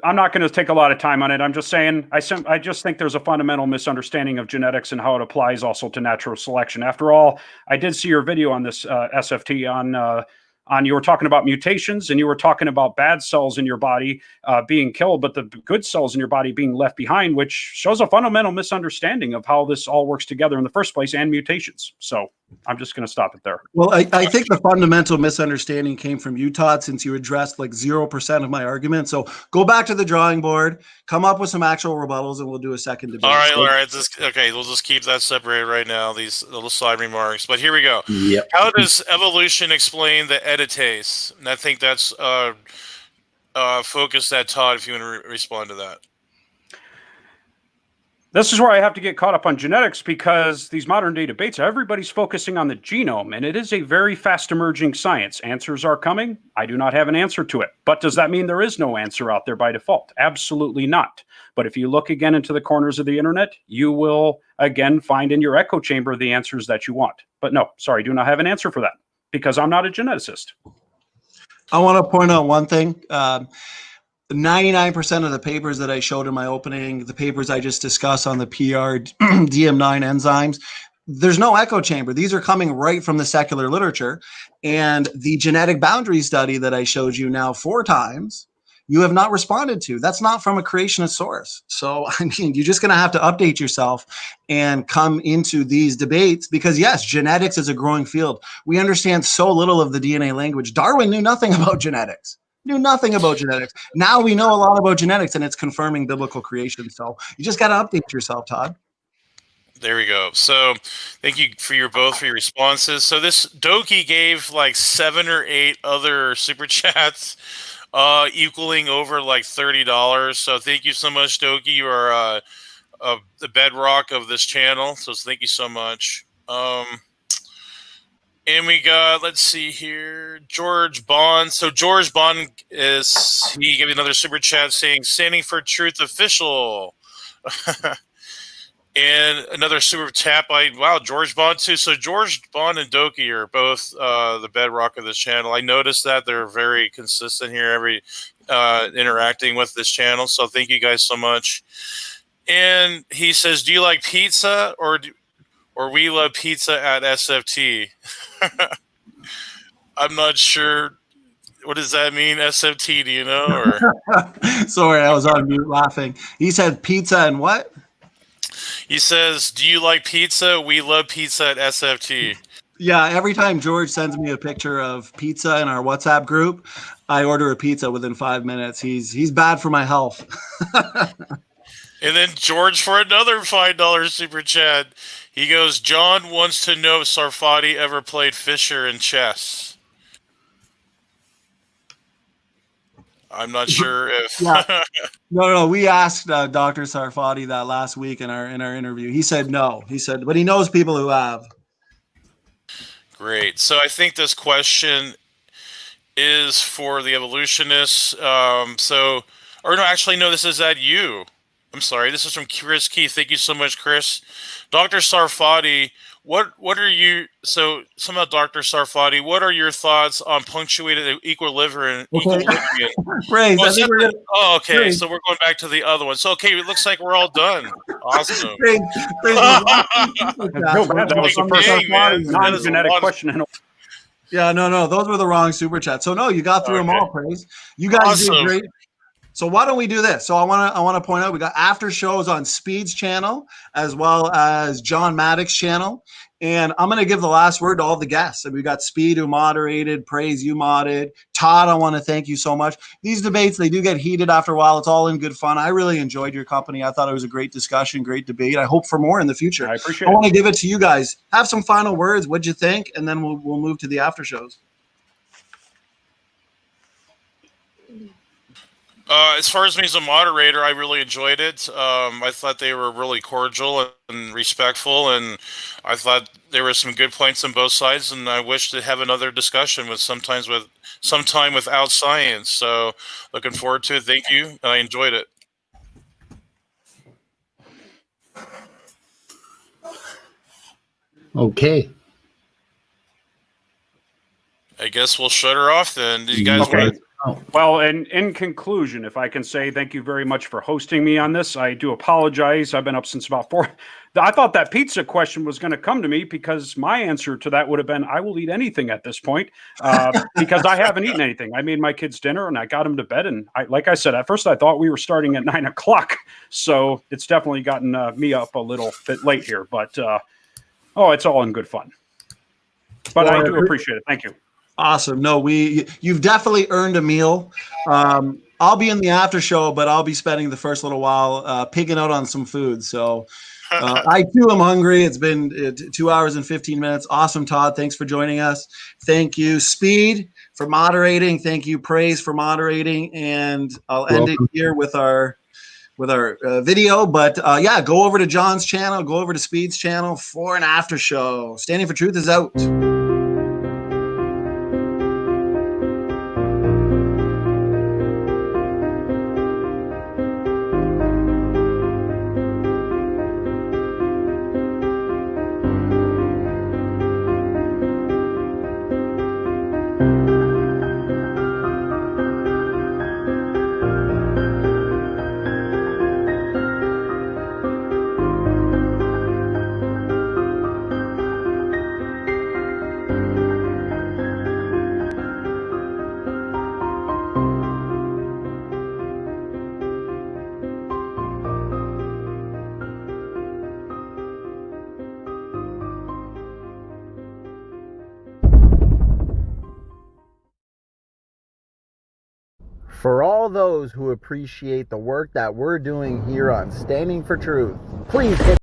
I'm not going to take a lot of time on it. I'm just saying, I just think there's a fundamental misunderstanding of genetics and how it applies also to natural selection. After all, I did see your video on this SFT on you were talking about mutations, and you were talking about bad cells in your body being killed, but the good cells in your body being left behind, which shows a fundamental misunderstanding of how this all works together in the first place, and mutations. So I'm just going to stop it there. Well, I think the fundamental misunderstanding came from you, Todd, since you addressed like 0% of my argument. So go back to the drawing board, come up with some actual rebuttals, and we'll do a second debate. All right. Okay, we'll just keep that separated right now, these little side remarks. But here we go. Yep. How does evolution explain the editase? And I think that's focused at Todd, if you want to respond to that. This is where I have to get caught up on genetics, because these modern day debates, everybody's focusing on the genome, and it is a very fast emerging science. Answers are coming. I do not have an answer to it. But does that mean there is no answer out there by default? Absolutely not. But if you look again into the corners of the internet, you will again find in your echo chamber the answers that you want. But no, sorry, do not have an answer for that, because I'm not a geneticist. I want to point out one thing. 99% of the papers that I showed in my opening, the papers I just discussed on the PRDM9 enzymes, there's no echo chamber. These are coming right from the secular literature. And the genetic boundary study that I showed you now 4 times, you have not responded to. That's not from a creationist source. So, I mean, you're just going to have to update yourself and come into these debates, because yes, genetics is a growing field. We understand so little of the DNA language. Darwin knew nothing about genetics. Now we know a lot about genetics, and it's confirming biblical creation. So you just got to update yourself, Todd. There we go. So thank you for your responses. So this Doki gave like 7 or 8 other super chats, equaling over like $30. So thank you so much, Doki. You are the bedrock of this channel. So thank you so much. And we got, let's see here, George Bond. So George Bond he gave another super chat saying, "Standing for Truth official." And another super tap wow, George Bond too. So George Bond and Doki are both the bedrock of this channel. I noticed that they're very consistent here, interacting with this channel. So thank you guys so much. And he says, "Do you like pizza or we love pizza at SFT?" I'm not sure. What does that mean, SFT? Do you know? Or? Sorry, I was on mute laughing. He said pizza and what? He says, "Do you like pizza? We love pizza at SFT." Yeah, every time George sends me a picture of pizza in our WhatsApp group, I order a pizza within 5 minutes. He's bad for my health. And then George, for another $5 super chat, he goes, "John wants to know if Sarfati ever played Fisher in chess." I'm not sure if. Yeah. No. We asked Dr. Sarfati that last week in our interview. He said no. He said, but he knows people who have. Great. So I think this question is for the evolutionists. This is at you. I'm sorry. This is from Chris Keith. Thank you so much, Chris. Dr. Sarfati, what are you? So somehow, Dr. Sarfati, what are your thoughts on punctuated equilibrium? Okay. Okay. So we're going back to the other one. So it looks like we're all done. Awesome. That was the first non-genetic question. Yeah, no, those were the wrong super chats. So no, you got through them all. Praise. You guys did great. So why don't we do this? So I want to point out we got after shows on Speed's channel as well as John Maddox's channel, and I'm going to give the last word to all the guests. So we got Speed who moderated, Praise you modded, Todd. I want to thank you so much. These debates, they do get heated after a while. It's all in good fun. I really enjoyed your company. I thought it was a great discussion, great debate. I hope for more in the future. I appreciate I want to it. give it to you guys. Have some final words. What'd you think? And then we'll move to the after shows. As far as me as a moderator, I really enjoyed it. I thought they were really cordial and respectful, and I thought there were some good points on both sides. And I wish to have another discussion sometime with OutSci'Ed. So, looking forward to it. Thank you. I enjoyed it. Okay. I guess we'll shut her off then. You guys Okay. want? Well, and in conclusion, if I can say thank you very much for hosting me on this. I do apologize. I've been up since about 4. I thought that pizza question was going to come to me because my answer to that would have been, I will eat anything at this point because I haven't eaten anything. I made my kids dinner and I got them to bed. And like I said, at first I thought we were starting at 9 o'clock. So it's definitely gotten me up a little bit late here. But, it's all in good fun. But I do appreciate it. Thank you. Awesome. No, you've definitely earned a meal. I'll be in the after show, but I'll be spending the first little while pigging out on some food. So I too am hungry. It's been 2 hours and 15 minutes. Awesome, Todd. Thanks for joining us. Thank you, Speed, for moderating. Thank you, Praise, for moderating. And I'll end it here with our video. But yeah, go over to John's channel, go over to Speed's channel for an after show. Standing for Truth is out. For all those who appreciate the work that we're doing here on Standing for Truth, please hit